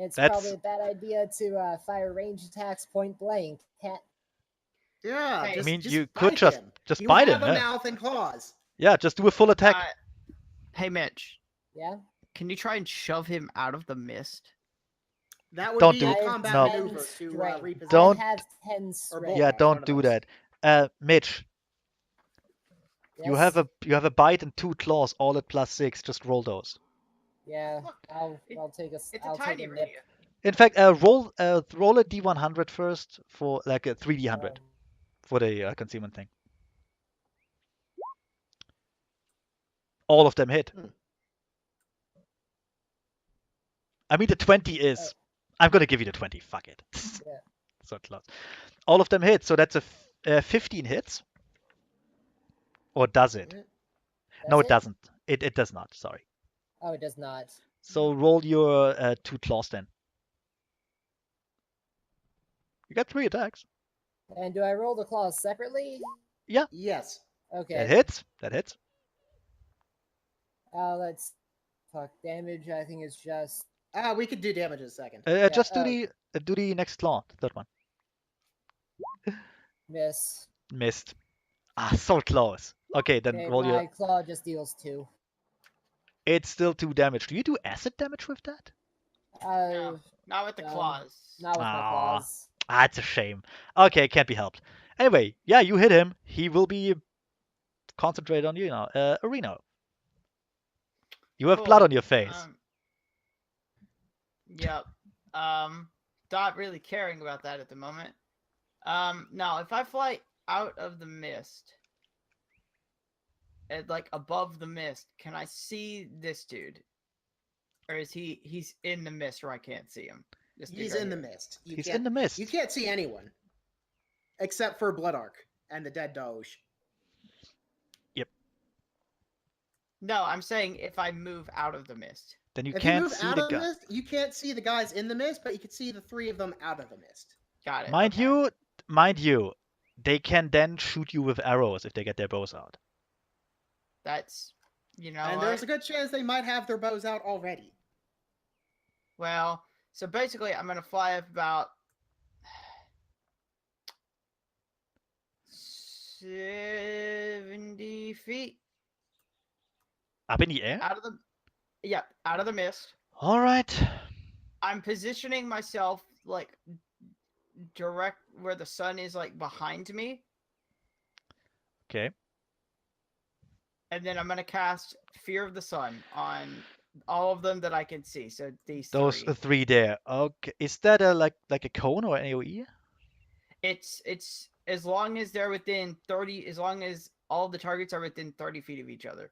It's That's- probably a bad idea to fire range attacks point blank. Yeah, Hey, I just, mean, just you bite could just- him. just you bite have him, a yeah. mouth and claws. Yeah, just do a full attack. Hey, Mitch, Yeah. can you try and shove him out of the mist? That would Don't be do a it. combat No. maneuver to reposition. Don't- I have 10 Or strength. Yeah, Bullseye, don't one of do those. that. Mitch, you Yes? have a bite and 2 claws, all at +6. Just roll those. Yeah, Look, I'll take a It's a I'll take tiny a nip. radio. In fact, roll a D100 first for like a 3D100 Um, for the concealment thing. All of them hit. Hmm. I mean, the 20 is. I'm gonna give you the 20. Fuck it. Yeah. So close. All of them hit. So that's a 15 hits. Or does it? No, does it doesn't. It does not. Sorry. Oh, it does not. So roll your 2 claws then. You got 3 attacks. And do I roll the claws separately? Yes. Okay. That hits. That hits. Let's fuck damage. I think it's just We could do damage in a second. Just oh. do the next claw. The third one. miss. Missed. Ah, so close. Okay, then Okay, roll my your. claw just deals 2. It's still 2 damage. Do you do acid damage with that? Uh, Not with the No. claws. not with my Ah. claws. Ah, it's a shame. Okay, can't be helped. Anyway, yeah, you hit him. He will be concentrated on you now. Arena. You have blood Cool. on your face. Yep. Not really caring about that at the moment. Now if I fly out of the mist, and like above the mist, can I see this dude? Or is he's in the mist where I can't see him? This dude He's right in the here. mist. He's in the mist. You can't see anyone. Except for Blood Arc and the dead Doge. No, I'm saying if I move out of the mist. Then you If can't you move see out the of the guy. mist, you can't see the guys in the mist, but you can see the 3 of them out of the mist. Got it. Mind okay. you, they can then shoot you with arrows if they get their bows out. That's you know. And there's a good chance they might have their bows out already. Well, so basically, I'm gonna fly up about 70 feet Up in the air? out of the, out of the mist. All right. I'm positioning myself like direct where the sun is, like behind me, Okay. and then I'm gonna cast Fear of the Sun on all of them that I can see. So these Those three. 3 there. Okay. Is that a like a cone or an AoE? It's as long as they're within 30, as long as all the targets are within 30 feet of each other.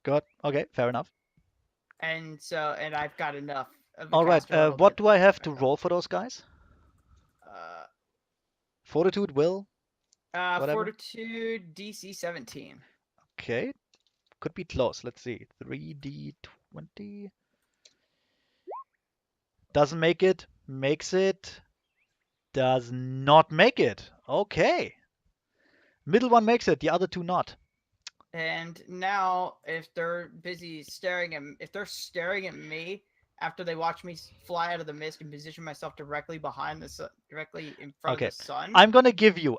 Good. Okay, fair enough. And I've got enough of the All right. caster level What to do I have do to myself. roll for those guys? Fortitude, will? Whatever. Fortitude DC 17. Okay. Could be close. Let's see. 3d20. Doesn't make it. Makes it. Does not make it. Okay. Middle one makes it. The other 2 not. And now, if they're busy staring at, if they're staring at me after they watch me fly out of the mist and position myself directly behind the sun, directly in front Okay. of the sun. I'm gonna give you.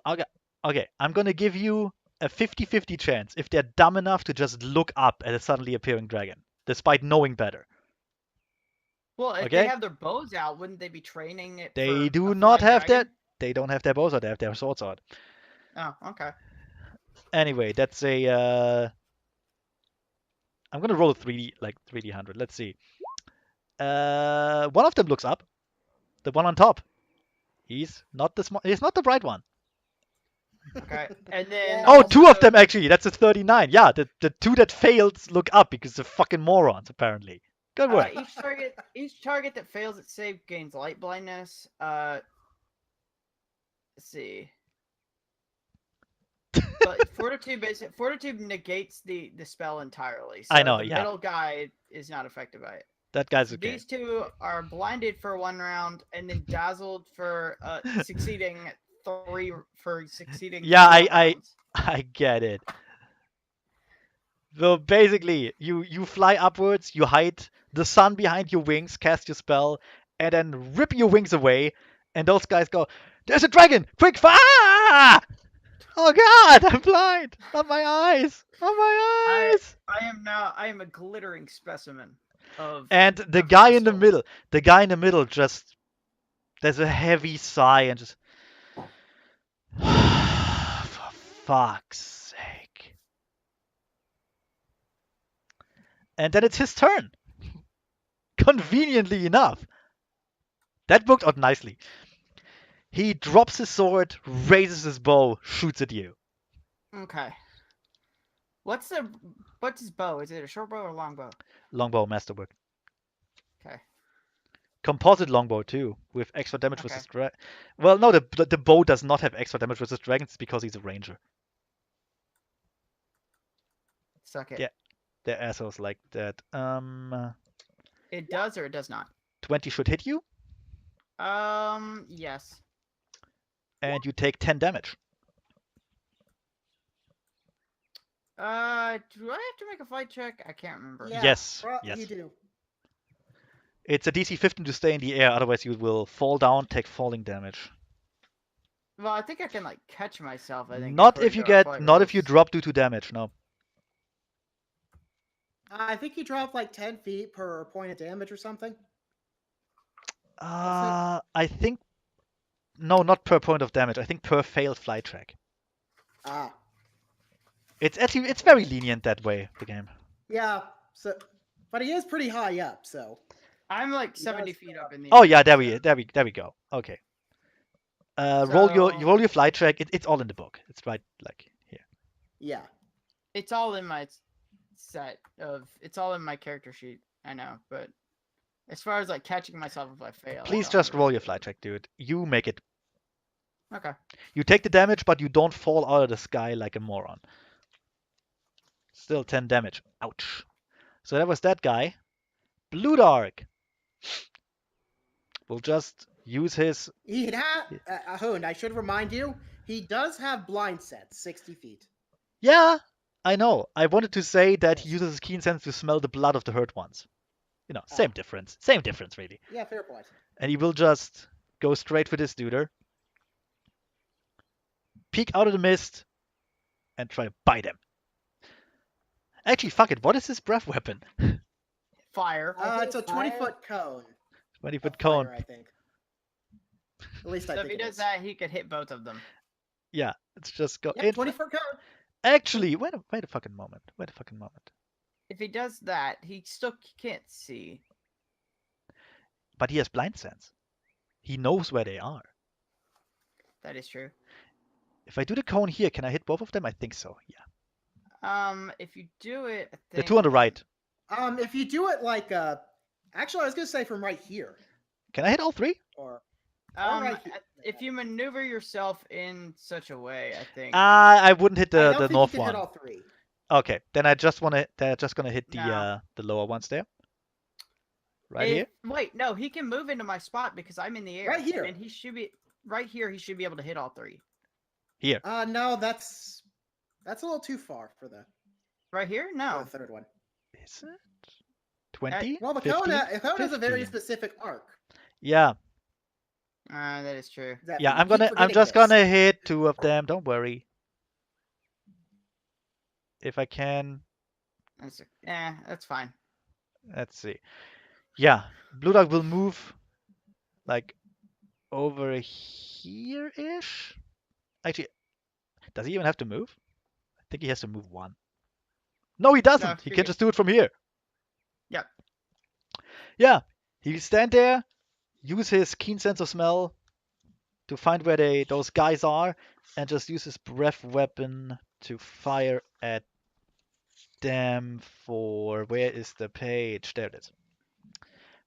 Okay. I'm gonna give you a 50-50 chance if they're dumb enough to just look up at a suddenly appearing dragon, despite knowing better. Well, if Okay. they have their bows out, wouldn't they be training it? They for do a not flying have their. dragon? They don't have their bows out. They have their swords out. Oh, okay. Anyway, that's a. I'm gonna roll a 3D100. Let's see. One of them looks up. The one on top. He's not the He's not the bright one. Okay. And then Yeah. Oh, also, 2 of them actually. That's a 39. Yeah, the 2 that failed look up because they're fucking morons apparently. Good work. each target that fails its save gains light blindness. Let's see. But fortitude negates the spell entirely. So I know, the yeah. middle guy is not affected by it. That guy's okay. These 2 are blinded for 1 round and then dazzled for succeeding 3 for succeeding. Yeah, 3 I rounds. I get it. So basically, you fly upwards, you hide the sun behind your wings, cast your spell, and then rip your wings away, and those guys go, "There's a dragon! Quick fire!" Oh God, I'm blind! Not my eyes! Not my eyes! I am a glittering specimen of. And the of guy in the crystal. middle, just there's a heavy sigh and just, for fuck's sake. And then it's his turn. Conveniently enough. That worked out nicely. He drops his sword, raises his bow, shoots at you. Okay. What's his bow? Is it a short bow or a long bow? Longbow masterwork. Okay. Composite longbow too, with extra damage Okay. versus dragon. Well, no, the bow does not have extra damage versus dragons because he's a ranger. Suck it. Yeah. They're assholes like that. It does or it does not. 20 should hit you, Yes. and you take 10 damage. Do I have to make a fight check? I can't remember. Yeah, Yes, You yes. do. It's a DC 15 to stay in the air, otherwise you will fall down, take falling damage. Well, I think I can like catch myself. I think. Not before if you go up, not if you ropes. drop due to damage, no. I think you drop like 10 feet per point of damage or something. I think no, not per point of damage. I think per failed flight track. Ah, It's actually very lenient that way, the game. yeah. So, but he is pretty high up, so. I'm like He 70 does feet go up up. in the. Oh yeah, air, there so- we go. Okay. So- Roll your flight track. It's all in the book. It's right like here. Yeah. It's all in my set of. It's all in my character sheet. I know, but as far as like catching myself if I fail. I Please don't just really roll your do flight track, dude. You make it. it. Okay. You take the damage, but you don't fall out of the sky like a moron. Still 10 damage. Ouch. So that was that guy. Blue Dark will just use his. He had. Hoon, I should remind you, he does have blind sense, 60 feet. Yeah, I know. I wanted to say that he uses his keen sense to smell the blood of the hurt ones. You know, same difference. Same difference, really. Yeah, fair point. And he will just go straight for this duder, peek out of the mist, and try to bite him. Actually, fuck it. What is his breath weapon? Fire. I think It's a it's fire. 20-foot cone. 20-foot of cone. fire, I think. At least So I if think he it does is. that, he could hit both of them. Yeah, let's just go. Yeah, 20-foot cone. Actually, wait a fucking moment. Wait a fucking moment. If he does that, he still can't see. But he has blind sense. He knows where they are. That is true. If I do the cone here, can I hit both of them? I think so. Yeah. If you do it, I The think... two on the right. If you do it like actually I was gonna say from right here. Can I hit all three? Or Um, right here. if you maneuver yourself in such a way, I think. I wouldn't hit I don't the think north you can one. hit all three. Okay, then I just wanna just gonna hit No. the lower ones there. Right If- here. Wait, no, he can move into my spot because I'm in the air. Right here. And he should be right here. He should be able to hit all three. Here. No, that's a little too far for the, Right here? for No. the third one. Is it? 20? Well, the 15? cone has a very 15. specific arc. Yeah. That is true. that Yeah, we I'm keep forgetting just this. gonna hit two of them. Don't worry. If I can, That's fine. let's see. Yeah, Blue Dog will move like over here-ish. Actually, does he even have to move? I think he has to move one. No, he doesn't. No, He he can can- just do it from here. Yep. Yeah, he'll stand there, use his keen sense of smell to find where those guys are, and just use his breath weapon to fire at them for... Where is the page? There it is.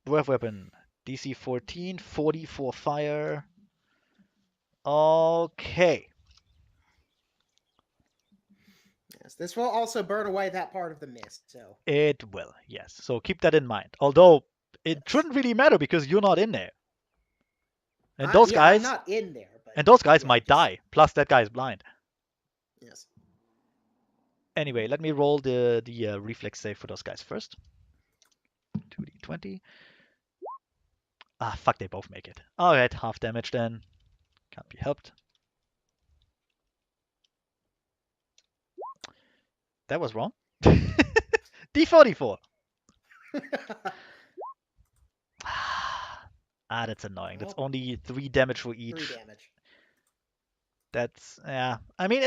Breath weapon. DC 14, 40 for fire. Okay. Yes, this will also burn away that part of the mist. So It will, yes. So keep that in mind. Although it Yes. shouldn't really matter because you're not in there. And I- those yeah, guys I'm not in there. But and those guys yeah, might just- die. Plus that guy is blind. Yes. Anyway, let me roll the reflex save for those guys first. 2d20. Ah, fuck, they both make it. Alright, half damage then. Can't be helped. That was wrong. D44. Ah, that's annoying. That's Well, only 3 damage for 3 each. damage. That's, yeah. I mean,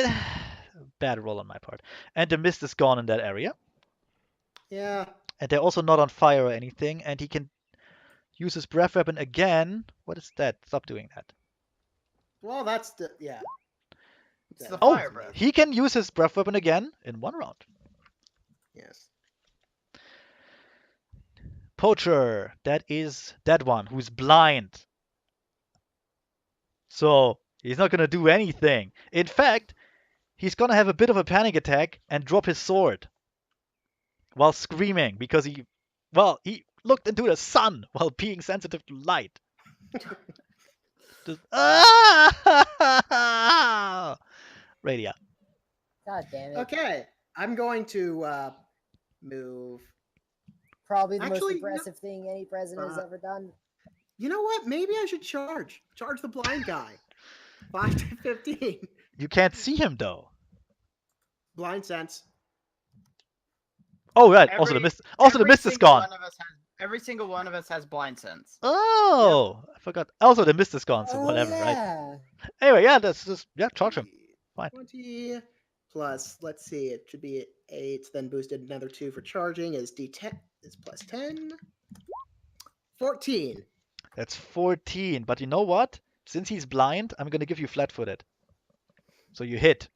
bad roll on my part. And the mist is gone in that area. Yeah. And they're also not on fire or anything. And he can use his breath weapon again. What is that? Stop doing that. Well, that's the yeah. It's That the Oh, fire breath. he can use his breath weapon again in 1 round. Yes. Poacher, that is that one who's blind. So he's not gonna do anything. In fact, he's gonna have a bit of a panic attack and drop his sword while screaming because he looked into the sun while being sensitive to light. Just, ah! Radia. God damn it. Okay. I'm going to move. Probably the Actually, most impressive thing any president has ever done. You know what? Maybe I should charge. Charge the blind guy. 5 to 15. You can't see him though. Blind sense. Oh right. Also the mist. Also the every mist is single gone. one of us every single one of us has blind sense. Oh, I forgot. Also the mist is gone. So Oh, whatever, right? yeah. Anyway, yeah, that's just charge him. Fine. 20 plus, let's see, it should be 8, then boosted another 2 for charging is D10 is plus 10. 14. That's 14. But you know what? Since he's blind, I'm gonna give you flat-footed. So you hit.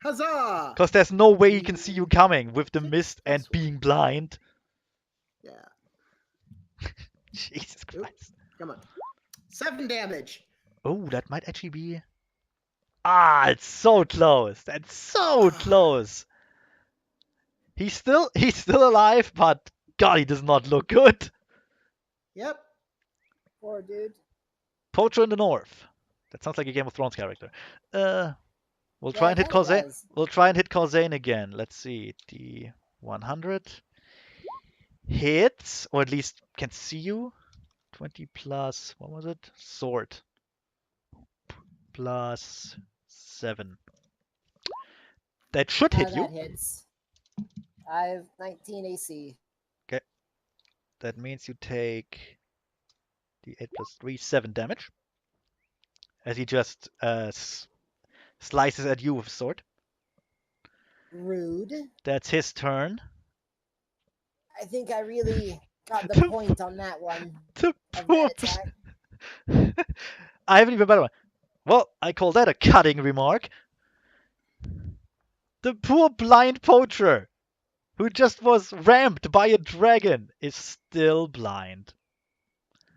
Huzzah! Because there's no way he can see you coming with the mist and being blind. Yeah. Jesus Oop. Christ. Come on. 7 damage. Oh, that might actually be... Ah, it's so close. That's so close. He's still alive, but God, he does not look good. Yep. Poor dude. Poacher in the north. That sounds like a Game of Thrones character. We'll try Yeah, and it hit kinda Corzane. does. We'll try and hit Corzane again. Let's see. The 100 hits, or at least can see you. 20 plus, what was it? Sword. Plus 7. That should hit you. That hits. I have 19 AC. That means you take the 8 plus 3, 7 damage. As he just slices at you with a sword. Rude. That's his turn. I think I really got the point on that one. The Of poor... that attack. I have an even better one. Well, I call that a cutting remark. The poor blind poacher, who just was rammed by a dragon, is still blind.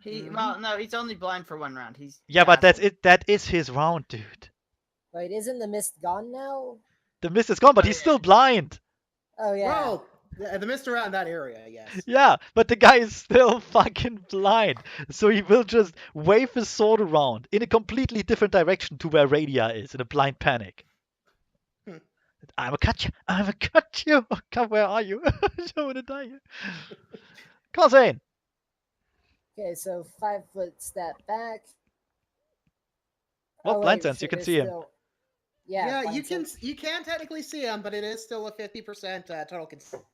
Well, no, he's only blind for 1 round. He's Yeah, but that's dazzled. it. That is his round, dude. Wait, isn't the mist gone now? The mist is gone, but he's still blind. Oh, yeah. Well, the mist around that area, yes. Yeah, but the guy is still fucking blind. So he will just wave his sword around in a completely different direction to where Radia is in a blind panic. I'm a cut you. I'm a cut you. Oh, God, where are you? I don't want to die here. Corzane. Okay, so 5 foot step back. Well, Oh, blind wait, sense, you shit, can there's see him. still- Yeah, Yeah, blind sense. you can technically see him, but it is still a 50% total control.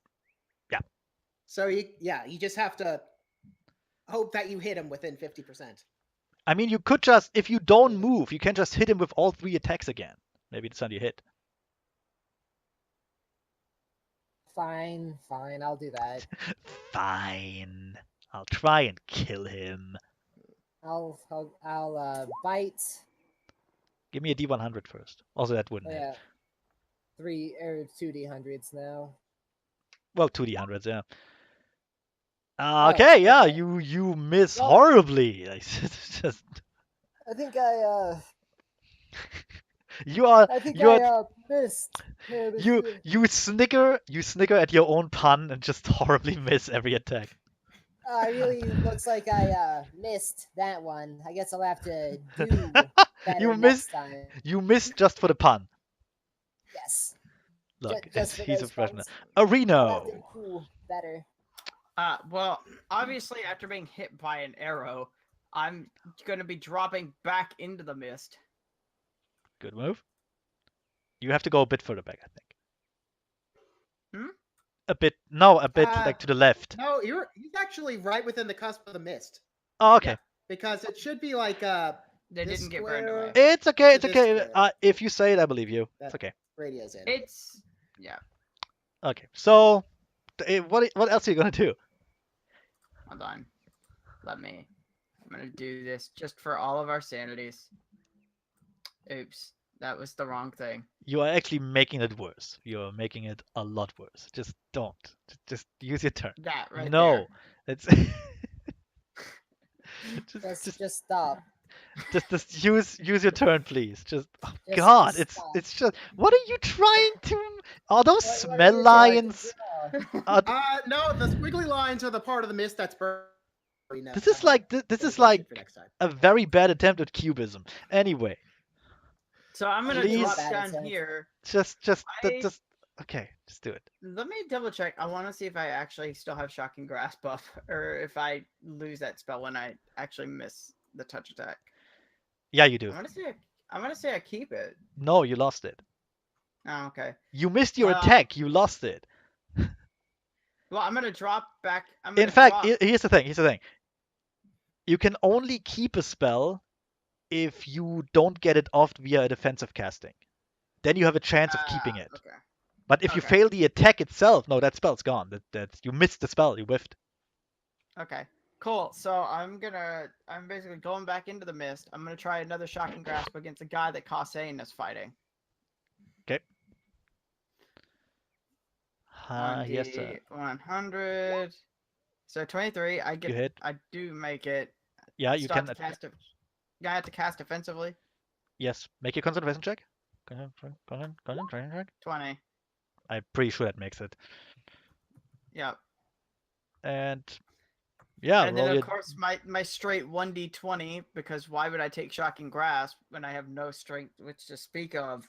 Yeah. So you just have to hope that you hit him within 50%. I mean, you could just, if you don't move, you can just hit him with all 3 attacks again. Maybe it's on your hit. Fine, I'll do that. Fine. I'll try and kill him. I'll bite. Give me a D100 first. Also, that Oh, wouldn't hit. yeah. 2 D100s now. Well, 2D100s, yeah. Oh, Okay, yeah, okay. you miss Well- horribly. It's just I think I you are missed. Yeah, but you snicker at your own pun and just horribly miss every attack. I really looks like I missed that one. I guess I'll have to do better You next missed- time. You missed just for the pun. Yes. Look, just for he's a those freshman. puns. I'll have Areno. to do better. Well, obviously, after being hit by an arrow, I'm going to be dropping back into the mist. Good move. You have to go a bit further back, I think. Hmm? A bit. No, a bit Uh, like to the left. No, he's actually right within the cusp of the mist Oh, okay. Yeah. because it should be like They this didn't get burned square away. It's okay. to It's this okay. square If you say it, I believe you. that It's okay. radio's in. It's yeah. Okay. So, what else are you gonna do? Hold on. I'm gonna do this just for all of our sanities. Oops, that was the wrong thing. You are actually making it worse. You are making it a lot worse. Just don't. Just use your turn. That right No, it's Just stop. just use your turn, please. Just oh Just- God, just stop. it's just. What are you trying to? Are those What are smell you trying to lines? draw? No, the squiggly lines are the part of the mist that's burned. No, This is like this is like for next time. a very bad attempt at cubism. Anyway, So I'm gonna Please. drop Bad down attempt. here. just I- just okay, just do it. Let me double check. I want to see if I actually still have shocking grasp buff, or if I lose that spell when I actually miss the touch attack. Yeah, you do. I'm gonna say I keep it. No, you lost it. Oh, okay. You missed your Well- attack. You lost it. Well, I'm gonna drop back. In fact, here's the thing. Here's the thing. You can only keep a spell if you don't get it off via a defensive casting. Then you have a chance of keeping it. Okay. But if you okay. fail the attack itself, no, that spell's gone. That you missed the spell. You whiffed. Okay. Cool. So I'm basically going back into the mist. I'm gonna try another shocking grasp against a guy that Cossain is fighting. Yes, sir. 100. So 23. I get. You hit. I do make it. Yeah, you Start can. to cast it. I have to cast defensively. Yes, make your concentration check. Concentration check. 20. I'm pretty sure that makes it. Yep. And yeah, And roll then your. of course my straight 1d20, because why would I take shocking grasp when I have no strength which to speak of?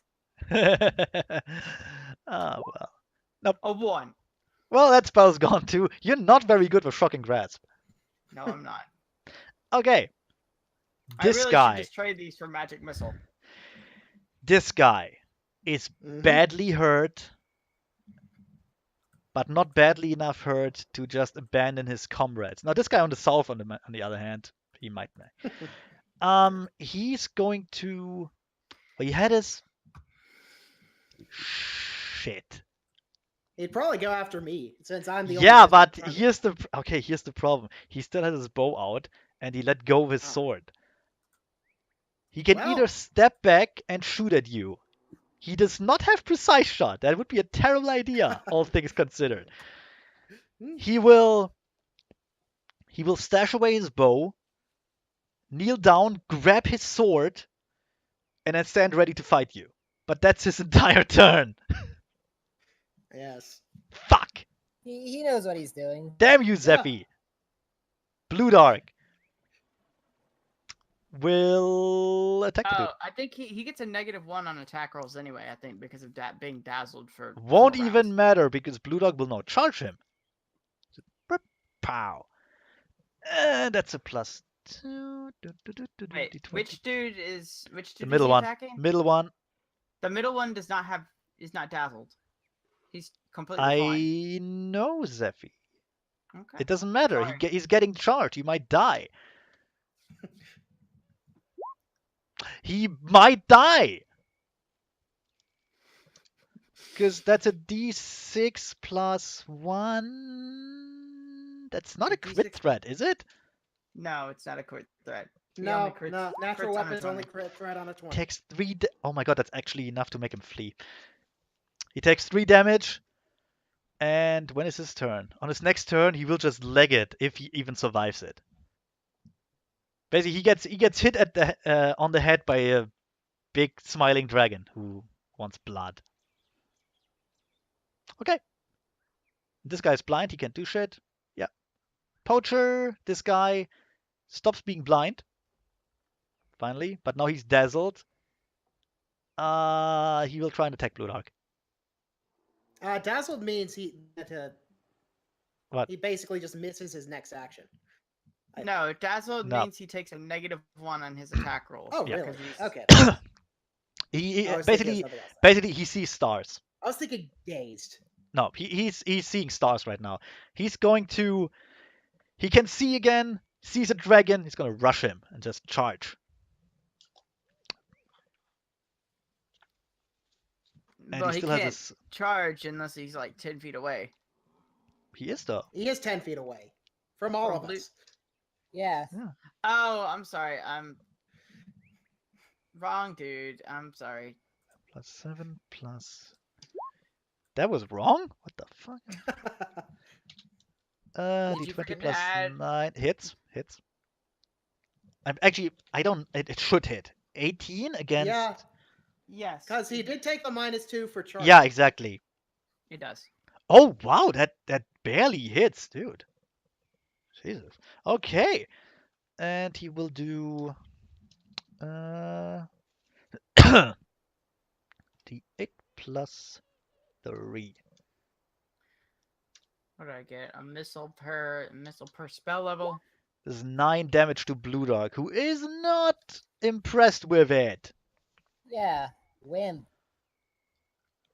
Ah, well. A 1. Well, that spell's gone too. You're not very good with shocking grasp. No, I'm not. Okay. I This really guy. should just trade these for magic missile. This guy is Mhm. badly hurt, but not badly enough hurt to just abandon his comrades. Now, this guy on the south, on the other hand, he might. He's going to. Well, he had his. Shit. He'd probably go after me since I'm the only. Yeah, mist in but front of here's the problem. He still has his bow out, and he let go of his Ah. sword. He can Well- either step back and shoot at you. He does not have precise shot. That would be a terrible idea, all things considered. Hmm. He will stash away his bow, kneel down, grab his sword, and then stand ready to fight you. But that's his entire turn. Yes. Fuck. He knows what he's doing. Damn you, Zephy. Blue Dark will attack the dude. Oh, I think he gets a -1 on attack rolls anyway, I think, because of that being dazzled for Won't 4 even rounds. matter because Blue Dog will now charge him. Pow. And that's a +2. Wait, D20. which dude is The middle he one. attacking? Middle one. The middle one is not dazzled. He's completely I know, Zephy. fine. Okay. It doesn't matter. Sorry. He's getting charged. You might die. He might die. Because that's a d6 +1. That's not a crit D6 threat, is it? No, it's not a crit threat. He No, only crits- no. Natural crits on a weapons only 20. crit threat on a 20. Takes 3. Oh my god, that's actually enough to make him flee. He takes 3 damage. And when is his turn? On his next turn, he will just leg it if he even survives it. Basically, he gets hit at the on the head by a big smiling dragon who wants blood. Okay. This guy's blind. He can't do shit. Yeah. Poacher. This guy stops being blind. Finally, but now he's dazzled. He will try and attack Blue Dark. Dazzled means What? He basically just misses his next action. No, dazzle No. means he takes a -1 on his attack rolls. Oh, Yeah. really? because he's- Okay. He I was thinking of basically something else. basically he sees stars. I was thinking dazed. No, he's seeing stars right now. He can see again, sees a dragon, he's gonna rush him and just charge. And Well, he he still can't has his charge unless he's like 10 feet away. he is though. He is 10 feet away from all of Probably. us. Yeah. Oh, I'm sorry. I'm wrong, dude. I'm sorry. +7 plus. That was wrong? What the fuck? Did you D20 forget to plus add- 9 hits. I don't. It should hit. 18 against. Yeah, Yes. because he did take the -2 for charge. Yeah, exactly. It does. Oh wow, that barely hits, dude. Jesus. Okay, and he will do. D8 plus 3. What did I get? A missile per spell level. This is 9 damage to Blue Dog, who is not impressed with it. Yeah. Win.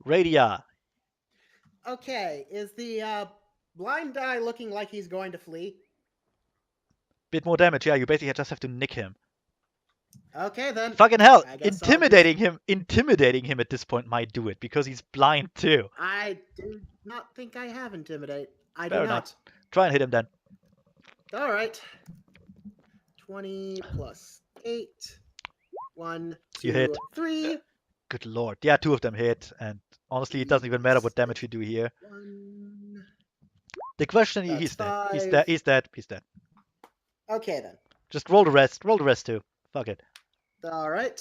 Radia. Okay, is the blind guy looking like he's going to flee? Bit more damage, yeah, you basically just have to nick him. Okay, then. Fucking hell, I guess I'll intimidating him at this point might do it, because he's blind too. I do not think I have intimidate. I Fair do enough. not. Try and hit him then. All right. 20 plus 8. 1, 2, You hit. 3. Good lord. Yeah, 2 of them hit, and honestly, it doesn't even matter what damage you do here. 1. The question, That's he's dead. He's 5. dead. He's dead. He's dead. Okay, then. Just roll the rest. Roll the rest too. Fuck it. All right.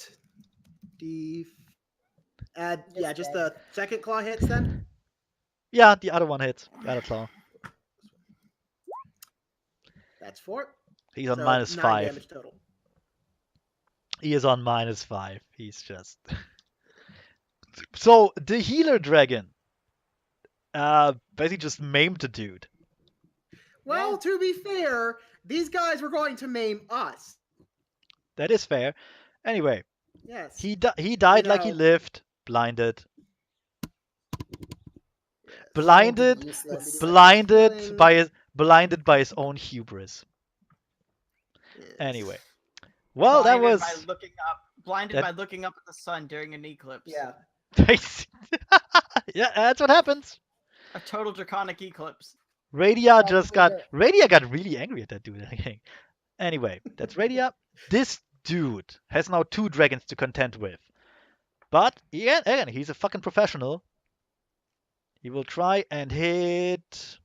Add, Just yeah, just dead. the second claw hits then. Yeah, the other one hits. The other claw. That's 4. He's on so minus 9 5. damage total. He is on minus 5. He's just. So the healer dragon, basically just maimed the dude. Well, Yeah. to be fair, these guys were going to maim us. That is fair. Anyway, Yes. he died like he know- lived, blinded, Yes. blinded, Useless. blinded Killing. by his own hubris. Yes. Anyway, well, that Blinded was blinded that- by looking up at the sun during an eclipse. Yeah. yeah, that's what happens. A total draconic eclipse. Radia just got Probably Radia got really angry at that dude. I think. Anyway, that's Radia. This dude has now 2 dragons to contend with, but again, he's a fucking professional. He will try and hit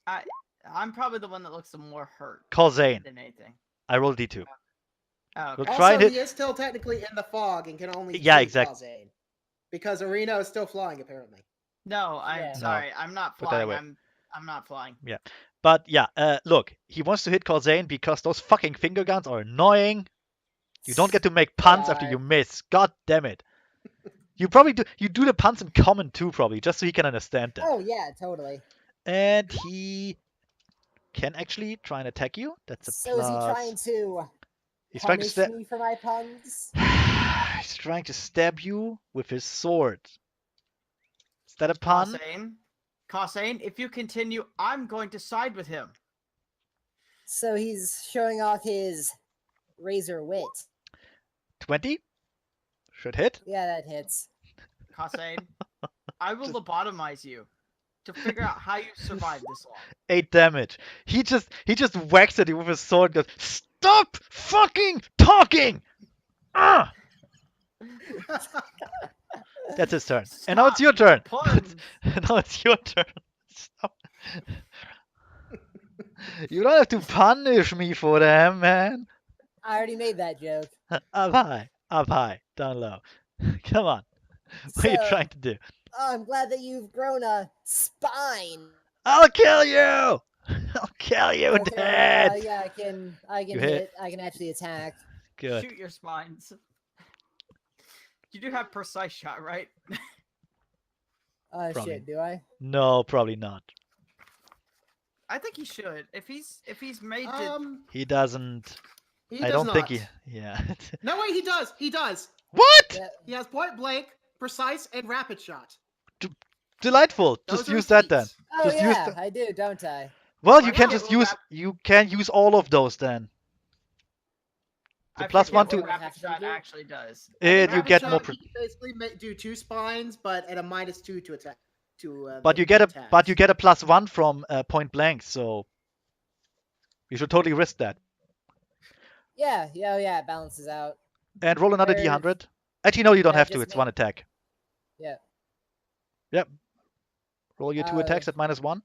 I'm probably the one that looks the more hurt Kozane. than anything. I rolled D2. Oh, We'll okay. try Also, and hit- he is still technically in the fog and can only Yeah, see exact- Khazane, because Arena is still flying apparently. No, I'm Yeah. sorry. I'm not Put that flying. away. I'm not flying. But yeah, look, he wants to hit Kozane because those fucking finger guns are annoying. You don't get to make puns after you miss. God damn it. You probably do. You do the puns in common too, probably, just so he can understand them. Oh yeah, totally. And he can actually try and attack you. That's a So plus. is he trying to He's trying to punish stab. me for my puns? He's trying to stab you with his sword. Is that a pun? Khazane, if you continue, I'm going to side with him. So he's showing off his razor wit. 20? Should hit. Yeah, that hits. Khazane, I will lobotomize you to figure out how you survived this long. 8 damage. He just whacks at you with his sword and goes, "Stop fucking talking!" Ah! That's his turn. And now it's your turn. Puns. Now it's your turn. Stop. You don't have to punish me for them, man. I already made that joke. Up high, down low. Come on. What are you So- trying to do? Oh, I'm glad that you've grown a spine. I'll kill you! I'll kill you Okay, dead! yeah, I can You hit. hit. I can actually attack. Good. Shoot your spines. You do have precise shot, right? Oh Probably. shit, do I? No, probably not. I think he should. If he's made to. He doesn't. He I does don't not. think he. Yeah. No, wait, he does. He does. What? Yeah, He has point blank, precise, and rapid shot. Delightful. Those Just are use that then. feats. oh Just use yeah, the. I do, don't I? Well, Why you can not? just Well, use. You can use all of those then. The I plus forget one what to. Have rapid to shot do? actually does. I think You rapid get shot, more. You can basically do 2 spines, but at a -2 to attack. But you get a plus one from point blank, so you should totally risk that. Yeah, it balances out. And roll another Where- d100. Actually, no, you don't yeah, have to. just It's one attack. Yeah. Yep. Roll your 2 attacks at -1.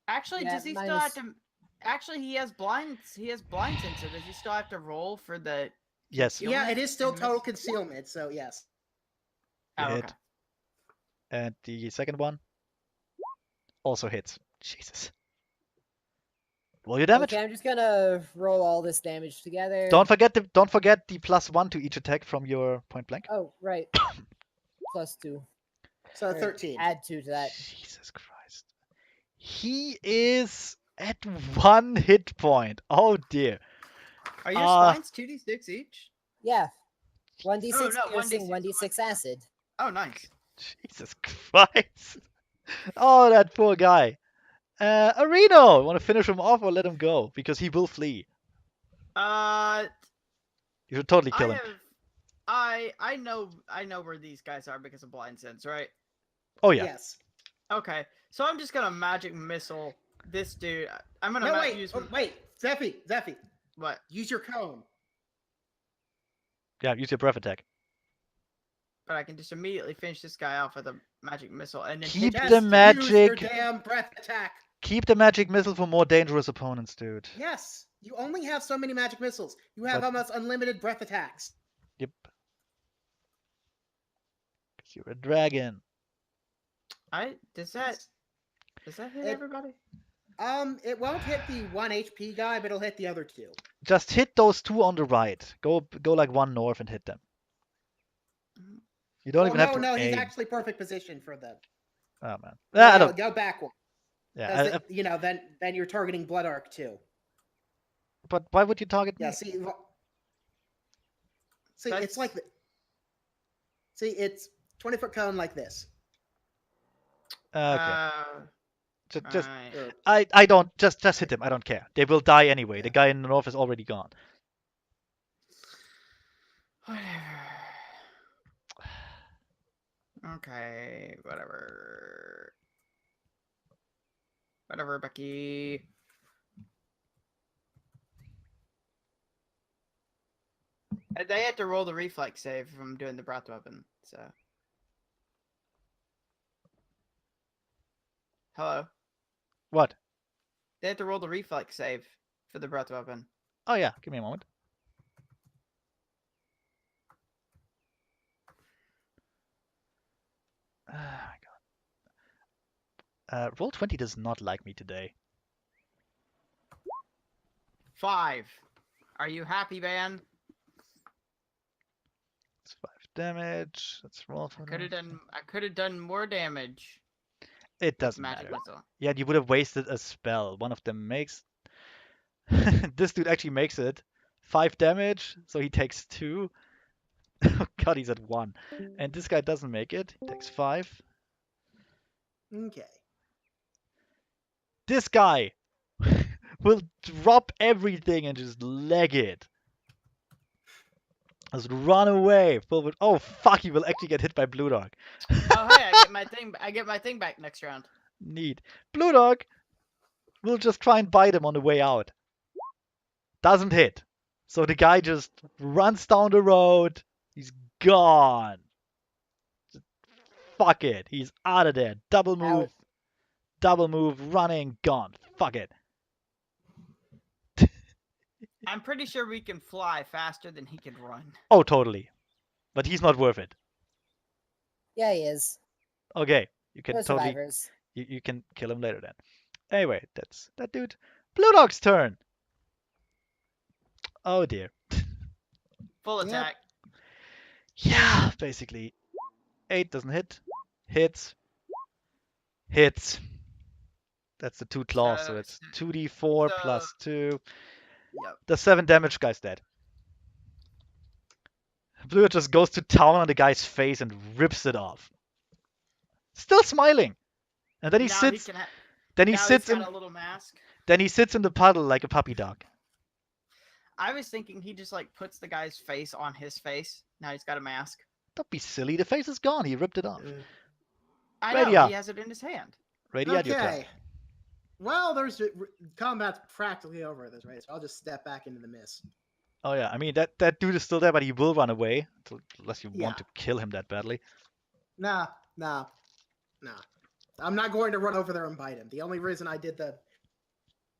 Actually, Yeah, does he still have to? Actually, he has blinds. He has blinds in, so does he still have to roll for the? Yes. Yeah, it is still and total miss? concealment, so yes. You Oh, hit. okay. And the second one also hits. Jesus. Roll your damage. Okay, I'm just gonna roll all this damage together. Don't forget the plus one to each attack from your point blank. Oh, right. +2. So Or 13. Add 2 to that. Jesus Christ. He is at 1 hit point. Oh dear. Are your Uh, spines 2d6 each? Yeah. 1d6 Oh, no, piercing, 1d6, 1d6 acid. Oh, nice. Jesus Christ. Oh, that poor guy. Areno, want to finish him off or let him go? Because he will flee. Uh, You should totally kill him. I know where these guys are because of blind sense, right? Oh yeah. Yes. Okay, so I'm just gonna magic missile this dude. I'm gonna No, wait. use Wait. Zeffy. what? Use your cone. Yeah, use your breath attack. But I can just immediately finish this guy off with a magic missile and then Keep hit the this dude. Use your magic. damn breath attack. Keep the magic missile for more dangerous opponents, dude. Yes. You only have so many magic missiles. You have But- almost unlimited breath attacks. Yep. Because you're a dragon. Does that hit It- everybody? It won't hit the 1 HP guy, but it'll hit the other 2. Just hit those 2 on the right. Go like 1 north and hit them. You don't even have to No, aim. he's actually perfect position for them. Oh man. No, I don't. go back one. Yeah. Then you're targeting Blood Arc too. But why would you target Yeah, me? see, it's That's- like see, it's 20-foot cone like this. Okay. Just Alright. Or- I don't just hit them. I don't care. They will die anyway. The guy in the north is already gone. Whatever. Okay, whatever. Whatever, Becky. They had to roll the reflex save from doing the breath weapon, so. Hello? What? They had to roll the reflex save for the breath weapon. Oh yeah. Give me a moment. Oh my god. Roll20 does not like me today. 5. Are you happy, man? It's 5 damage. Let's roll for I could have done more damage. It with doesn't magic matter. missile. Yeah, you would have wasted a spell. One of them makes. This dude actually makes it 5 damage, so he takes 2. Oh god, he's at 1. And this guy doesn't make it. He takes 5. Okay. This guy will drop everything and just leg it. Just run away. Forward. Oh fuck, he will actually get hit by Blue Dog. Oh hey, I get my thing back next round. Neat. Blue Dog will just try and bite him on the way out. Doesn't hit. So the guy just runs down the road. He's gone. Just fuck it. He's out of there. Double move. Out. Double move. Running. Gone. Fuck it. I'm pretty sure we can fly faster than he can run. Oh, totally. But he's not worth it. Yeah, he is. Okay. You can We're totally. survivors. You can kill him later then. Anyway, that's that dude. Blue Dog's turn. Oh dear. Full Yep. attack. Yeah, basically. 8 doesn't hit. Hits. Hits. That's the 2 claws, so So- it's 2d4 so- plus 2. Yep. The 7 damage, guy's dead. Blue just goes to town on the guy's face and rips it off. Still smiling. And then he Now sits. can ha- Then he now sits he's in. got a little mask. Then he sits in the puddle like a puppy dog. I was thinking he just like puts the guy's face on his face. Now he's got a mask. Don't be silly. The face is gone. He ripped it off. I know Radia. he has it in his hand. Radia, your turn. Okay. Well, combat's practically over at this rate, so I'll just step back into the mist. Oh yeah, I mean that dude is still there, but he will run away unless you Yeah. want to kill him that badly. Nah. I'm not going to run over there and bite him. The only reason I did the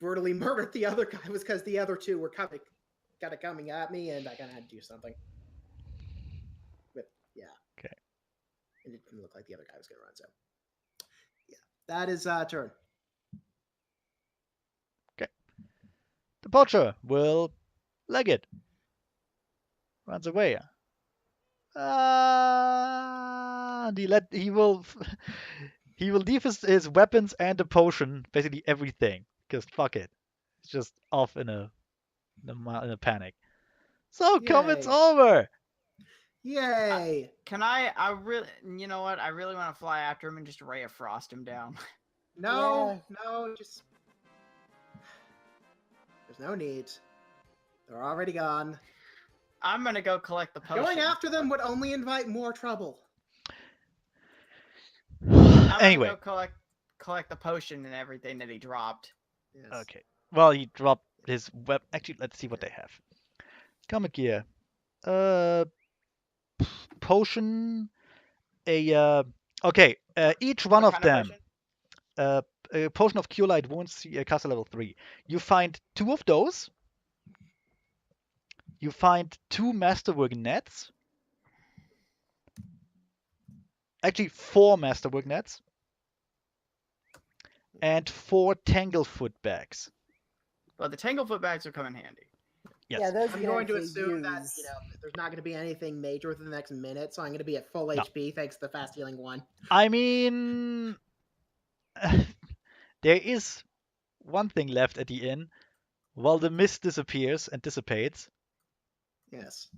brutally murdered the other guy was because the other two were kind of coming at me, and I kind of had to do something. But yeah. Okay. It didn't look like the other guy was going to run, so yeah, that is turn. The poacher will leg it. Runs away. And he will leave his weapons and the potion, basically everything, because fuck it, it's just off in a panic. So combat's Yay. over. Yay! Can I really, you know what? I really want to fly after him and just ray of frost him down. No, just there's no need. They're already gone. I'm gonna go collect the potion. Going after them would only invite more trouble. I'm gonna Anyway, go collect the potion and everything that he dropped. Yes. okay. Well, he dropped his web. Actually, let's see what they have. Comic gear. Potion. Okay. Each one What of kind them. potion? A potion of cure light wounds, caster level 3. You find 2 of those. You find 2 masterwork nets. Actually, 4 masterwork nets. And 4 tanglefoot bags. Well, the Tanglefoot bags will come in handy. Yes. Yeah, those I'm you going to can assume that use. there's not going to be anything major within the next minute, so I'm going to be at full No. HP thanks to the fast healing one. I mean, there is one thing left at the inn. While the mist disappears and dissipates, Yes.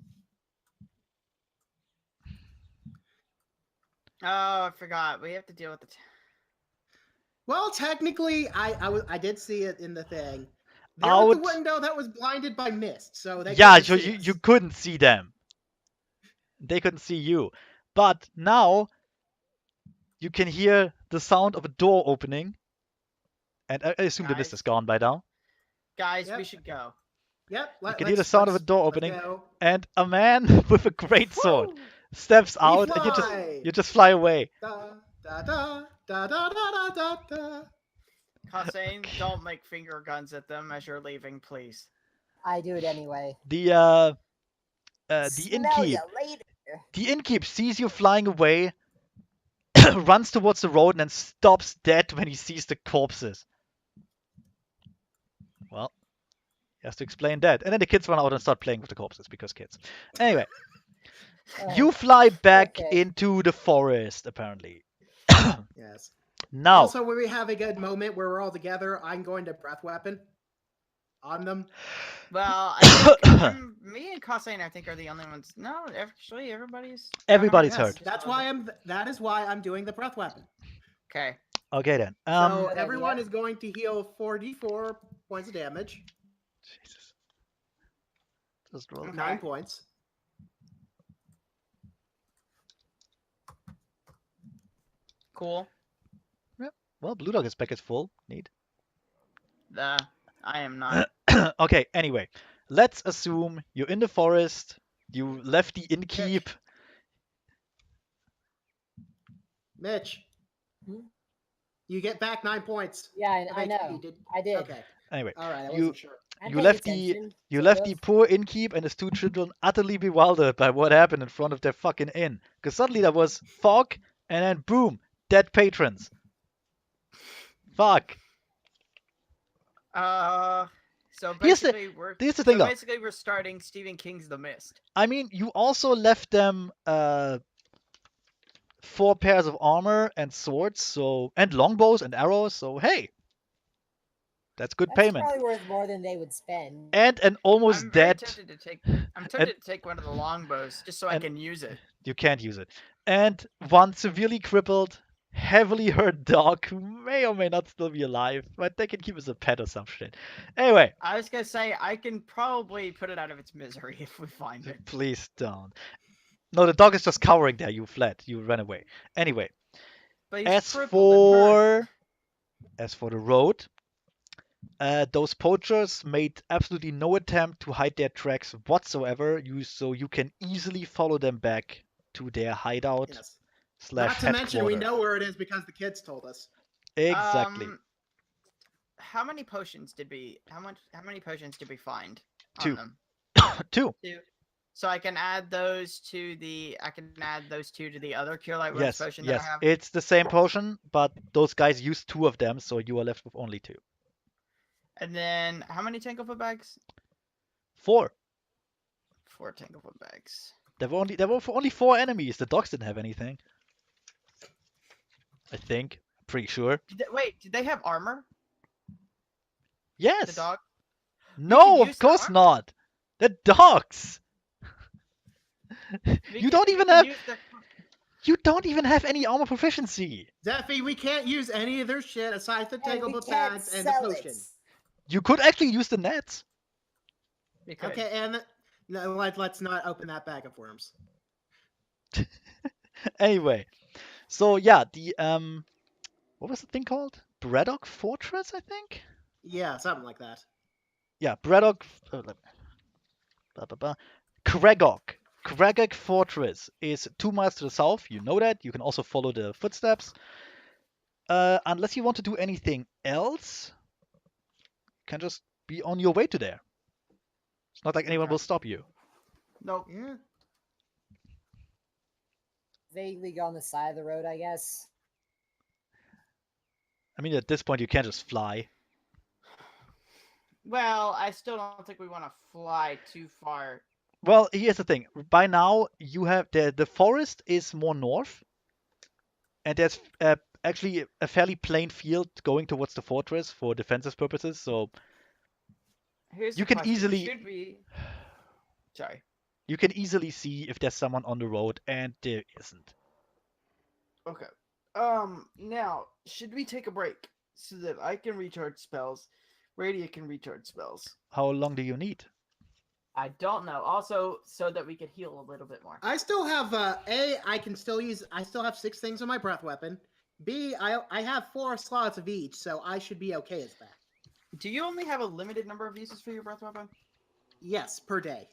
Oh, I forgot. We have to deal with the. Well, technically, I did see it in the thing. I There was would- the window that was blinded by mist, so they yeah, couldn't see you us. couldn't see them. They couldn't see you. But now you can hear the sound of a door opening. And I assume the mist Guys. is gone by now. Guys, we Yep. should go. Yep. You can hear the sound of a door let's opening. go. And a man with a great sword Woo! steps We out, and fly! you just fly away. Da, da, da, da, da, da, da, da. Hossein, don't make finger guns at them as you're leaving, please. I do it anyway. The Smell innkeep. ya later. The innkeep sees you flying away, runs towards the road, and then stops dead when he sees the corpses. Well, he has to explain that. And then the kids run out and start playing with the corpses, because kids. Anyway, you fly back okay. into the forest, apparently. Yes. Now, Also, when we have a good moment where we're all together, I'm going to breath weapon on them. Well, I think me and Hossein, I think, are the only ones. No, actually, everybody's. Everybody's Yes, hurt. That is why I'm doing the breath weapon. Okay. Okay then. So Good everyone idea. is going to heal 4d4 points of damage. Jesus. Just roll. Okay. 9 points. Cool. Well, Blue Dog is back at full. Neat. I am not. Okay, anyway. Let's assume you're in the forest. You left the innkeep. Mitch. Hmm? You get back 9 points. Yeah, of I HP. know. I did. Okay. Anyway, All right. I You- wasn't sure. I'm you paying left attention, you sort left the of. poor innkeep and his 2 children utterly bewildered by what happened in front of their fucking inn. Because suddenly there was fog, and then boom, dead patrons. Fuck. So Here's the- basically, Here's the thing though. basically we're starting Stephen King's The Mist. I mean, you also left them 4 pairs of armor and swords, and longbows and arrows. So hey, That's good That's payment. probably worth more than they would spend. And an almost I'm very dead. tempted to take. I'm tempted to take one of the longbows just so I and- can use it. You can't use it. And one severely crippled, heavily hurt dog who may or may not still be alive, but they can keep as a pet or some shit. Anyway, I was gonna say I can probably put it out of its misery if we find it. please don't. No, the dog is just cowering there. You fled. You ran away. Anyway, But he's as crippled and hurt. for the road, those poachers made absolutely no attempt to hide their tracks whatsoever. So you can easily follow them back to their hideout Yes. slash Not to mention, we headquarter. know where it is because the kids told us. Exactly. How many potions did we? How many potions did we find? Two. On them? 2. Two. So I can add those to the. I can add those two to the other Cure Light Wounds Yes, potion that yes. I have. It's the same potion, but those guys used 2 of them, so you are left with only 2. And then how many Tanglefoot bags? 4. 4 Tanglefoot bags. There were only 4 enemies. The dogs didn't have anything. I think. Pretty sure. Wait, did they have armor? Yes. The dog. No, use of their course armor? not. They're dogs. We You can- don't we even can have use their- you don't even have any armor proficiency. Zephy, we can't use any of their shit aside the And we Tanglebook can't bags and the sell it. potion. You could actually use the nets. we could. Okay, and no, let's not open that bag of worms. Anyway, so yeah, the what was the thing called? Braddock Fortress, I think. Yeah, something like that. Yeah, Braddock. Blah, blah, blah. Kregok Fortress is 2 miles to the south. You know that. You can also follow the footsteps. Unless you want to do anything else, you can just be on your way to there. It's not like anyone Okay. will stop you. Nope. Yeah. Vaguely go on the side of the road, I guess. I mean, at this point, you can't just fly. Well, I still don't think we want to fly too far. Well, here's the thing. By now, you have the forest is more north, and there's actually a fairly plain field going towards the fortress for defensive purposes. So Here's You the can question. easily- Should we? Sorry. you can easily see if there's someone on the road, and there isn't. Okay. Now, should we take a break so that I can recharge spells, Radia can recharge spells? How long do you need? I don't know. Also, so that we could heal a little bit more. I still have I still have 6 things on my breath weapon. B, I have 4 slots of each, so I should be okay as that. Do you only have a limited number of uses for your breath weapon? Yes, per day.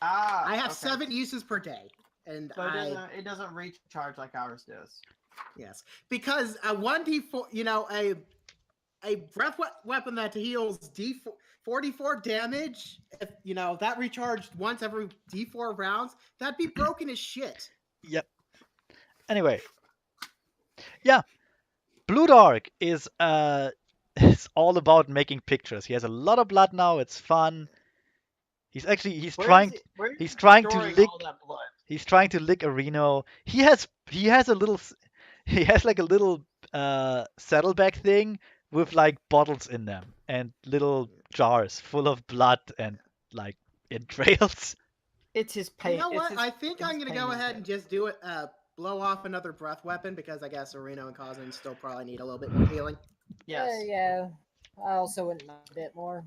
Ah, I have okay. 7 uses per day, and So it doesn't recharge like ours does. yes, because a 1d4, a breath weapon that heals D44 damage, if that recharged once every D4 rounds, that'd be broken as shit. Yep. Anyway, yeah, Blue Dark is is all about making pictures. He has a lot of blood now. It's fun. He's trying to lick. all that blood. He's trying to lick a Reno. He has a little. He has like a little saddlebag thing with like bottles in them and little jars full of blood and like entrails. It's his pain. You know it's what? his- I think it's I'm his gonna pain go he's ahead got. and just do it. Blow off another breath weapon because I guess Areno and Cosmin still probably need a little bit more healing. Yes. Yeah. I also wouldn't mind a bit more.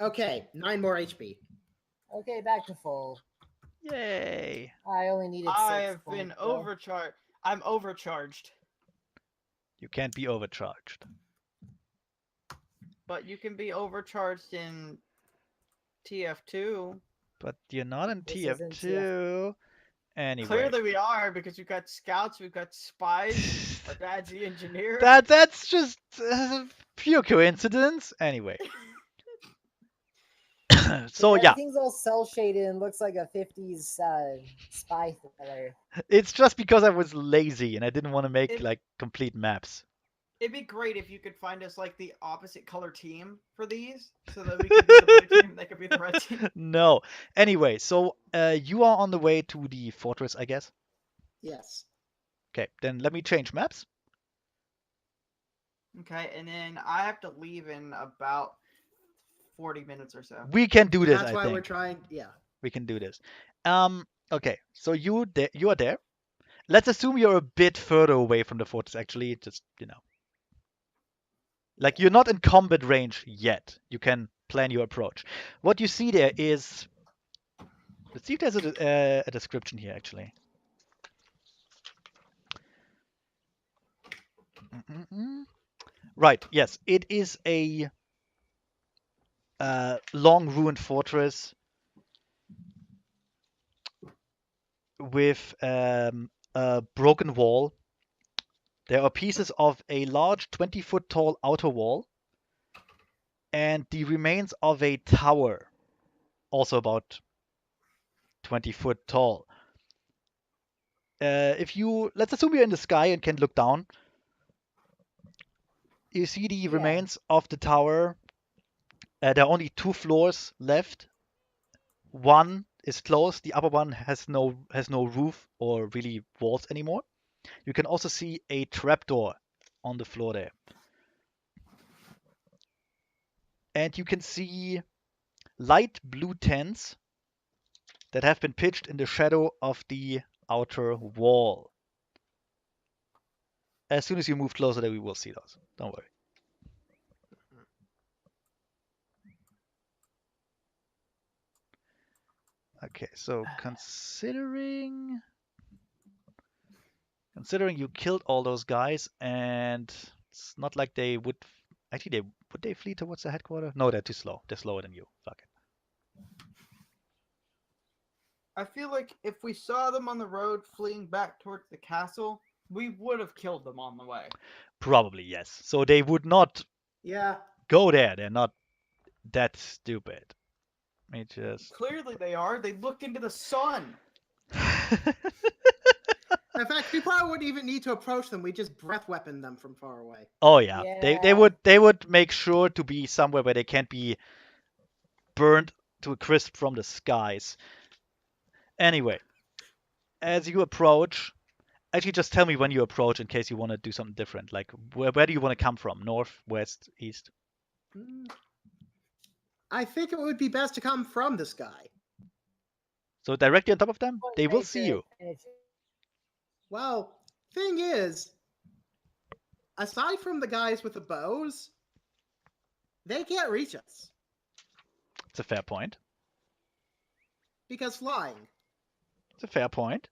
Okay, 9 more HP. Okay, back to full. Yay! I only needed 6. I've been points, though. overcharged. I'm overcharged. You can't be overcharged. But you can be overcharged in TF2. But you're not in This isn't TF2. Anyway. Clearly we are because we've got scouts, we've got spies, our dad's the engineer. That's just pure coincidence. Anyway. So yeah, Everything's all cell shaded and looks like a 50s spy thriller. it's just because I was lazy and I didn't want to make It- like complete maps. It'd be great if you could find us like the opposite color team for these, so that we could be the blue team, they could be the red team. No. Anyway, so you are on the way to the fortress, I guess. Yes. Okay, then let me change maps. Okay, and then I have to leave in about 40 minutes or so. We can do And this, that's I why we're think. trying. Yeah. We can do this. Okay, so you are there. Let's assume you're a bit further away from the fortress, actually. Just, like you're not in combat range yet. You can plan your approach. What you see there is, let's see if there's a description here, actually. Right, yes, it is a long ruined fortress with a broken wall. There are pieces of a large 20-foot tall outer wall and the remains of a tower, also about 20 foot tall. Let's assume you're in the sky and can look down. You see the remains of the tower. There are only 2 floors left. One is closed. The upper one has no roof or really walls anymore. You can also see a trapdoor on the floor there. And you can see light blue tents that have been pitched in the shadow of the outer wall. As soon as you move closer, then we will see those. Don't worry. Okay, so considering you killed all those guys, and it's not like they would actually they flee towards the headquarters? No, they're too slow. They're slower than you. Fuck it. I feel like if we saw them on the road fleeing back towards the castle, we would have killed them on the way. Probably yes. So they would not Yeah. go there. They're not that stupid. Let me just. Clearly they are. They looked into the sun. In fact, we probably wouldn't even need to approach them. We just breath weapon them from far away. Oh yeah. Yeah. They would make sure to be somewhere where they can't be burned to a crisp from the skies. Anyway, as you approach, actually just tell me when you approach in case you want to do something different. Like where do you want to come from? North, west, east? I think it would be best to come from the sky. So directly on top of them? What They will makes see your you. advantage? Well, thing is, aside from the guys with the bows, they can't reach us It's a fair point. because flying. It's a fair point.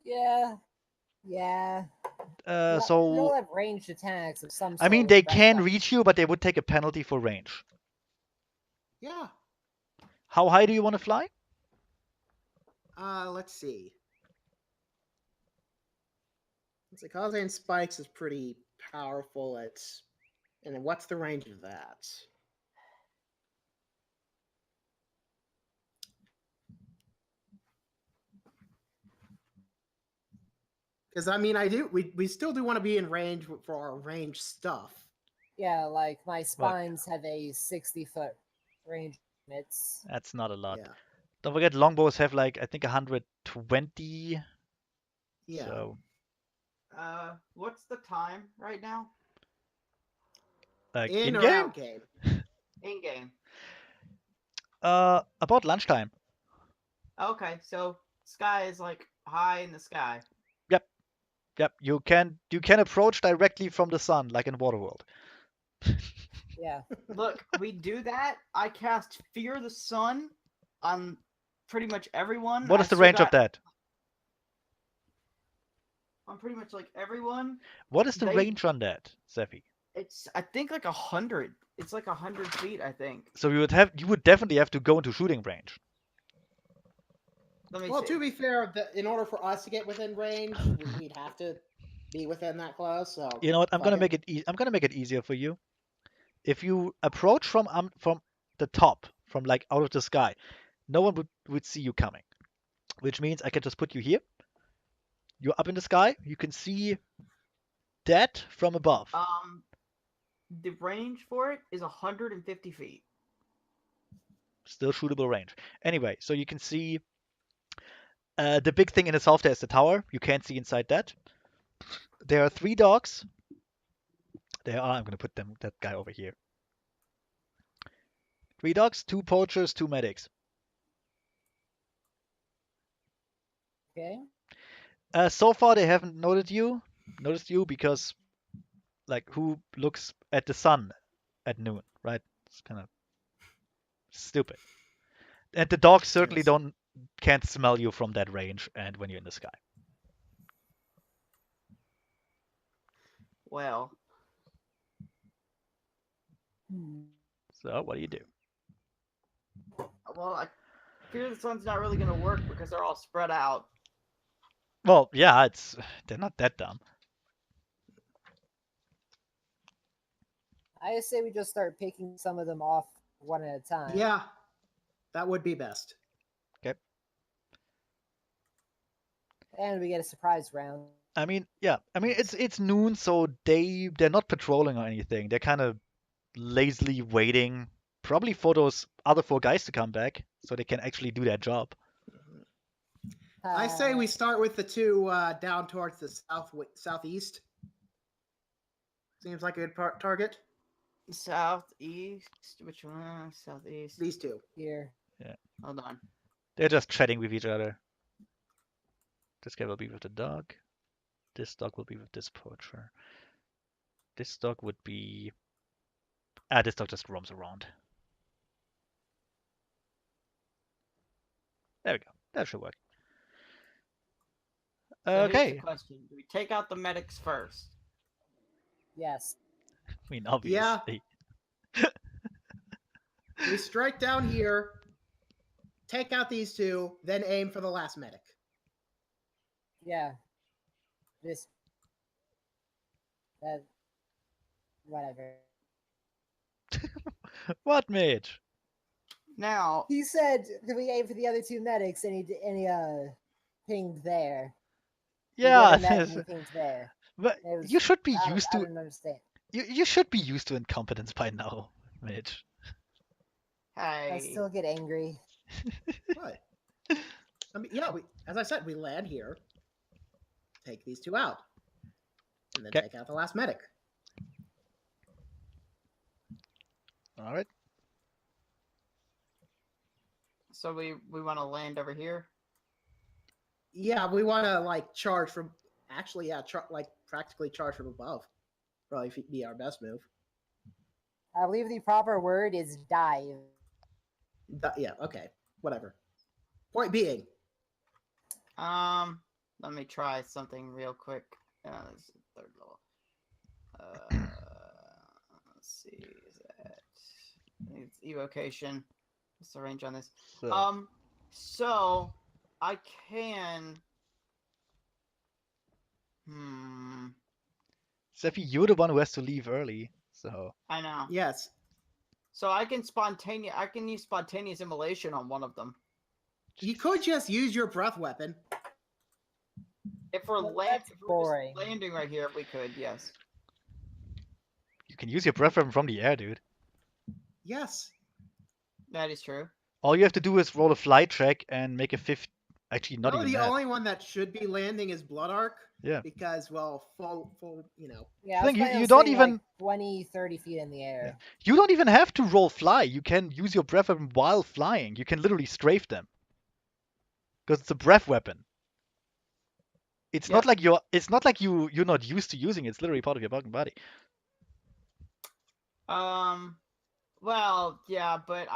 Yeah. Yeah. So They'll have ranged attacks of some sort. I mean, they that's can fine. reach you, but they would take a penalty for range. Yeah. How high do you want to fly? Let's see. Let's see, causing spikes is pretty powerful. And then what's the range of that? Because I mean, we still do want to be in range for our range stuff. Yeah, like my spines have a 60-foot range limits. That's not a lot. Yeah. Don't forget, longbows have like I think 120. Yeah. So What's the time right now? like in or game? out game. In game. About lunchtime. Okay, so sky is like high in the sky. Yep. You can approach directly from the sun, like in Waterworld. Yeah. Look, we do that. I cast Fear the Sun on pretty much everyone. What is the range of that? On pretty much like everyone. What is the They- range on that, Sephi? It's I think like 100. It's like 100 feet, I think. So you would definitely have to go into shooting range. Let me Well, see. to be fair, in order for us to get within range, we'd have to be within that close. So You know what? I'm fuck gonna it. make it. I'm gonna make it easier for you. If you approach from the top, from like out of the sky, no one would see you coming. Which means I can just put you here. You're up in the sky. You can see that from above. The range for it is 150 feet. Still shootable range. Anyway, so you can see the big thing in the south there is the tower. You can't see inside that. There are 3 dogs They are. I'm gonna put that guy over here. 3 dogs, 2 poachers, 2 medics. Okay. So far they haven't noticed you because like who looks at the sun at noon, right? It's kind of stupid. And the dogs certainly Yes. can't smell you from that range and when you're in the sky. Well, Hmm. So what do you do? I fear the sun's not really gonna work because they're all spread out. Well, yeah, they're not that dumb. I say we just start picking some of them off one at a time. Yeah, that would be best. And we get a surprise round. I mean, yeah. I mean, Yes. it's noon, so they're not patrolling or anything. They're kind of lazily waiting, probably for those other 4 guys to come back, so they can actually do their job. I say we start with the 2 down towards the southeast. Seems like a good target. Southeast? Which one? Southeast. These 2. Here. Hold on. They're just chatting with each other. This guy will be with the dog. This dog will be with this poacher. This dog would be... this dog just roams around. There we go. That should work. So here's the Okay. question: do we take out the medics first? Yes. I mean, obviously. We strike down here, take out these 2, then aim for the last medic. Yeah. This. That. Whatever. What, mage? Now, He said, "Can we aim for the other 2 medics?" And he pinged there. Yeah, He pinged there. but It was- you should be I used to... don't understand. You should be used to incompetence by now, Mitch. hey, I still get angry. What? I mean, yeah, as I said, we land here, take these 2 out, and then 'Kay. take out the last medic. All right. so we want to land over here. Yeah, we want to like charge from. Actually, yeah, practically charge from above. Probably be our best move. I believe the proper word is dive. Yeah, okay, whatever. Point being, Let me try something real quick. This is third level. Let's see, is that? I think it's evocation. What's the range on this? So, So I can. Steffi, you're the one who has to leave early, so... I know. yes, So I can use spontaneous immolation on one of them. you could just use your breath weapon. If we're, Well, land- that's if we're boring. just landing right here, we could, yes. You can use your breath weapon from the air, dude. Yes. That is true. All you have to do is roll a flight check and make a 50... Actually, not No, even the that. only one that should be landing is Blood Arc. Yeah. Because, well, full, you know. Yeah, I think was planning you on don't staying, even- like 20, 30 feet in the air. You don't even have to roll fly. You can use your breath weapon while flying. You can literally strafe them. Because it's a breath weapon. It's not like you're not used to using it. It's literally part of your fucking body. Well, yeah, but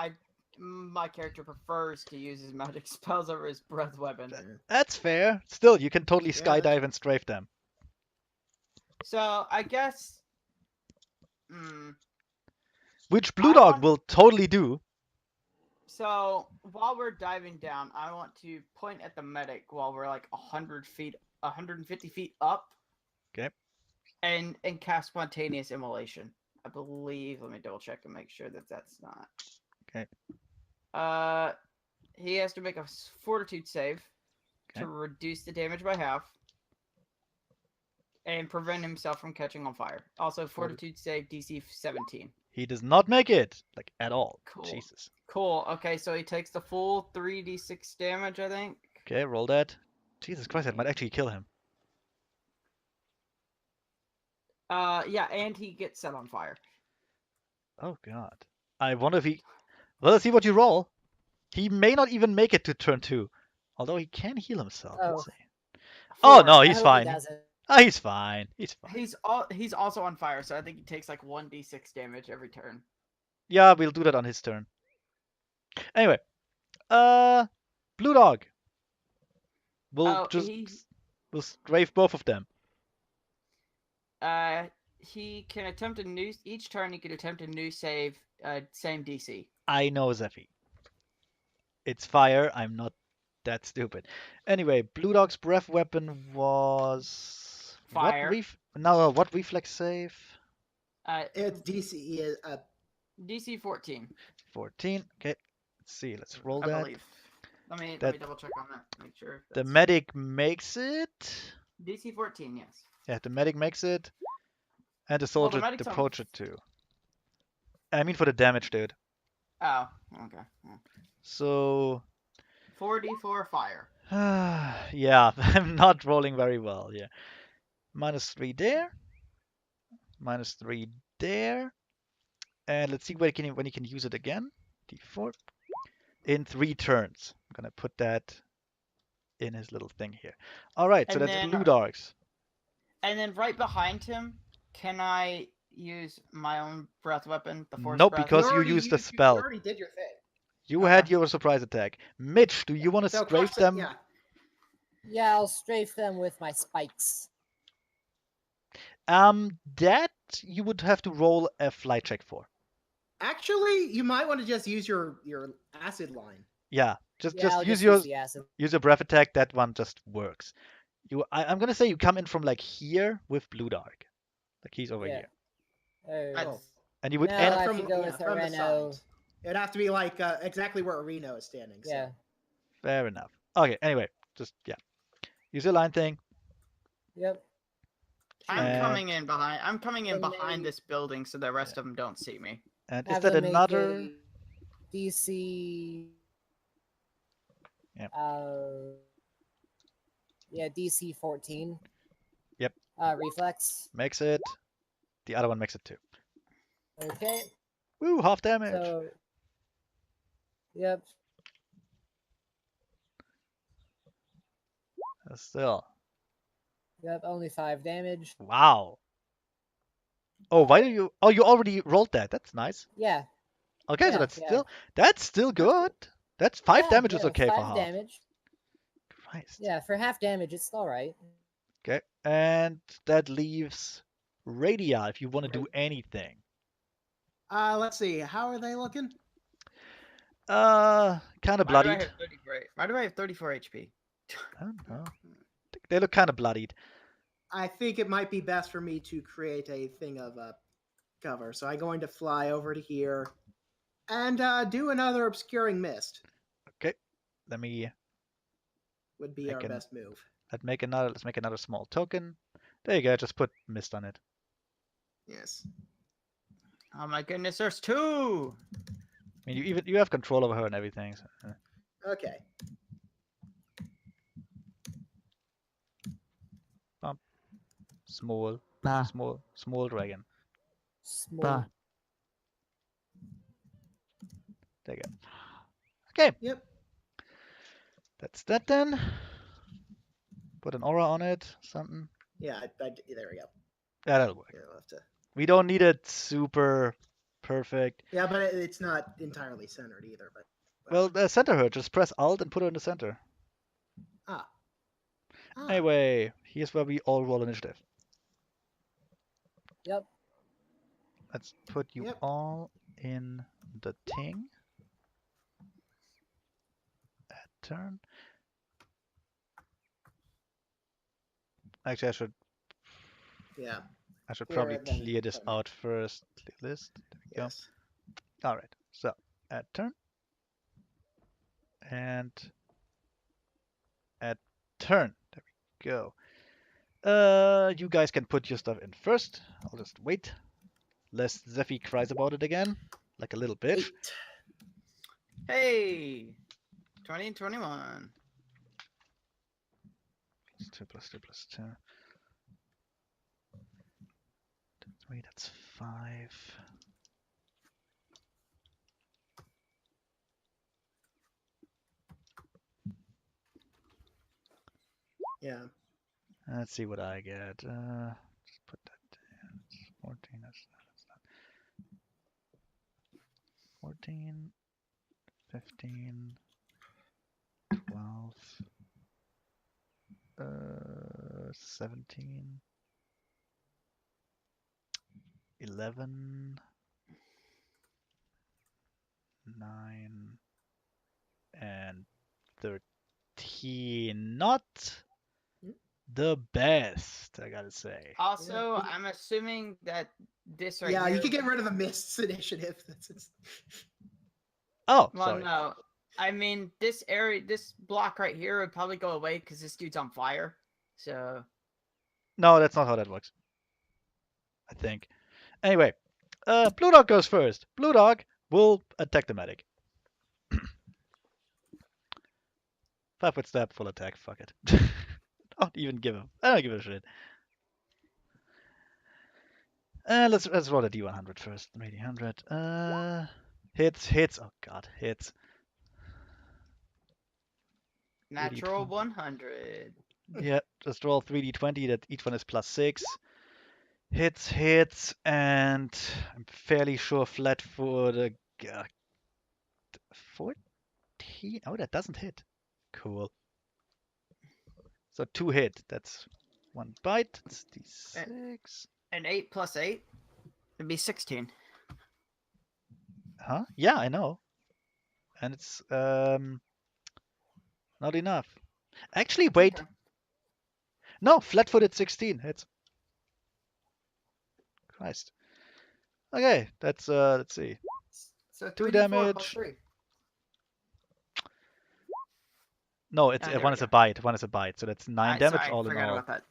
my character prefers to use his magic spells over his breath weapon. That's fair. Still, you can totally Yeah, skydive that's- and strafe them. So I guess. Which Blue I Dog want- will totally do. So while we're diving down, I want to point at the medic while we're like 150 feet up. Okay. And cast spontaneous immolation. I believe. Let me double check and make sure that that's not. Okay. He has to make a fortitude save Okay. to reduce the damage by half and prevent himself from catching on fire. Also, fortitude save DC 17. He does not make it, like, at all. Cool. Jesus. Cool. Okay, so he takes the full 3d6 damage, I think. Okay, roll that. Jesus Christ, that might actually kill him. Yeah, and he gets set on fire. Oh god. I wonder if he. Well, let's see what you roll. He may not even make it to turn 2. Although he can heal himself. Oh. Let's see. Oh 4. no, I he's hope he fine. doesn't. Ah, he's fine. He's fine. He's also on fire, so I think he takes like 1d6 damage every turn. Yeah, we'll do that on his turn. Anyway, Blue Dog. We'll we'll strafe both of them. He can attempt a new each turn. He can attempt a new save. Same DC. I know, Zephy. It's fire. I'm not that stupid. Anyway, Blue Dog's breath weapon was Fire. What reflex save? It's DC. DC 14. 14. Okay. Let's see. Let's roll I that. believe. Let me That- double check on that. Make sure. The that's- medic makes it. DC 14. Yes. Yeah, the medic makes it. And the Well, the soldier medic's on- approach it too. I mean for the damage, dude. Oh. Okay. So 4d4 fire. yeah, I'm not rolling very well. Yeah. -3 there. -3 there. And let's see when he can use it again. D4. In 3 turns. I'm gonna put that in his little thing here. All right, so And that's then- Blue Dogs. And then right behind him, can I use my own breath weapon? The force Nope, breath? because you used the spell. You already did your thing. You had Okay. your surprise attack. Mitch, do you want to So strafe Crush- them? Yeah. Yeah, I'll strafe them with my spikes. That you would have to roll a flight check for. Actually, you might want to just use your acid line. Yeah, just Yeah, I'll use just use the acid. your breath attack. That one just works. I'm gonna say you come in from like here with Blue Dog, like he's over Yeah. here, Oh. That's- and you would No, end. I have to go with from the Reno. side. It'd have to be like exactly where Reno is standing. So. Yeah. Fair enough. Okay. Anyway, just yeah, use your line thing. Yep. I'm And- coming in behind. I'm coming in And behind they- this building, so the rest of them don't see me. And is Have that them make another? a DC. Yep. Yeah, DC 14. Yep. Reflex. Makes it. The other one makes it too. Okay. Woo, half damage. So. Yep. Still. Yep. Only 5 damage. Wow. Oh, why do you? Oh, you already rolled that. That's nice. Yeah. Okay, so Yeah, that's yeah. still good. That's 5 Yeah, damage is yeah, okay for 5 half. damage. Christ. Yeah, for half damage, it's all right. Okay, and that leaves Radia if you want to do anything. Let's see. How are they looking? Kind of Why do I bloodied. have 34? Why do I have 34 HP? I don't know. They look kind of bloodied. I think it might be best for me to create a thing of cover. So I'm going to fly over to here and do another obscuring mist. Okay, let me Would be I our can- best move. let's make another small token. There you go. Just put mist on it. Yes. Oh my goodness, there's 2. I mean, you have control over her and everything. So, Okay. small dragon. Small. There you go. Okay, Yep. that's that then. Put an aura on it. Something. Yeah. There we go. Yeah, that'll work. Yeah, I'll have to. We don't need it super perfect. Yeah, but it's not entirely centered either. But Well, center her. Just press Alt and put her in the center. Ah. Anyway, here's where we all roll initiative. Yep. Let's put you Yep. all in the thing. At turn. Actually, Yeah. I should Here, probably then clear this turn. out first. Clear list. There we go. Yes. All right. So at turn. And at turn. There we go. You guys can put your stuff in first. I'll just wait. Lest Zephy cries about it again, like a little bitch. 8. Hey, 20 and 21. +2 +2 +2. 3, that's 5. Yeah. Let's see what I get. Just put that there. It's 14. That's not 14, 15, 12, 17, 11, 9, and 13. Not the best, I gotta say. Also, I'm assuming that this right Yeah, here. you could get rid of the Mists initiative. Oh, Well, sorry. no. I mean, this area, this block right here would probably go away because this dude's on fire. So. No, that's not how that works. I think. Anyway, Blue Dog goes first. Blue Dog will attack the medic. 5-foot step, full attack. Fuck it. I don't give a shit. Let's roll a D100 first. Maybe 100. Hits. Oh god, hits. Natural 80. 100. Yeah, just roll 3d20. That each one is +6. Hits, and I'm fairly sure flat-footed. 14. Oh, that doesn't hit. Cool. So 2 hit. That's 1 bite. It's D6. An 8 plus 8 would be 16. Huh? Yeah, I know. And it's not enough. Actually, wait. Okay. No, flat-footed 16 hits. Christ. Okay, that's let's see. So 2 3d4 plus damage. 3. No, it's there one we is a go. bite. One is a bite. So that's 9 damage Sorry, all in forgot all. about that.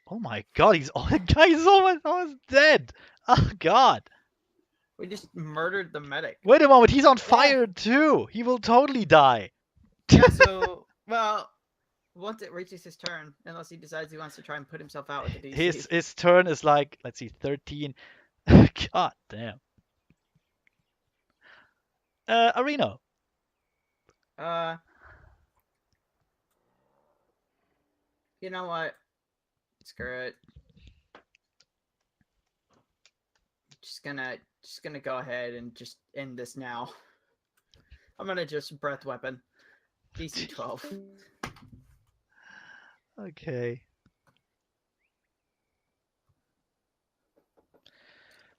Oh my god, the guy is almost dead. Oh god. We just murdered the medic. Wait a moment, he's on fire too. He will totally die. Yeah, so, well, once it reaches his turn, unless he decides he wants to try and put himself out with the DC. His turn is like, let's see, 13. God damn. Areno. You know what? Screw it. Just gonna go ahead and just end this now. I'm gonna just breath weapon. DC 12. Okay.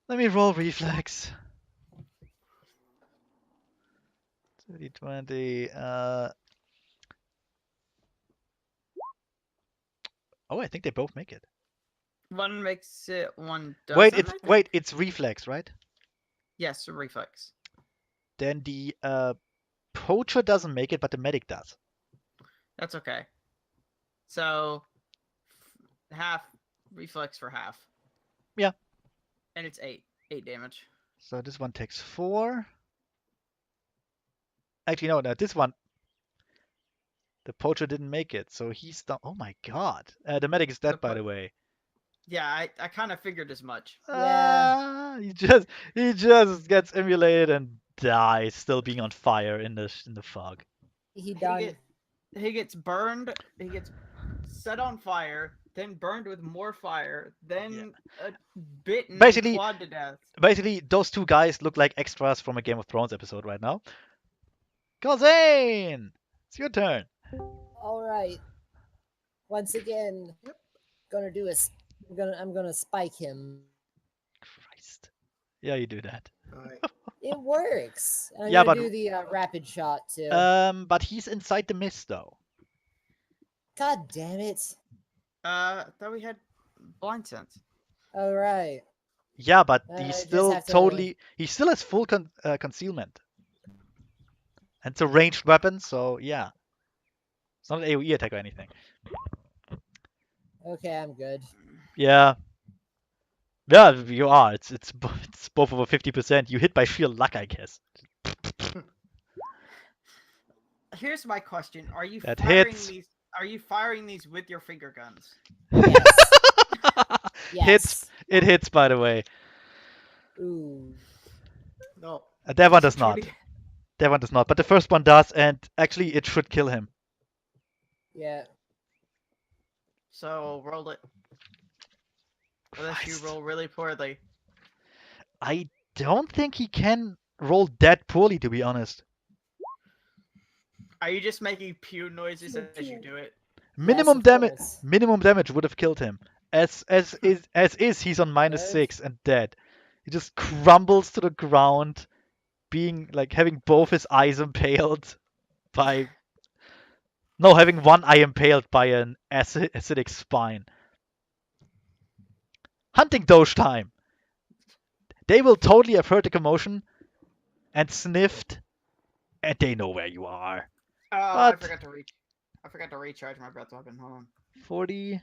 Let me roll reflex. 20. Oh, I think they both make it. One makes it, one doesn't. Wait, it's reflex, right? Yes, reflex. Then the poacher doesn't make it, but the medic does. That's okay. So half reflex for half. Yeah. And it's 8 damage. So this one takes 4. Actually, no, this one. The poacher didn't make it, so he's done. Oh my god. The medic is dead, by the way. Yeah, I kind of figured as much. Yeah. He just gets emulated and dies, still being on fire in the fog. He died. He gets burned. He gets set on fire, then burned with more fire, then bitten and clawed to death. Basically, those two guys look like extras from a Game of Thrones episode right now. Kozane! It's your turn. All right. Once again, gonna do I'm gonna spike him. Christ. Yeah, you do that. It works. I'm Yeah, gonna but do the rapid shot too. But he's inside the mist though. God damn it! Thought we had blind sense. All right. Yeah, but I he's just still have to- totally. He still has full concealment. And it's a ranged weapon, so yeah. It's not an AoE attack or anything. Okay, I'm good. Yeah. Yeah, you are. It's both over 50%. You hit by sheer luck, I guess. Here's my question: Are you That firing hits. these? Are you firing these with your finger guns? Yes. Yes. It hits, by the way. Ooh. No. That one does not. 20. That one does not. But the first one does, and actually it should kill him. Yeah. So roll it. Unless you Christ. roll really poorly. I don't think he can roll that poorly, to be honest. Are you just making pew noises Pew, as you pew. do it? Minimum of damage. course. Minimum damage would have killed him. As is, he's on Yes. -6 and dead. He just crumbles to the ground, being like having both his eyes impaled by. No, having one eye impaled by an acidic spine. Hunting doge time. They will totally have heard the commotion and sniffed, and they know where you are. Oh, I But- forgot to recharge my breath weapon. Hold on. 40.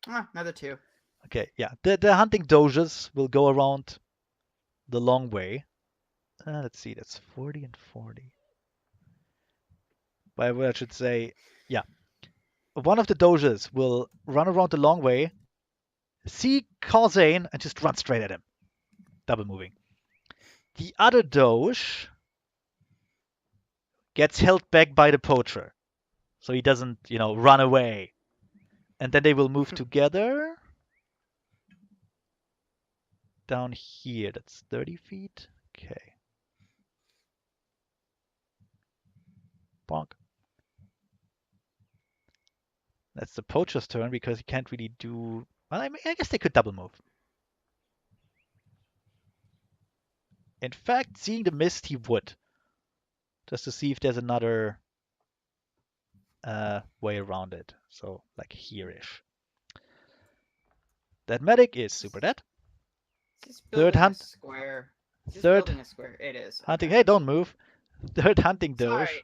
Another 2. Okay, yeah. The hunting doges will go around the long way. Let's see, that's 40 and 40. By what I should say, yeah. One of the doges will run around the long way, see Karzane, and just run straight at him. Double moving. The other doge gets held back by the poacher, so he doesn't, run away. And then they will move together down here. That's 30 feet. Okay. Bonk. That's the poacher's turn because he can't really do. Well, I guess they could double move. In fact, seeing the mist, he would. Just to see if there's another way around it. So, like here-ish. That medic is super dead. Is this Third building hunt. a square? Is this Third building a square? It is. hunting. Okay. Hey, don't move. Third hunting doge. Sorry.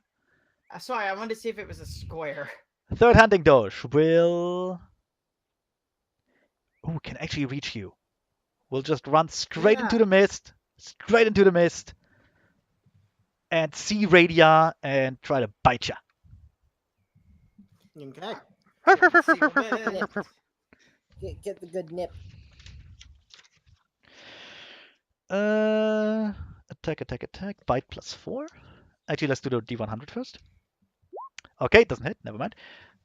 Sorry, I wanted to see if it was a square. Third hunting doge will. Ooh, can actually reach you. Will just run straight into Yeah. the mist. Straight into the mist. And see Radia and try to bite ya. Okay. See what it- Get the good nip. Attack. Bite +4. Actually, let's do the D100 first. Okay, it doesn't hit. Never mind.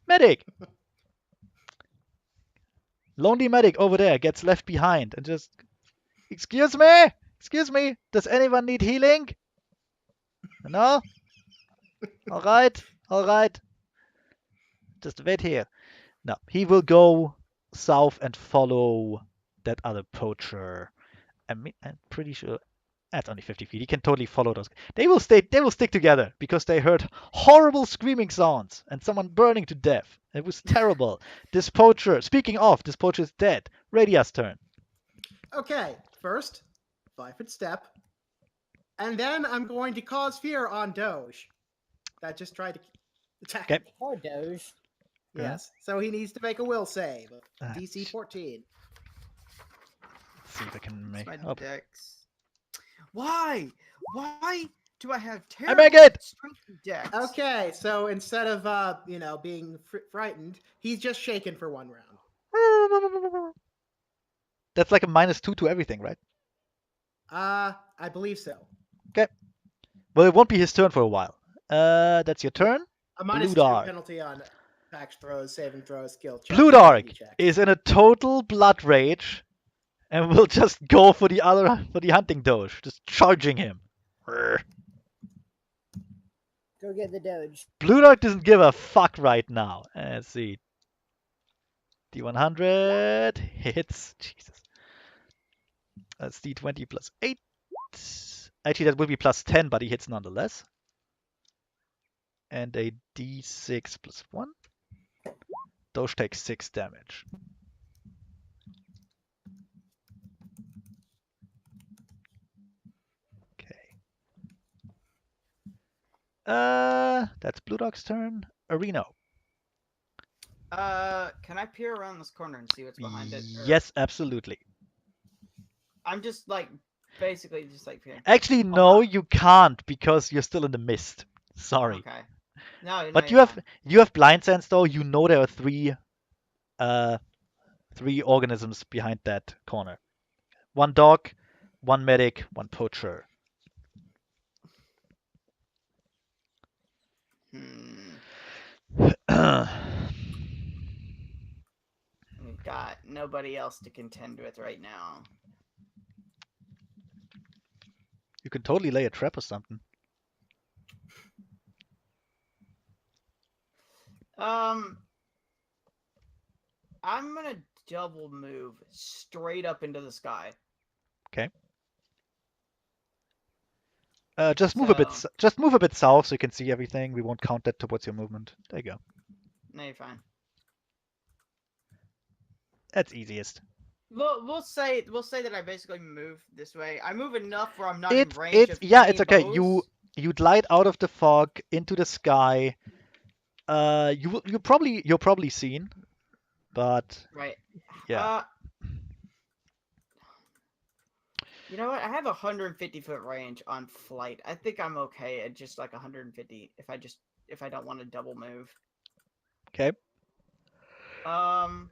Medic! Lonely medic over there gets left behind and just. Excuse me! Excuse me! Does anyone need healing? No? Alright. Just wait here. No, he will go south and follow that other poacher. I'm pretty sure that's only 50 feet. He can totally follow those. They will stick together because they heard horrible screaming sounds and someone burning to death. It was terrible. Speaking of, this poacher is dead. Radia's turn. Okay. First, 5-foot step. And then I'm going to cause fear on Doge. That just tried to attack Okay. me. Poor Doge. Yes. So he needs to make a will save. Ah, DC 14. Let's see if I can It's make. my Oh, dex. Why? Why do I have I terrible make it! strength dex? Okay, so instead of being frightened, he's just shaken for 1 round. That's like a -2 to everything, right? I believe so. Well, it won't be his turn for a while. That's your turn. A -2 Dark. penalty on attack throws, saving throws, skill checks. Blue and Dark ability checks. is in a total blood rage and will just go for the hunting doge, just charging him. Go get the Doge. Blue Dark doesn't give a fuck right now. Let's see. D100 hits. Jesus. That's D20 +8. Actually, that would be +10, but he hits nonetheless. And a D6 +1. Doge takes 6 damage. Okay. That's Blue Dog's turn. Areno. Can I peer around this corner and see what's behind it? Or- Yes, absolutely. I'm just like basically just like peering. Actually, no, you can't because you're still in the mist. Sorry. Okay. No, But you're fine. you have blind sense though. You know there are 3 organisms behind that corner. 1 dog, 1 medic, 1 poacher. We've got nobody else to contend with right now. You can totally lay a trap or something. I'm gonna double move straight up into the sky. Okay. Just move a bit. Just move a bit south so you can see everything. We won't count that towards your movement. There you go. No, you're fine. That's easiest. We'll say that I basically move this way. I move enough where I'm not It's in range of yeah. any It's okay. bows. You glide out of the fog into the sky. You're probably seen, but Right. yeah. You know what? I have 150-foot range on flight. I think I'm okay at just like 150 if I don't want to double move. Okay. And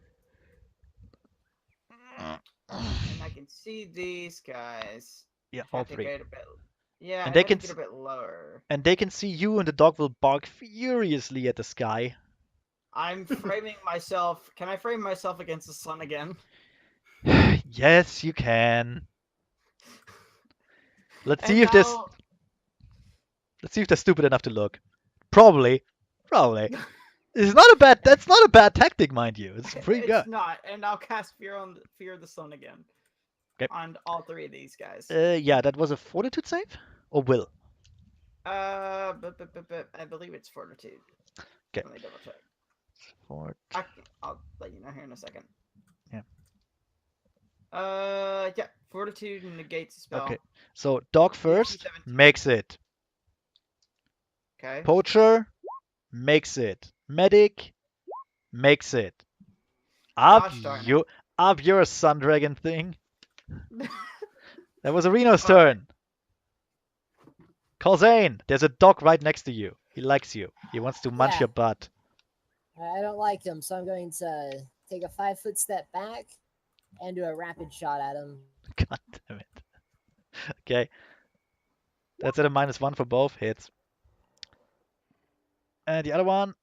I can see these guys. Yeah, I all have to 3. get a bit, yeah, And I they have to can get a bit lower. And they can see you, and the dog will bark furiously at the sky. I'm framing myself. Can I frame myself against the sun again? Yes, you can. Let's And see if this. now, Let's see if they're stupid enough to look. Probably. It's not a bad. That's not a bad tactic, mind you. It's pretty good. it's not, and I'll cast Fear of the Sun again. Okay. On all 3 of these guys. Yeah, that was a fortitude save or will. But I believe it's Fortitude. Okay. Let me double check. Fort. I'll let you know here in a second. Yeah. Yeah, Fortitude negates the spell. Okay. So dog first 17. makes it. Okay. Poacher makes it. Medic makes it. Up Gosh darn it. you. Up your sun dragon thing. That was Reno's turn. Colzane, there's a dog right next to you. He likes you. He wants to munch Yeah. your butt. I don't like him, so I'm going to take a 5-foot step back and do a rapid shot at him. God damn it. Okay. That's at a -1 for both hits. And the other one,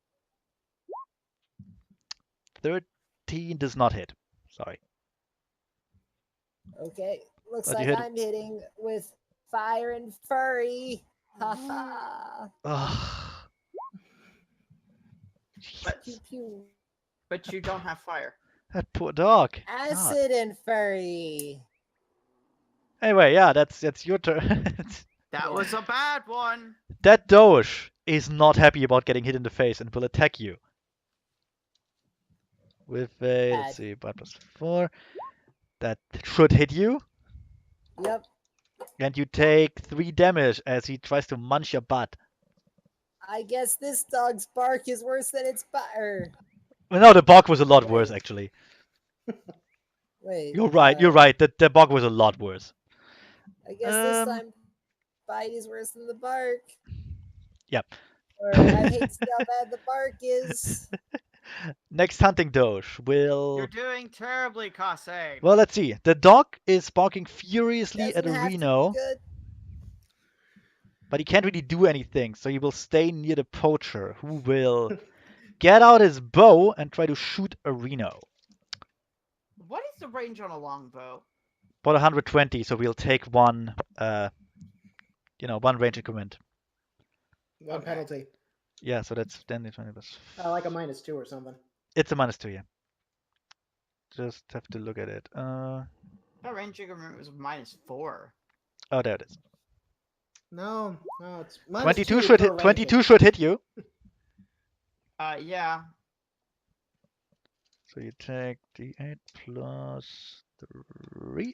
13 does not hit. Sorry. Okay, looks But you like hit- I'm hitting with fire and furry. Ha Ugh. Pew pew. But you don't have fire. That poor dog. God. Acid and furry. Anyway, yeah, that's your turn. That was a bad one. That Doge is not happy about getting hit in the face and will attack you. With a, let's see, +4. That should hit you. Yep. And you take 3 damage as he tries to munch your butt. I guess this dog's bark is worse than its bite. Well, no, the bark was a lot worse, actually. Wait. You're right. The bark was a lot worse. I guess this time bite is worse than the bark. Yep. Or I hate to see how bad the bark is. Next hunting Doge will... You're doing terribly, Kase. Well, let's see. The dog is barking furiously at Doesn't have to be Reno, good. but he can't really do anything, so he will stay near the poacher, who will get out his bow and try to shoot a Reno. What is the range on a longbow? About 120, so we'll take one, one range increment. One Okay. penalty. Yeah, so that's 10, 20 plus... Like a -2 or something. It's a -2, yeah. Just have to look at it. That range increment was -4. Oh, there it is. No, it's 22 -2 should per hit. range. 22 should hit you. Yeah. So you take d8 plus 3.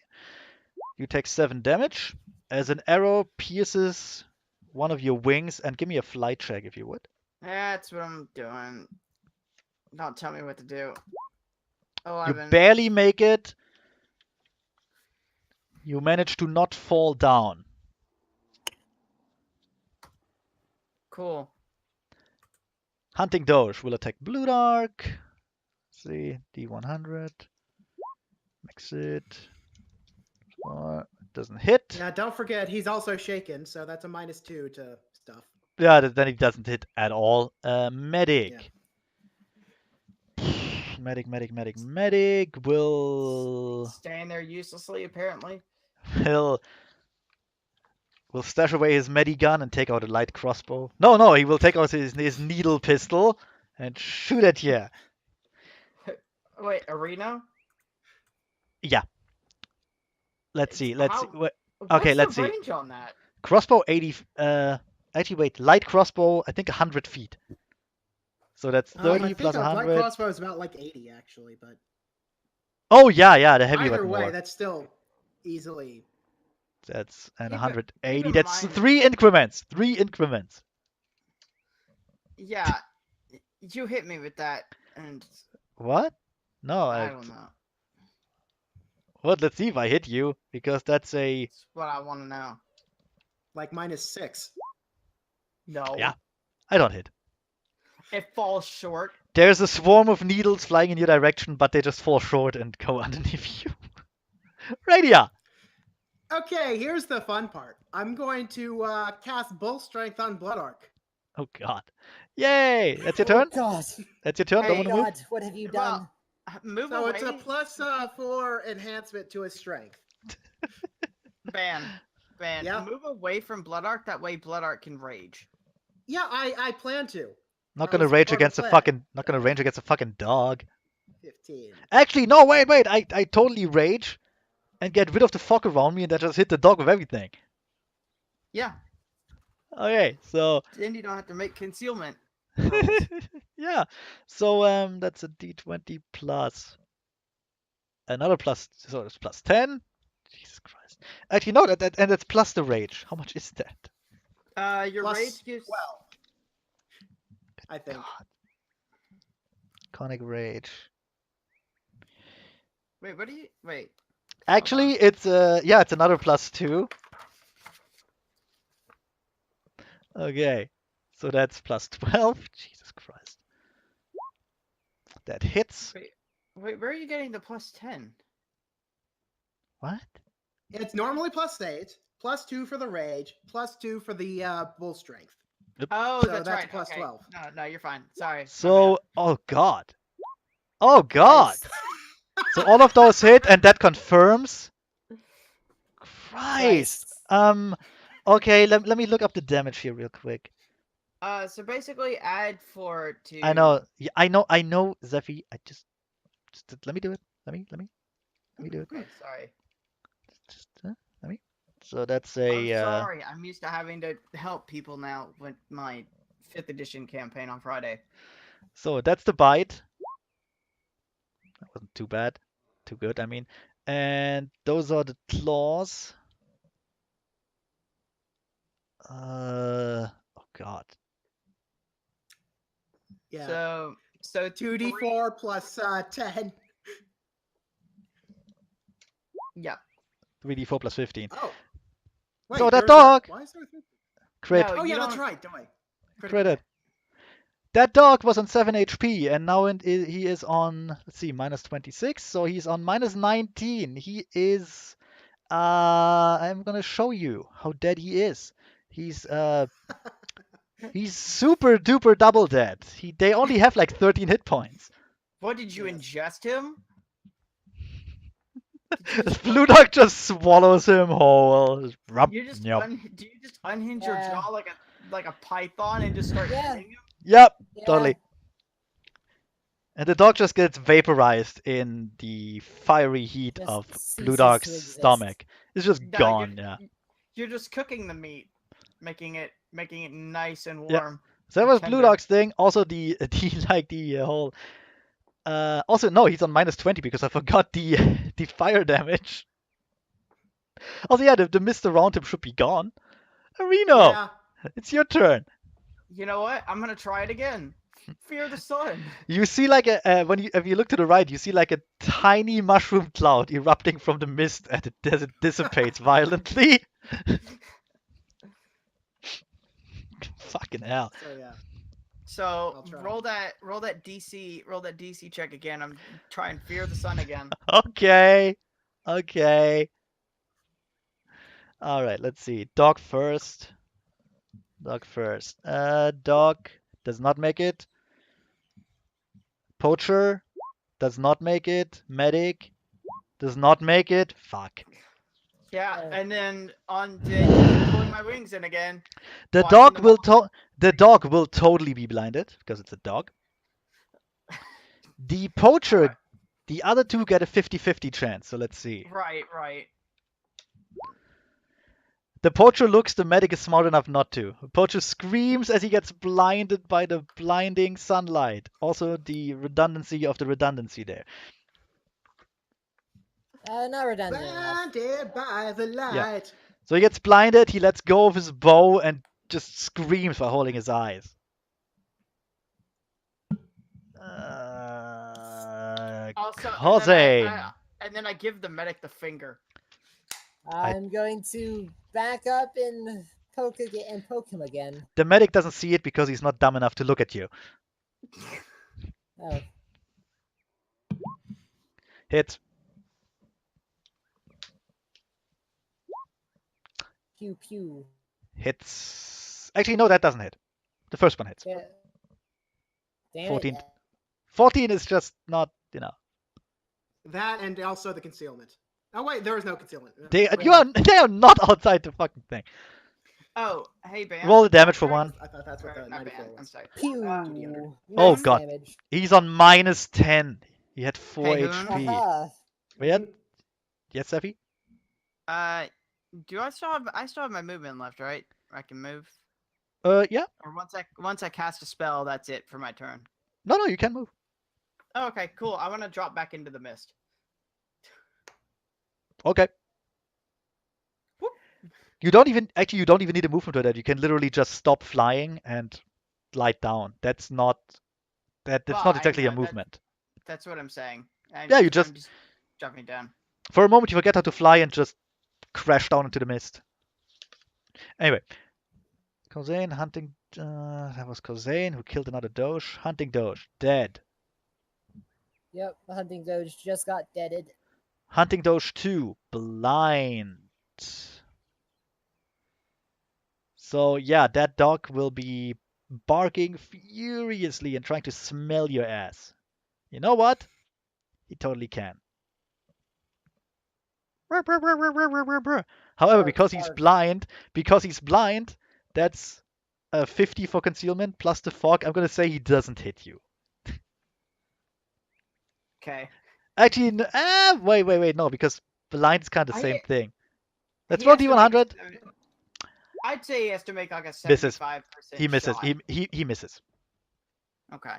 You take 7 damage as an arrow pierces one of your wings, and give me a flight check if you would. That's what I'm doing. Don't tell me what to do. You 11. barely make it. You manage to not fall down. Cool. Hunting Doge will attack Blue Dark. Let's see, D100. Exit. Doesn't hit. Yeah, don't forget he's also shaken, so that's a -2 to stuff. Yeah, then he doesn't hit at all. Medic. Medic will Staying there uselessly, apparently. will will stash away his medigun and take out a light crossbow. No, he will take out his needle pistol and shoot at you. Wait, Arena? Yeah. Let's see. Okay, What's let's the see. range on that? Crossbow 80. Actually, wait. Light crossbow. I think 100 feet. So that's 30 I think plus a light 100. crossbow is about like 80 actually, but Oh yeah. The heavy either weapon way, more. that's still easily. That's and Keep 180. in That's mind- 3 increments. 3 increments. Yeah, you hit me with that, and What? No, I don't know. What? Let's see if I hit you because that's a. That's what I want to know. Like -6. No. Yeah. I don't hit. It falls short. There's a swarm of needles flying in your direction, but they just fall short and go underneath you. Radia! Okay, here's the fun part. I'm going to cast Bull Strength on Blood Arc. Oh god. Yay! That's your Oh turn? God! That's your turn? Hey, Don't want to move? God, what have you Well, done? Move So away. it's a +4 enhancement to his strength. Ban. Yeah. Move away from Blood Arc. That way Blood Arc can rage. Yeah, I plan to. Not That gonna was rage part of against the a plan. fucking. Not gonna range against a fucking dog. 15. Actually, no, wait. I totally rage and get rid of the fog around me and I just hit the dog with everything. Yeah. Okay, so. Then you don't have to make concealment. Yeah. So that's a D20 plus another plus, so it's plus 10. Jesus Christ. Actually, no, and that's plus the rage. How much is that? Your Plus rage gives. 12. I think. God. Conic rage. Wait, what do you? Wait. Actually, it's it's another plus 2. Okay. So that's plus 12. Jesus Christ. That hits. Wait, where are you getting the +10? What? It's normally +8, +2 for the rage, +2 for the Bull Strength. Oh, So that's that's right. plus okay. 12. No, you're fine. Sorry. my So, bad. oh god. Oh god. So all of those hit, and that confirms. Christ. Okay, let me look up the damage here real quick. So basically, add 4 to. I know, I know, Zephy. I just let me do it. Let me do it. Okay, sorry. Just let me. So that's I'm a. sorry. I'm used to having to help people now with my 5th edition campaign on Friday. So that's the bite. That wasn't too bad, too good. I mean, and those are the claws. Oh god. Yeah. So 2d4 plus 10. Yeah. 3d4 plus 15. Oh. Wait, So that there's dog- Why is there a... Crit. No, Oh, you yeah, that's don't- right. Don't I? Credit. That dog was on 7 HP, and now he is on, let's see, minus 26, so he's on minus 19. He is, I'm gonna show you how dead he is. He's super duper double dead. They only have like 13 hit points. What did you Yes. ingest him? Did you just- Blue Dog just swallows him whole. Just rub, You just yep. do you just unhinge your Yeah. jaw like a python and just start Yeah. hitting him? Yep, Yeah. totally. And the dog just gets vaporized in the fiery heat Just of ceases Blue Dog's to exist. stomach. It's just No, gone, yeah. You're just cooking the meat, making it nice and Yeah. warm. So that was Blue Tender. Dog's thing. Also the whole. Also no, he's on minus 20 because I forgot the the fire damage. Also yeah, the mist around him should be gone. Areno, Yeah. it's your turn. You know what? I'm gonna try it again. Fear the sun. You see like if you look to the right, you see like a tiny mushroom cloud erupting from the mist as it dissipates violently. Fucking hell. So, yeah. So try. roll that DC check again. I'm trying fear the sun again. Okay. Okay. All right, let's see. Dog first. Dog first. Dog does not make it. Poacher does not make it. Medic does not make it. Fuck. Yeah, Oh. and then on keep pulling my wings in again. The Watching dog them will all. the dog will totally be blinded because it's a dog. The poacher, Alright. the other two get a 50-50 chance. So let's see. Right. The poacher looks, the medic is smart enough not to. The poacher screams as he gets blinded by the blinding sunlight. Also, the redundancy of the redundancy there. Not redundant enough. Blinded by the light. So he gets blinded, he lets go of his bow and just screams while holding his eyes. Also, Cousin. and then I give the medic the finger. I'm going to back up and poke him again. The medic doesn't see it because he's not dumb enough to look at you. Oh, Hit. pew pew. Hits. Actually, no, that doesn't hit. The first one hits. Yeah. Damn 14. it. 14 is just not, That and also the concealment. Oh wait, there is no concealment. They Wait, they are not outside the fucking thing. Oh, hey, Bam. Roll the damage for one. I thought that's what the Sorry, my 94 bad. I'm was. sorry. Pew. Oh, Nice God. damage. He's on -10. He had 4 Hey, HP. Haha. Wait, yes, Seffi? Do I still have my movement left, right? I can move. Yeah. Or once I cast a spell, that's it for my turn. No, you can move. Oh, okay, cool. I want to drop back into the mist. Okay. Whoop. You don't even need a movement to that. You can literally just stop flying and glide down. That's not Well, not exactly a know, movement. That's what I'm saying. Yeah, I'm you just jumping down. for a moment you forget how to fly and just crash down into the mist. Anyway, Kozane hunting. That was Kozane who killed another Doge. Hunting Doge dead. Yep, the hunting doge just got deaded. Hunting Doge 2 blind. So yeah, that dog will be barking furiously and trying to smell your ass. You know what? He totally can. However, Bark, because he's bark. blind, that's a 50 for concealment plus the fog. I'm gonna say he doesn't hit you. Okay. Actually, wait, no, because blind is kind of the same thing. Let's He roll has to make D100. I'd say he has to make like a Misses. 75% He misses. shot. He misses. Okay.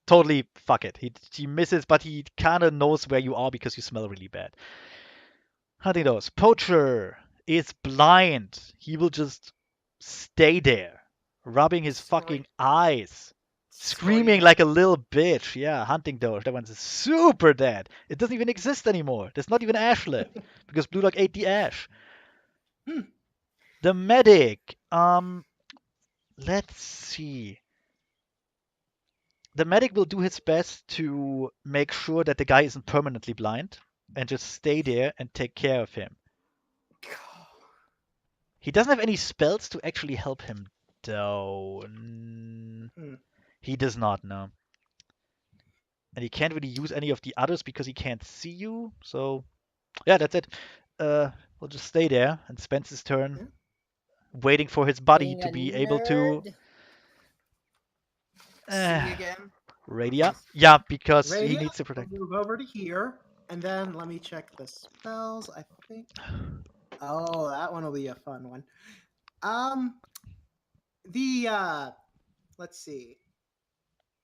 Totally fuck it. He misses, but he kind of knows where you are because you smell really bad. Hunting those. Poacher is blind. He will just stay there, rubbing his fucking eyes, screaming like a little bitch. Yeah, hunting those. That one's super dead. It doesn't even exist anymore. There's not even ash left because Blue Dog ate the ash. The medic. Let's see. The medic will do his best to make sure that the guy isn't permanently blind and just stay there and take care of him. He doesn't have any spells to actually help him, though. He does not, no. And he can't really use any of the others because he can't see you. So, yeah, that's it. We'll just stay there and spend his turn waiting for his buddy Being to a be able to... See again. Radia? Yeah, because he Radia, needs to protect. Move over to here, and then let me check the spells. I think. Oh, that one will be a fun one. Let's see.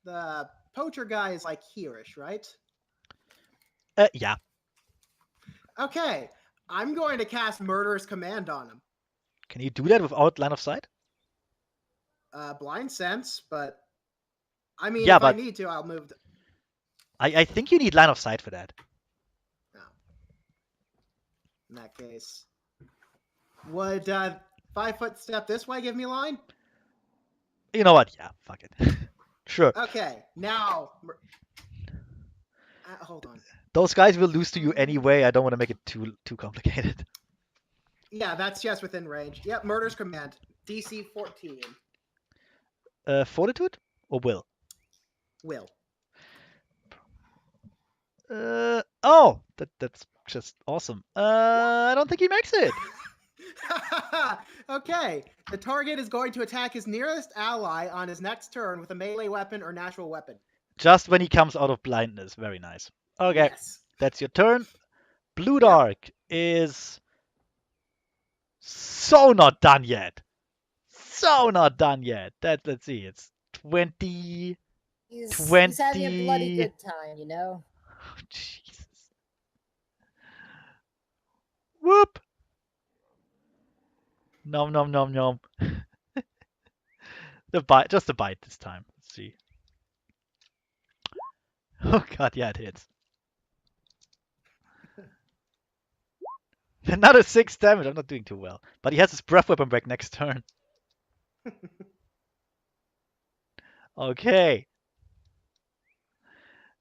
The poacher guy is like here-ish, right? Yeah. Okay, I'm going to cast Murderous Command on him. Can you do that without line of sight? Blind sense, but I mean, Yeah, if I but need to, I'll move. I think you need line of sight for that. No. In that case, would 5 foot step this way give me line? You know what? Yeah, fuck it. Sure. Okay, now. Hold on. Those guys will lose to you anyway. I don't want to make it too complicated. Yeah, that's just within range. Yep, Murder's Command. DC 14. Fortitude or will? Will. Oh, that's just awesome. I don't think he makes it. Okay. The target is going to attack his nearest ally on his next turn with a melee weapon or natural weapon. Just when he comes out of blindness. Very nice. Okay, Yes. that's your turn. Blue Yep. Dark is so not done yet. So not done yet. Let's see. It's 20. He's having a bloody 20. good time, you know. Oh, Jesus. Whoop. Nom nom nom nom. Just a bite this time. Let's see. Oh god, yeah, it hits. Another 6 damage. I'm not doing too well. But he has his breath weapon back next turn. Okay.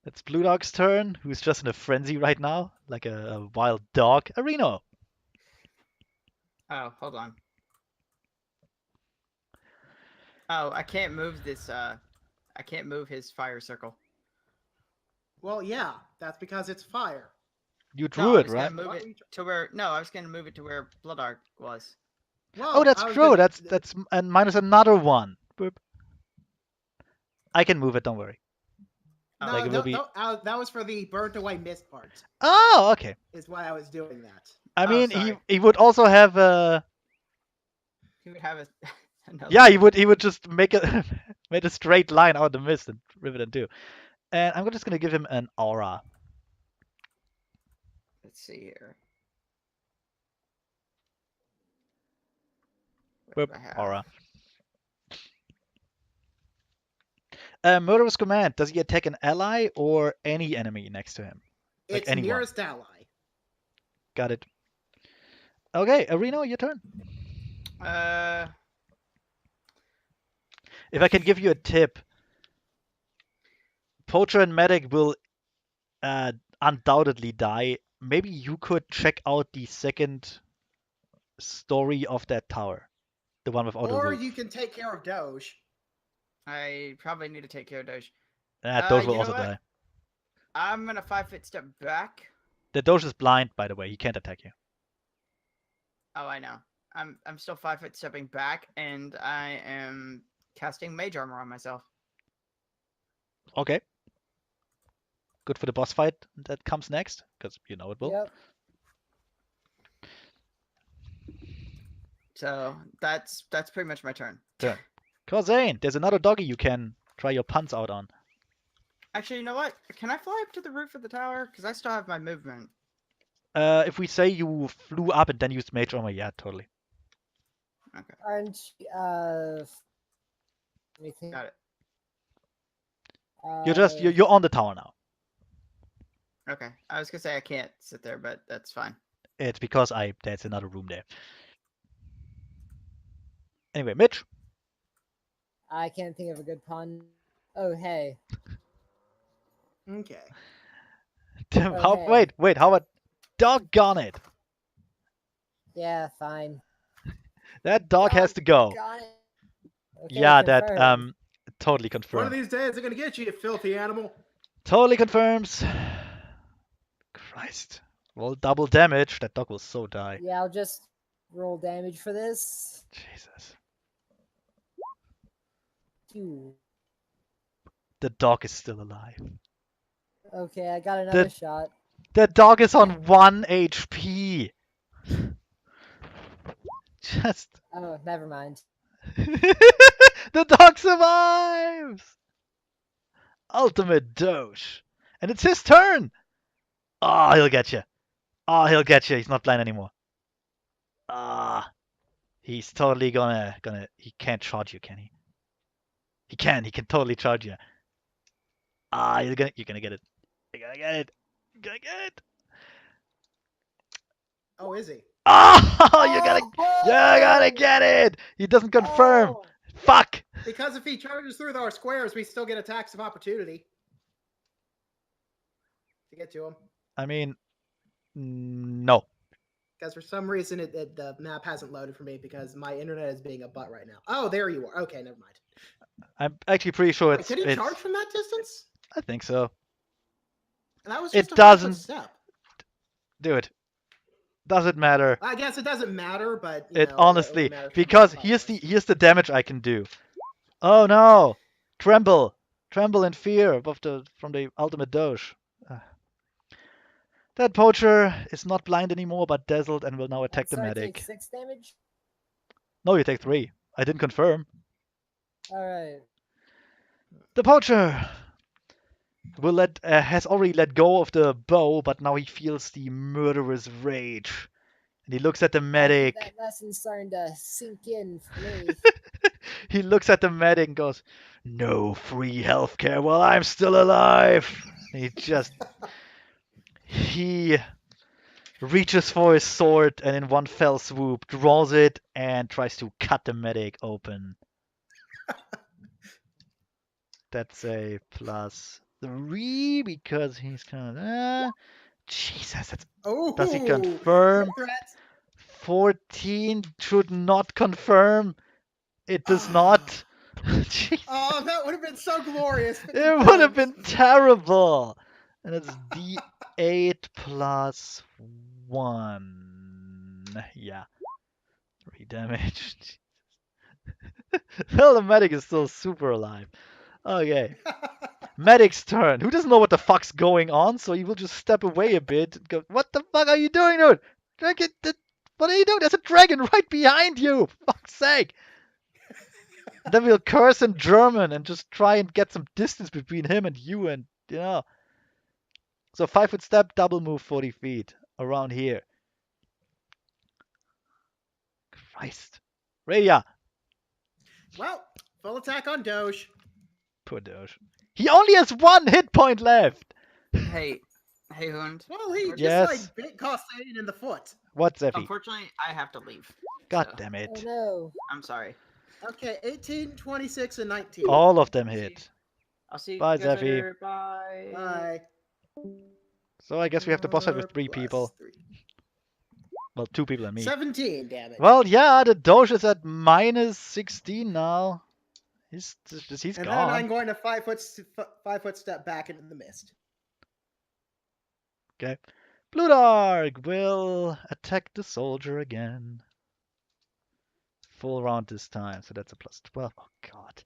It's Blue Dog's turn, who's just in a frenzy right now, like a wild dog. Areno. Oh, hold on. Oh, I can't move this. I can't move his fire circle. Well, yeah, that's because it's fire. You No, drew I it, was right? gonna move it to where. No, I was gonna move it to where Blood Arc was. Well, Oh, that's I was true. gonna- That's and minus another one. Boop. I can move it. Don't worry. No, Like, it will be- that was for the burnt away mist part. Oh, okay. Is why I was doing that. I Oh, mean, sorry. he would also have a. He would have a. another Yeah, he one. would just make a made a straight line out of the mist and rip it in two. And I'm just gonna give him an aura. Let's see here. Boop, What do I have? aura. Murderous Command. Does he attack an ally or any enemy next to him? Like It's anyone. nearest ally. Got it. Okay, Areno, your turn. If I can give you a tip, Poacher and Medic will undoubtedly die. Maybe you could check out the second story of that tower, the one without a Or roof. you can take care of Doge. I probably need to take care of Doge. Doge will you know also what? die. I'm gonna 5-foot step back. The Doge is blind, by the way. He can't attack you. Oh, I know. I'm still 5-foot stepping back, and I am casting Mage Armor on myself. Okay. Good for the boss fight that comes next, because you know it will. Yep. So that's pretty much my turn. Turn. Corzane, there's another doggy you can try your puns out on. Actually, you know what? Can I fly up to the roof of the tower? Because I still have my movement. If we say you flew up and then used Mage Armor, yeah, totally. Okay, Aren't let me think. got it. You're on the tower now. Okay, I was gonna say I can't sit there, but that's fine. It's because there's another room there. Anyway, Mitch. I can't think of a good pun. Oh hey. Okay. Okay. Wait, how about doggone it? Yeah, fine. That dog has to go. Got it. Okay, Yeah, that confirmed. totally One of confirmed. these days they're gonna get you, you filthy animal. Totally confirms. Christ. Roll double damage. That dog will so die. Yeah, I'll just roll damage for this. Jesus. 2. The dog is still alive. Okay, I got another The- shot. The dog is on 1 HP. Just. Oh, never mind. The dog survives! Ultimate Doge. And it's his turn! Oh, he'll get you. Oh, he'll get you. He's not blind anymore. Ah. He's totally gonna. He can't charge you, can he? He can totally charge you. Ah, you're gonna get it. You're gonna get it. You're gonna get it. Oh, is he? Oh, you gotta get it. He doesn't confirm. Oh, Fuck! Because if he charges through our squares, we still get attacks of opportunity to get to him. I mean, no. Because for some reason the map hasn't loaded for me because my internet is being a butt right now. Oh, there you are. Okay, never mind. I'm actually pretty sure Wait, could he charge from that distance? I think so. And that was It just a 5-foot doesn't- step. Dude, doesn't matter. I guess it doesn't matter, but It only honestly, matters for because my here's followers. the damage I can do. Oh no! Tremble in fear from the ultimate doge. That poacher is not blind anymore, but dazzled and will now attack the So I medic. take 6 damage. No, you take 3. I didn't confirm. All right. The poacher has already let go of the bow, but now he feels the murderous rage. And he looks at the medic. That lesson's starting to sink in for me. He looks at the medic and goes, "No free healthcare while I'm still alive." And he reaches for his sword and in one fell swoop draws it and tries to cut the medic open. That's a +3 because he's kind of Jesus. Does he confirm? Threat. 14 should not confirm. It does not. Jeez. Oh, that would have been so glorious. It would have been terrible. And it's D8 plus 1. Yeah. 3 damage. Well, the medic is still super alive. Okay. Medic's turn. Who doesn't know what the fuck's going on, so he will just step away a bit and go, "What the fuck are you doing, dude? What are you doing? There's a dragon right behind you! For fuck's sake!" And then we'll curse in German and just try and get some distance between him and you and, So 5-foot step, double move 40 feet around here. Christ. Raya. Well, full attack on Doge. Poor Doge. He only has 1 hit point left. Hey, Hund. Well, he Yes. just bit Costain in the foot. What, Zeffy? Unfortunately, I have to leave. God so, damn Oh it. no. I'm sorry. Okay, 18, 26, and 19. All of them hit. I'll see you Bye, guys Zeffy. later. Bye. Bye. So I guess we have the boss fight with 3 Plus people. 3. Well, 2 people and me. 17 damage. Well, yeah, the Doge is at -16 now. He's and gone. then I'm going to 5-foot step back into the mist. Okay. Blue Dark will attack the soldier again. Full round this time, so that's a +12. Oh god.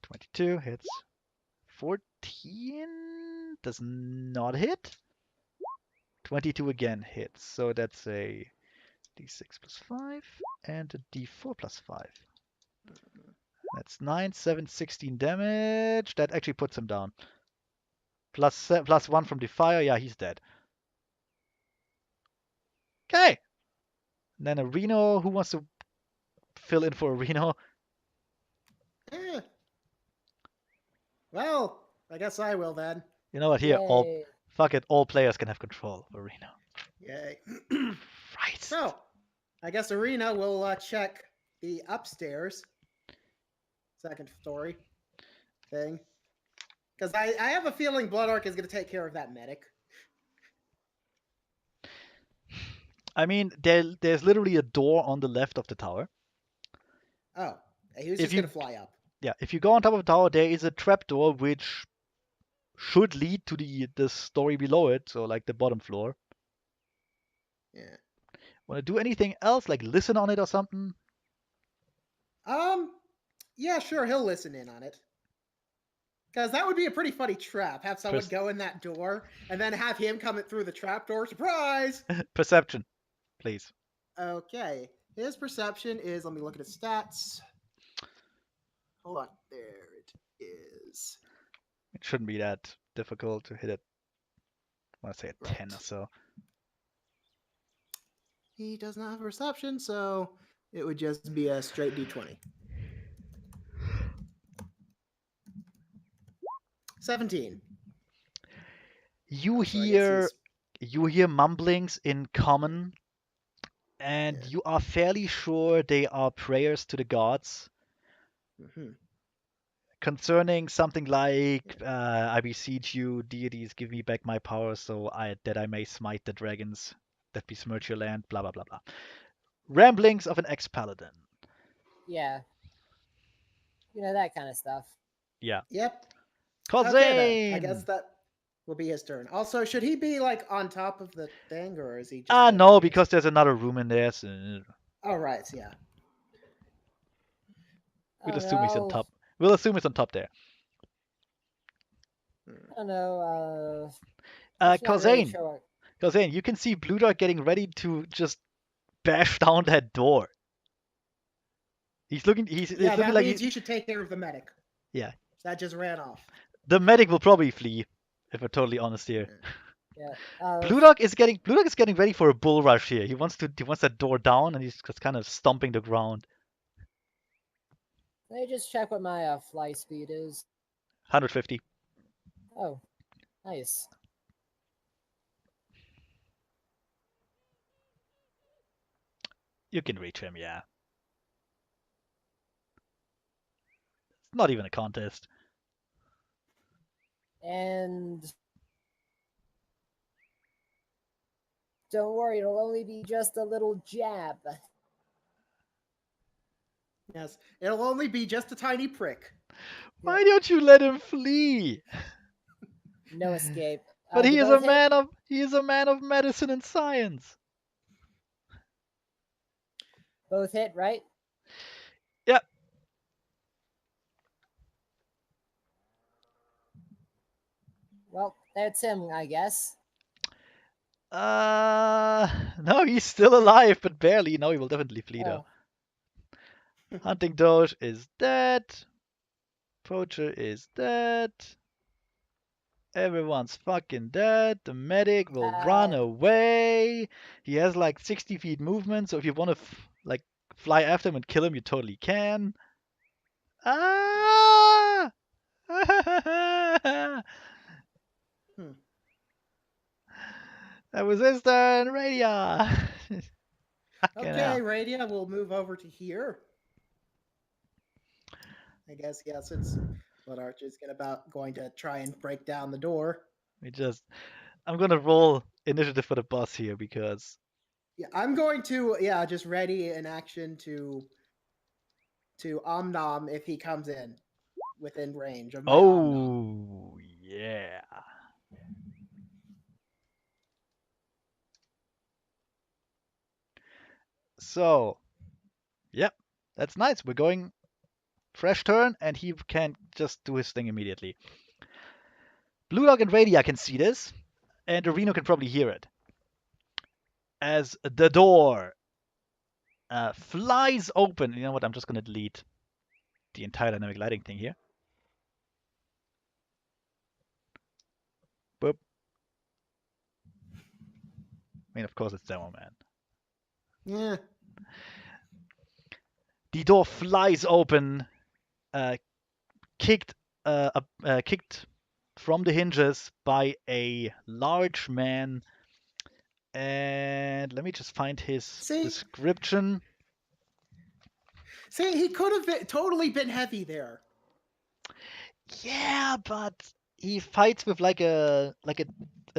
22 hits. 14 does not hit. 22 again hits, so that's a D6 plus 5 and a D4 plus 5. That's 9, 7, 16 damage. That actually puts him down. Plus 1 from the fire. Yeah, he's dead. Okay. And then a Reno. Who wants to fill in for a Reno? Eh. Well, I guess I will then. You know what? Here, Yay. fuck it. All players can have control of Reno. Yay. Right. So, I guess Arena will check the upstairs second story thing. Because I have a feeling Bloodark is going to take care of that medic. I mean, there's literally a door on the left of the tower. Oh, he was If just you- going to fly up. Yeah, if you go on top of the tower, there is a trapdoor which should lead to the story below it, so like the bottom floor. Yeah. Want to do anything else, like listen on it or something? Yeah, sure, he'll listen in on it. Because that would be a pretty funny trap. Have someone Pers- go in that door and then have him come through the trapdoor. Surprise! Perception, please. Okay. His perception is, let me look at his stats. Hold on. There it is. It shouldn't be that difficult to hit it. I want to say a 10 or Right. so. He does not have perception, so it would just be a straight d20. 17. You So I guess hear he's- you hear mumblings in common, and Yeah. you are fairly sure they are prayers to the gods Hmm. concerning something like, I beseech you, deities, give me back my power that I may smite the dragons that besmirch your land, blah blah blah blah. Ramblings of an ex-paladin. Yeah. You know, that kind of stuff. Yeah. Yep. Cause Okay then. I guess that will be his turn. Also, should he be like on top of the thing, or is he just? Gonna no, be because there's another room in there, so Oh right, yeah. I we'll don't assume he's on know. top. We'll assume he's on top there. Hmm. I don't know. It's not really Cosane, sure. Cosane, you can see Blue Dog getting ready to just bash down that door. He's looking. It's Yeah, looking that like means you should take care of the medic. yeah. That just ran off. The medic will probably flee, if we're totally honest here. Yeah. Blue Dog is getting ready for a bull rush here. He wants that door down, and he's just kind of stomping the ground. Let me just check what my fly speed is. 150. Oh, nice. You can reach him, yeah. It's not even a contest. And don't worry, it'll only be just a little jab. Yes, it'll only be just a tiny prick. Why don't you let him flee? No escape. But Do he is both a hit? man of medicine and science. Both hit, right? Yep. Well, that's him, I guess. No, he's still alive, but barely. No, he will definitely flee though. Oh, Hunting Doge is dead. Poacher is dead. Everyone's fucking dead. The medic will run away. He has like 60 feet movement, so if you want to like fly after him and kill him, you totally can. Ah! Hmm. That was his turn, Radia. Fucking Okay, hell. Radia will move over to here. I guess yeah, since Blood Arch is going to try and break down the door. I'm gonna roll initiative for the boss here because Yeah, I'm going to just ready an action to Omnom if he comes in within range of my Omnom. oh yeah. So, yep, that's nice. We're going fresh turn, and he can just do his thing immediately. Blue Dog and Radia can see this, and Reno can probably hear it. As the door flies open. You know what? I'm just going to delete the entire dynamic lighting thing here. Boop. I mean, of course, it's Demo Man. Yeah. The door flies open, kicked from the hinges by a large man. And let me just find his description. See, he could have totally been heavy there. Yeah, but he fights with like a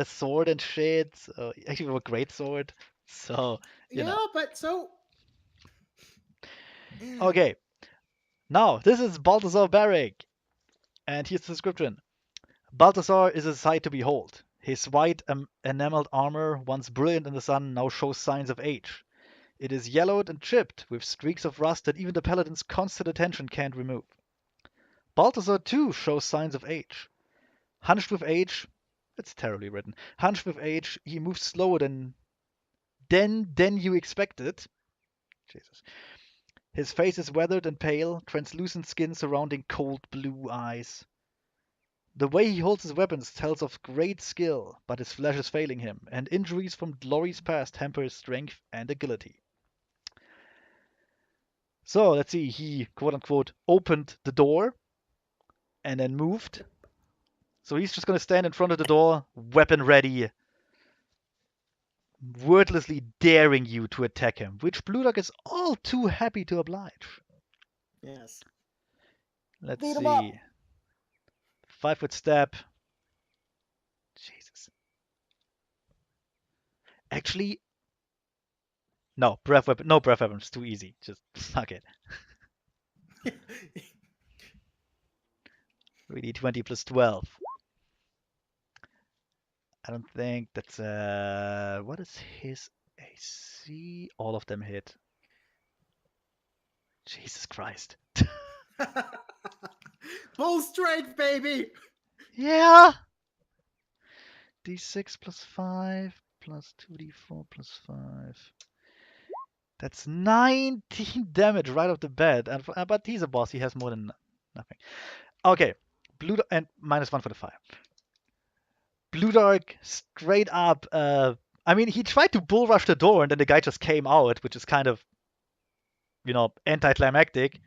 sword and shit. So actually, with a great sword. So you know. But so Okay. Now this is Balthazar Barrick, and here's the description. Balthazar is a sight to behold. His white enameled armor, once brilliant in the sun, now shows signs of age. It is yellowed and chipped, with streaks of rust that even the paladin's constant attention can't remove. Balthazar, too, shows signs of age. Hunched with age, it's terribly written. Hunched with age, he moves slower than you expected. Jesus. His face is weathered and pale, translucent skin surrounding cold blue eyes. The way he holds his weapons tells of great skill, but his flesh is failing him, and injuries from glories past hamper his strength and agility. So let's see, he quote unquote opened the door and then moved. So he's just gonna stand in front of the door, weapon ready. wordlessly daring you to attack him, which Blue Dog is all too happy to oblige. Yes. Let's Beat 'em up. see. 5-foot step. Jesus. Actually, no breath weapon. No breath weapon. It's too easy. Just fuck it. Really, 20 plus 12. I don't think that's what is his AC? All of them hit. Jesus Christ. Full strength, baby. Yeah. D6 plus 5 plus 2d4 plus 5. That's 19 damage right off the bat. And but he's a boss. He has more than nothing. Okay. And -1 for the fire. Blue Dark straight up. I mean, he tried to bull rush the door, and then the guy just came out, which is kind of, anticlimactic.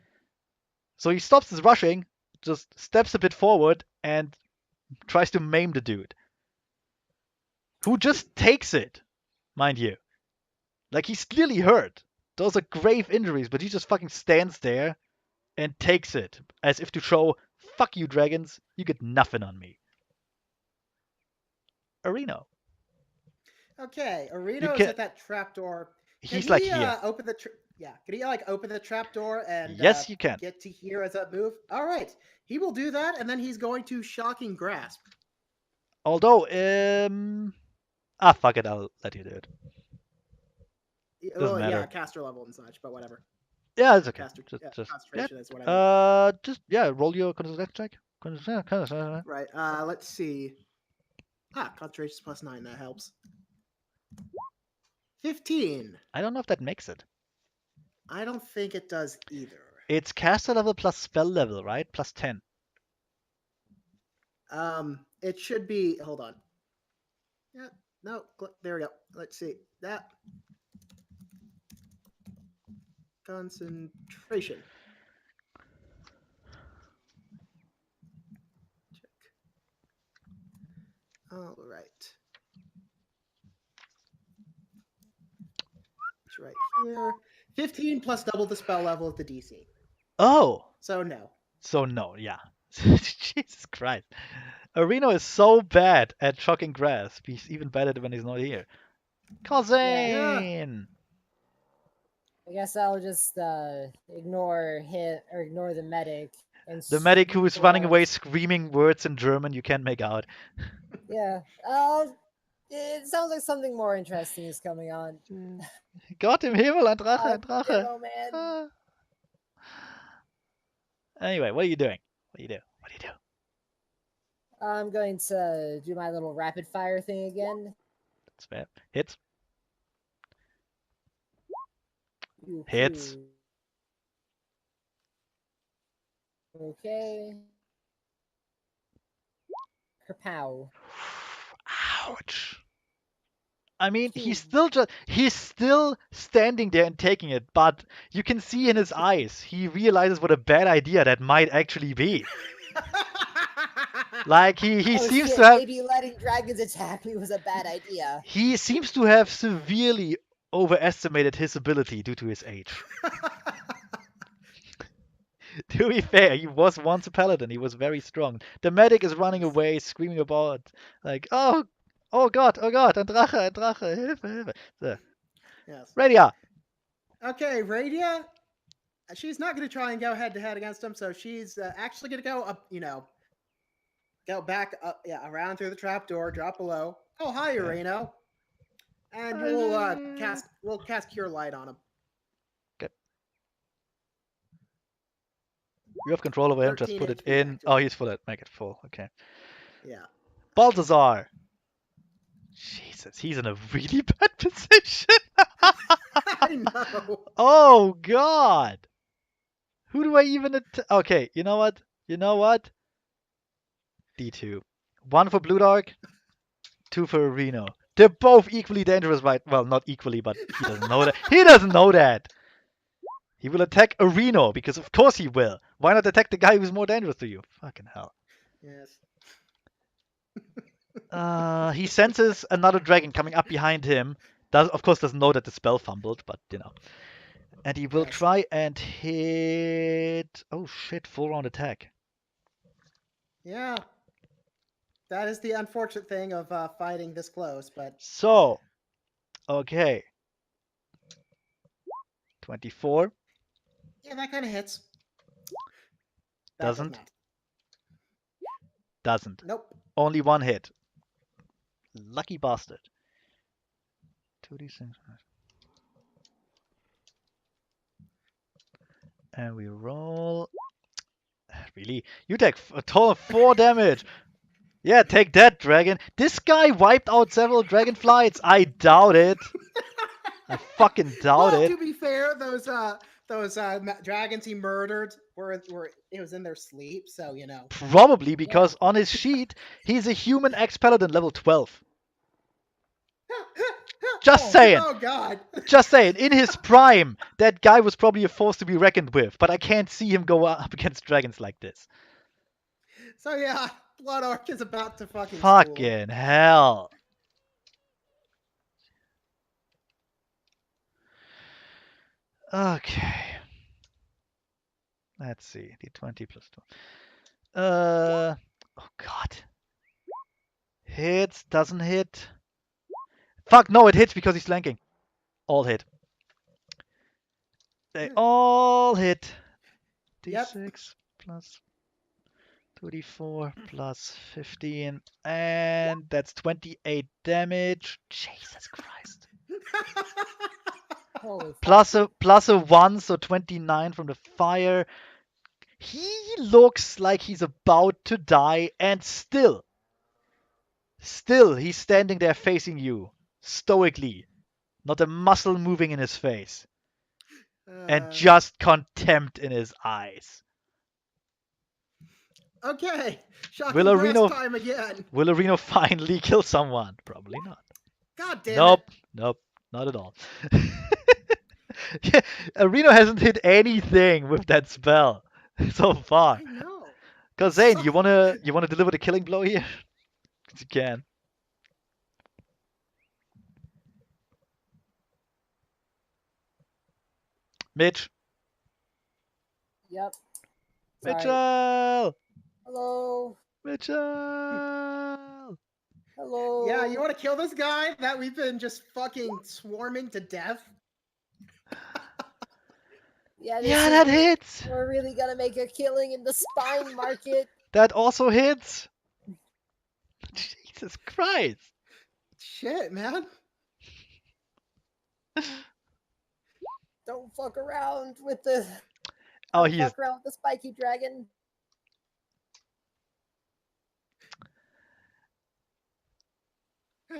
So he stops his rushing, just steps a bit forward, and tries to maim the dude, who just takes it, mind you. Like, he's clearly hurt. Those are grave injuries, but he just fucking stands there and takes it, as if to show, fuck you, dragons, you get nothing on me. Areno. Okay, Areno is can- at that trapdoor. He's Can like he, here. Open the can he open the trapdoor and Yes, you can. get to here as a move? All right, he will do that, and then he's going to shocking grasp. Although, fuck it, I'll let you do it. Well, yeah, matter. caster level and such, but whatever. Yeah, it's okay. Caster, Just, concentration is what I mean. roll your concentration check. Right. Let's see. Concentration plus 9. That helps. 15. I don't know if that makes it. I don't think it does either. It's caster level plus spell level, right? Plus 10. It should be. Hold on. Yeah. No. There we go. Let's see that. Concentration. Check. All right. It's right here. 15 plus double the spell level of the DC. Oh! So no. So no, yeah. Jesus Christ. Areno is so bad at shocking grasp. He's even better when he's not here. Cousin! I guess I'll just ignore the medic. And The medic who is running away towards- screaming words in German you can't make out. Yeah. It sounds like something more interesting is coming on. Gott im Himmel, ein Drache, ein Drache. Oh man. Ah. Anyway, what are you doing? What do you do? What do you do? I'm going to do my little rapid fire thing again. That's fair. Hits. Ooh, Hits. Okay. Kerpow. Ouch. I mean, he's still standing there and taking it, but you can see in his eyes, he realizes what a bad idea that might actually be. Like, he Oh, seems shit, to have... maybe letting dragons attack me was a bad idea. He seems to have severely overestimated his ability due to his age. To be fair, he was once a paladin. He was very strong. The medic is running away, screaming about, like, oh God, ein Drache, Hilfe, Hilfe. So. Yes. Radia. Okay, Radia. She's not going to try and go head to head against him, so she's actually going to go up. Go back up, around through the trapdoor, drop below. Oh, hi, Areno. And we'll cast Cure Light on him. Okay. You have control over him. Just 13 put it HP in. active. Oh, he's full. Make it full. Okay. Yeah. Balthazar. Jesus, he's in a really bad position. I know. Oh God. Who do I even Okay, you know what? D2. 1 for Blue Dark, 2 for Reno. They're both equally dangerous, right? Well, not equally, but he doesn't know that. He doesn't know that. He will attack Reno, because of course he will. Why not attack the guy who's more dangerous to you? Fucking hell. Yes. He senses another dragon coming up behind him Of course doesn't know that the spell fumbled, but you know. And he will Yes. try and hit. Oh shit! Full round attack. Yeah. That is the unfortunate thing of fighting this close, but So, okay. 24 yeah, that kind of hits. That does doesn't. not. Doesn't. Nope. Only one hit. Lucky bastard. 2d6. And we roll. Really? You take a total of 4 damage. Yeah, take that, dragon. This guy wiped out several dragon flights. I doubt it. I fucking doubt Well, it. to be fair, those dragons he murdered were it was in their sleep, so you know. Probably because on his sheet, he's a human ex-paladin level 12. Just saying. Oh God. Just saying. In his prime, that guy was probably a force to be reckoned with, but I can't see him go up against dragons like this. So yeah, Blood Orc is about to fucking school. Fucking hell. Okay. Let's see. D20 plus 2. Oh god. Hits, doesn't hit. Fuck, no, it hits because he's flanking. All hit. They all hit. Yep. D6 plus 2d4 plus 15. And that's 28 damage. Jesus Christ. Holy Plus a 1, so 29 from the fire. He looks like he's about to die, and still he's standing there facing you, stoically, not a muscle moving in his face, and just contempt in his eyes. Okay, shocking Will Areno- dress time again. Will Reno finally kill someone? Probably not. God damn Nope, it. nope, not at all. Yeah, Reno hasn't hit anything with that spell so far. I know. Cause Zane, you wanna deliver the killing blow here? 'Cause you can. Mitch. Yep. Sorry. Mitchell. Hello. Mitchell. Hello. Yeah, you want to kill this guy that we've been just fucking swarming to death? Yeah, Yeah, that hits. We're really gonna make a killing in the spine market. That also hits. Jesus Christ. Shit, man. Don't fuck around with the. Oh, don't he's fuck around with the spiky dragon.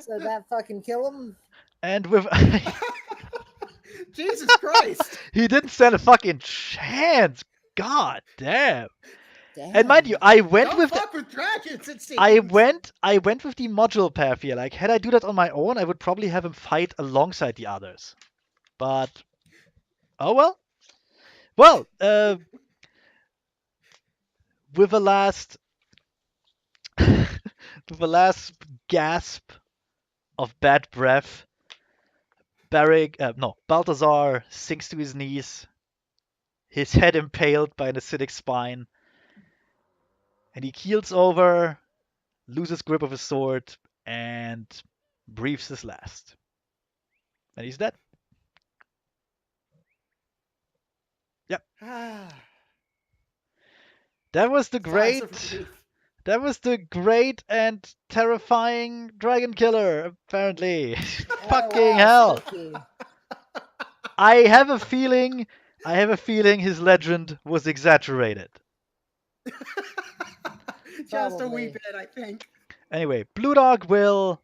So that fucking kill him. and with Jesus Christ. he didn't stand a fucking chance. God damn. Damn. And mind you, I went Don't with fuck with dragons, it seems. I went with the module path here. Like, had I do that on my own, I would probably have him fight alongside the others. But oh well. Well, with a last with a last gasp of bad breath, Balthazar sinks to his knees, his head impaled by an acidic spine, and he keels over, loses grip of his sword, and breathes his last. And he's dead. That was the Sighs of great relief. That was the great and terrifying dragon killer, apparently. Fucking hell. Spooky. I have a feeling his legend was exaggerated. Just a wee Probably. bit, I think. Anyway, Blue Dog will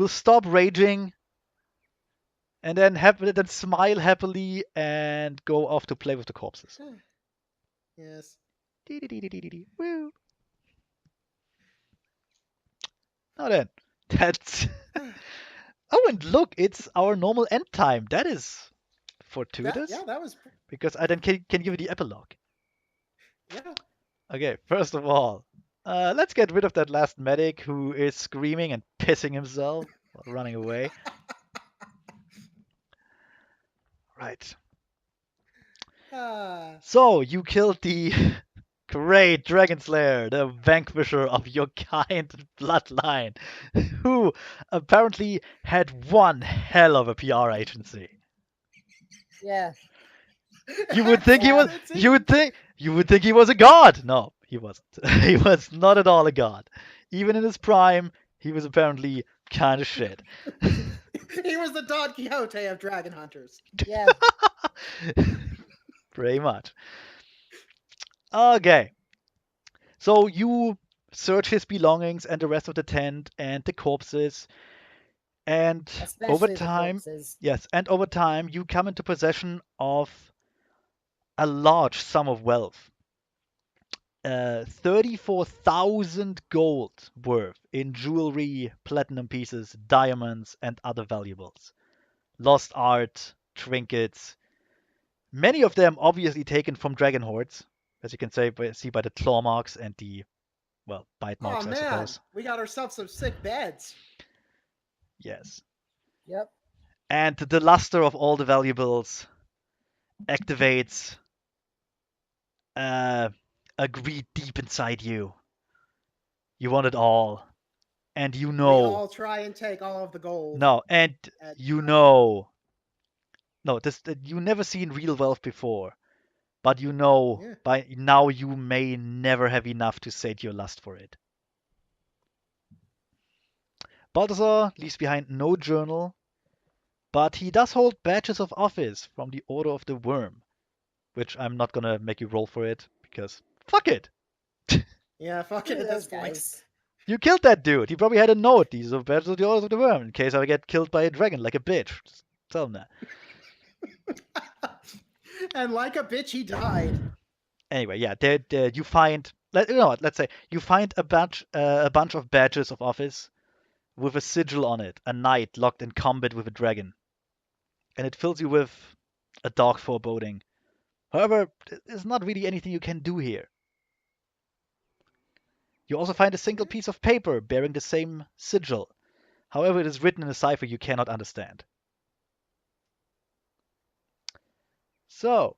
stop raging and then smile happily and go off to play with the corpses. Yes. Woo. Now then, that's oh, and look, it's our normal end time. That is fortuitous. That was. Because I then can give you the epilogue. Yeah. Okay, first of all, let's get rid of that last medic who is screaming and pissing himself while running away. Right. Ah. So you killed the great Dragon Slayer, the vanquisher of your kind bloodline, who apparently had one hell of a PR agency. Yeah. You would think he Yeah. was. You would think he was a god. No, he wasn't. He was not at all a god. Even in his prime, he was apparently kind of shit. He was the Don Quixote of dragon hunters. Yeah. Pretty much. Okay. So you search his belongings and the rest of the tent and the corpses, and over Especially the time, corpses. yes, and over time, you come into possession of a large sum of wealth. 34,000 gold worth in jewelry, platinum pieces, diamonds, and other valuables. Lost art, trinkets, many of them obviously taken from dragon hordes, as you can see by the claw marks and the, well, bite Oh marks, I man, suppose. we got ourselves some sick beds. Yes. Yep. And the luster of all the valuables activates a greed deep inside you. You want it all. And you We know. all try and take all of the gold. No, and and, you know. No, this you never seen real wealth before. But you know Yeah. by now you may never have enough to sate your lust for it. Balthazar leaves behind no journal, but he does hold badges of office from the Order of the Worm, which I'm not gonna make you roll for it, because fuck it! Yeah, fuck it Look at at this those point. guys. You killed that dude! He probably had a note. These are badges of the Order of the Worm, in case I get killed by a dragon like a bitch. Just tell him that. And like a bitch, he died. Anyway, yeah, you find, you know what, let's say, you find a bunch of badges of office with a sigil on it, a knight locked in combat with a dragon. And it fills you with a dark foreboding. However, there's not really anything you can do here. You also find a single piece of paper bearing the same sigil. However, it is written in a cipher you cannot understand. So,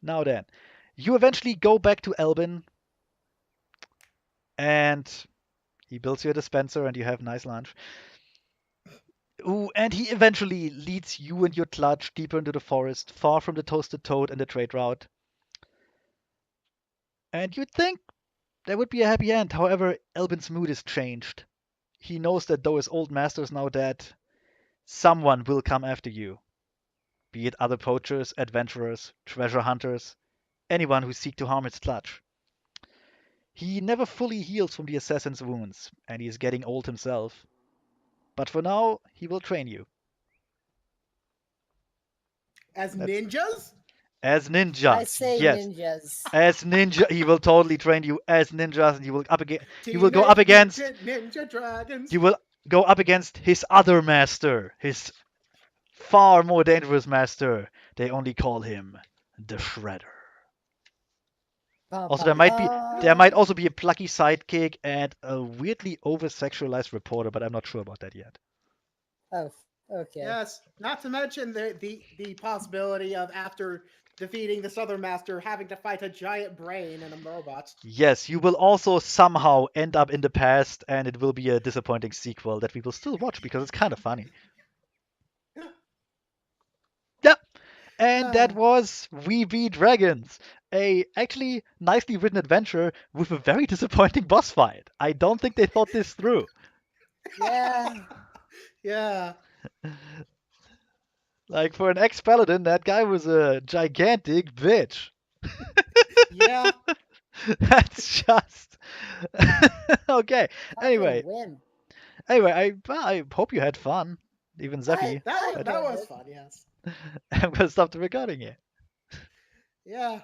now then, you eventually go back to Elbin, and he builds you a dispenser, and you have nice lunch. Ooh, and he eventually leads you and your clutch deeper into the forest, far from the toasted toad and the trade route. And you'd think there would be a happy end. However, Elbin's mood is changed. He knows that though his old master is now dead, someone will come after you. Be it other poachers, adventurers, treasure hunters, anyone who seek to harm his clutch. He never fully heals from the assassin's wounds, and he is getting old himself. But for now, he will train you. As That's- ninjas? As ninjas. I say yes. ninjas. As ninja, he will totally train you as ninjas, and you will go up against Teenage Mutant Ninja Dragons. you will go up against his other master, his far more dangerous master. They only call him the Shredder. Also, there might also be a plucky sidekick and a weirdly over-sexualized reporter, but I'm not sure about that yet. Oh, okay. Yes, not to mention the possibility of after defeating the Southern Master having to fight a giant brain and a robot. Yes, you will also somehow end up in the past, and it will be a disappointing sequel that we will still watch because it's kind of funny. Yep. And that was We Be Dragons, a actually nicely written adventure with a very disappointing boss fight. I don't think they thought this through. Yeah. Yeah. Like, for an ex-paladin, that guy was a gigantic bitch. Yeah. That's just... Okay, anyway. I hope you had fun. Even Zephy. That I was did. fun, yes. I'm gonna stop the recording here. Yeah.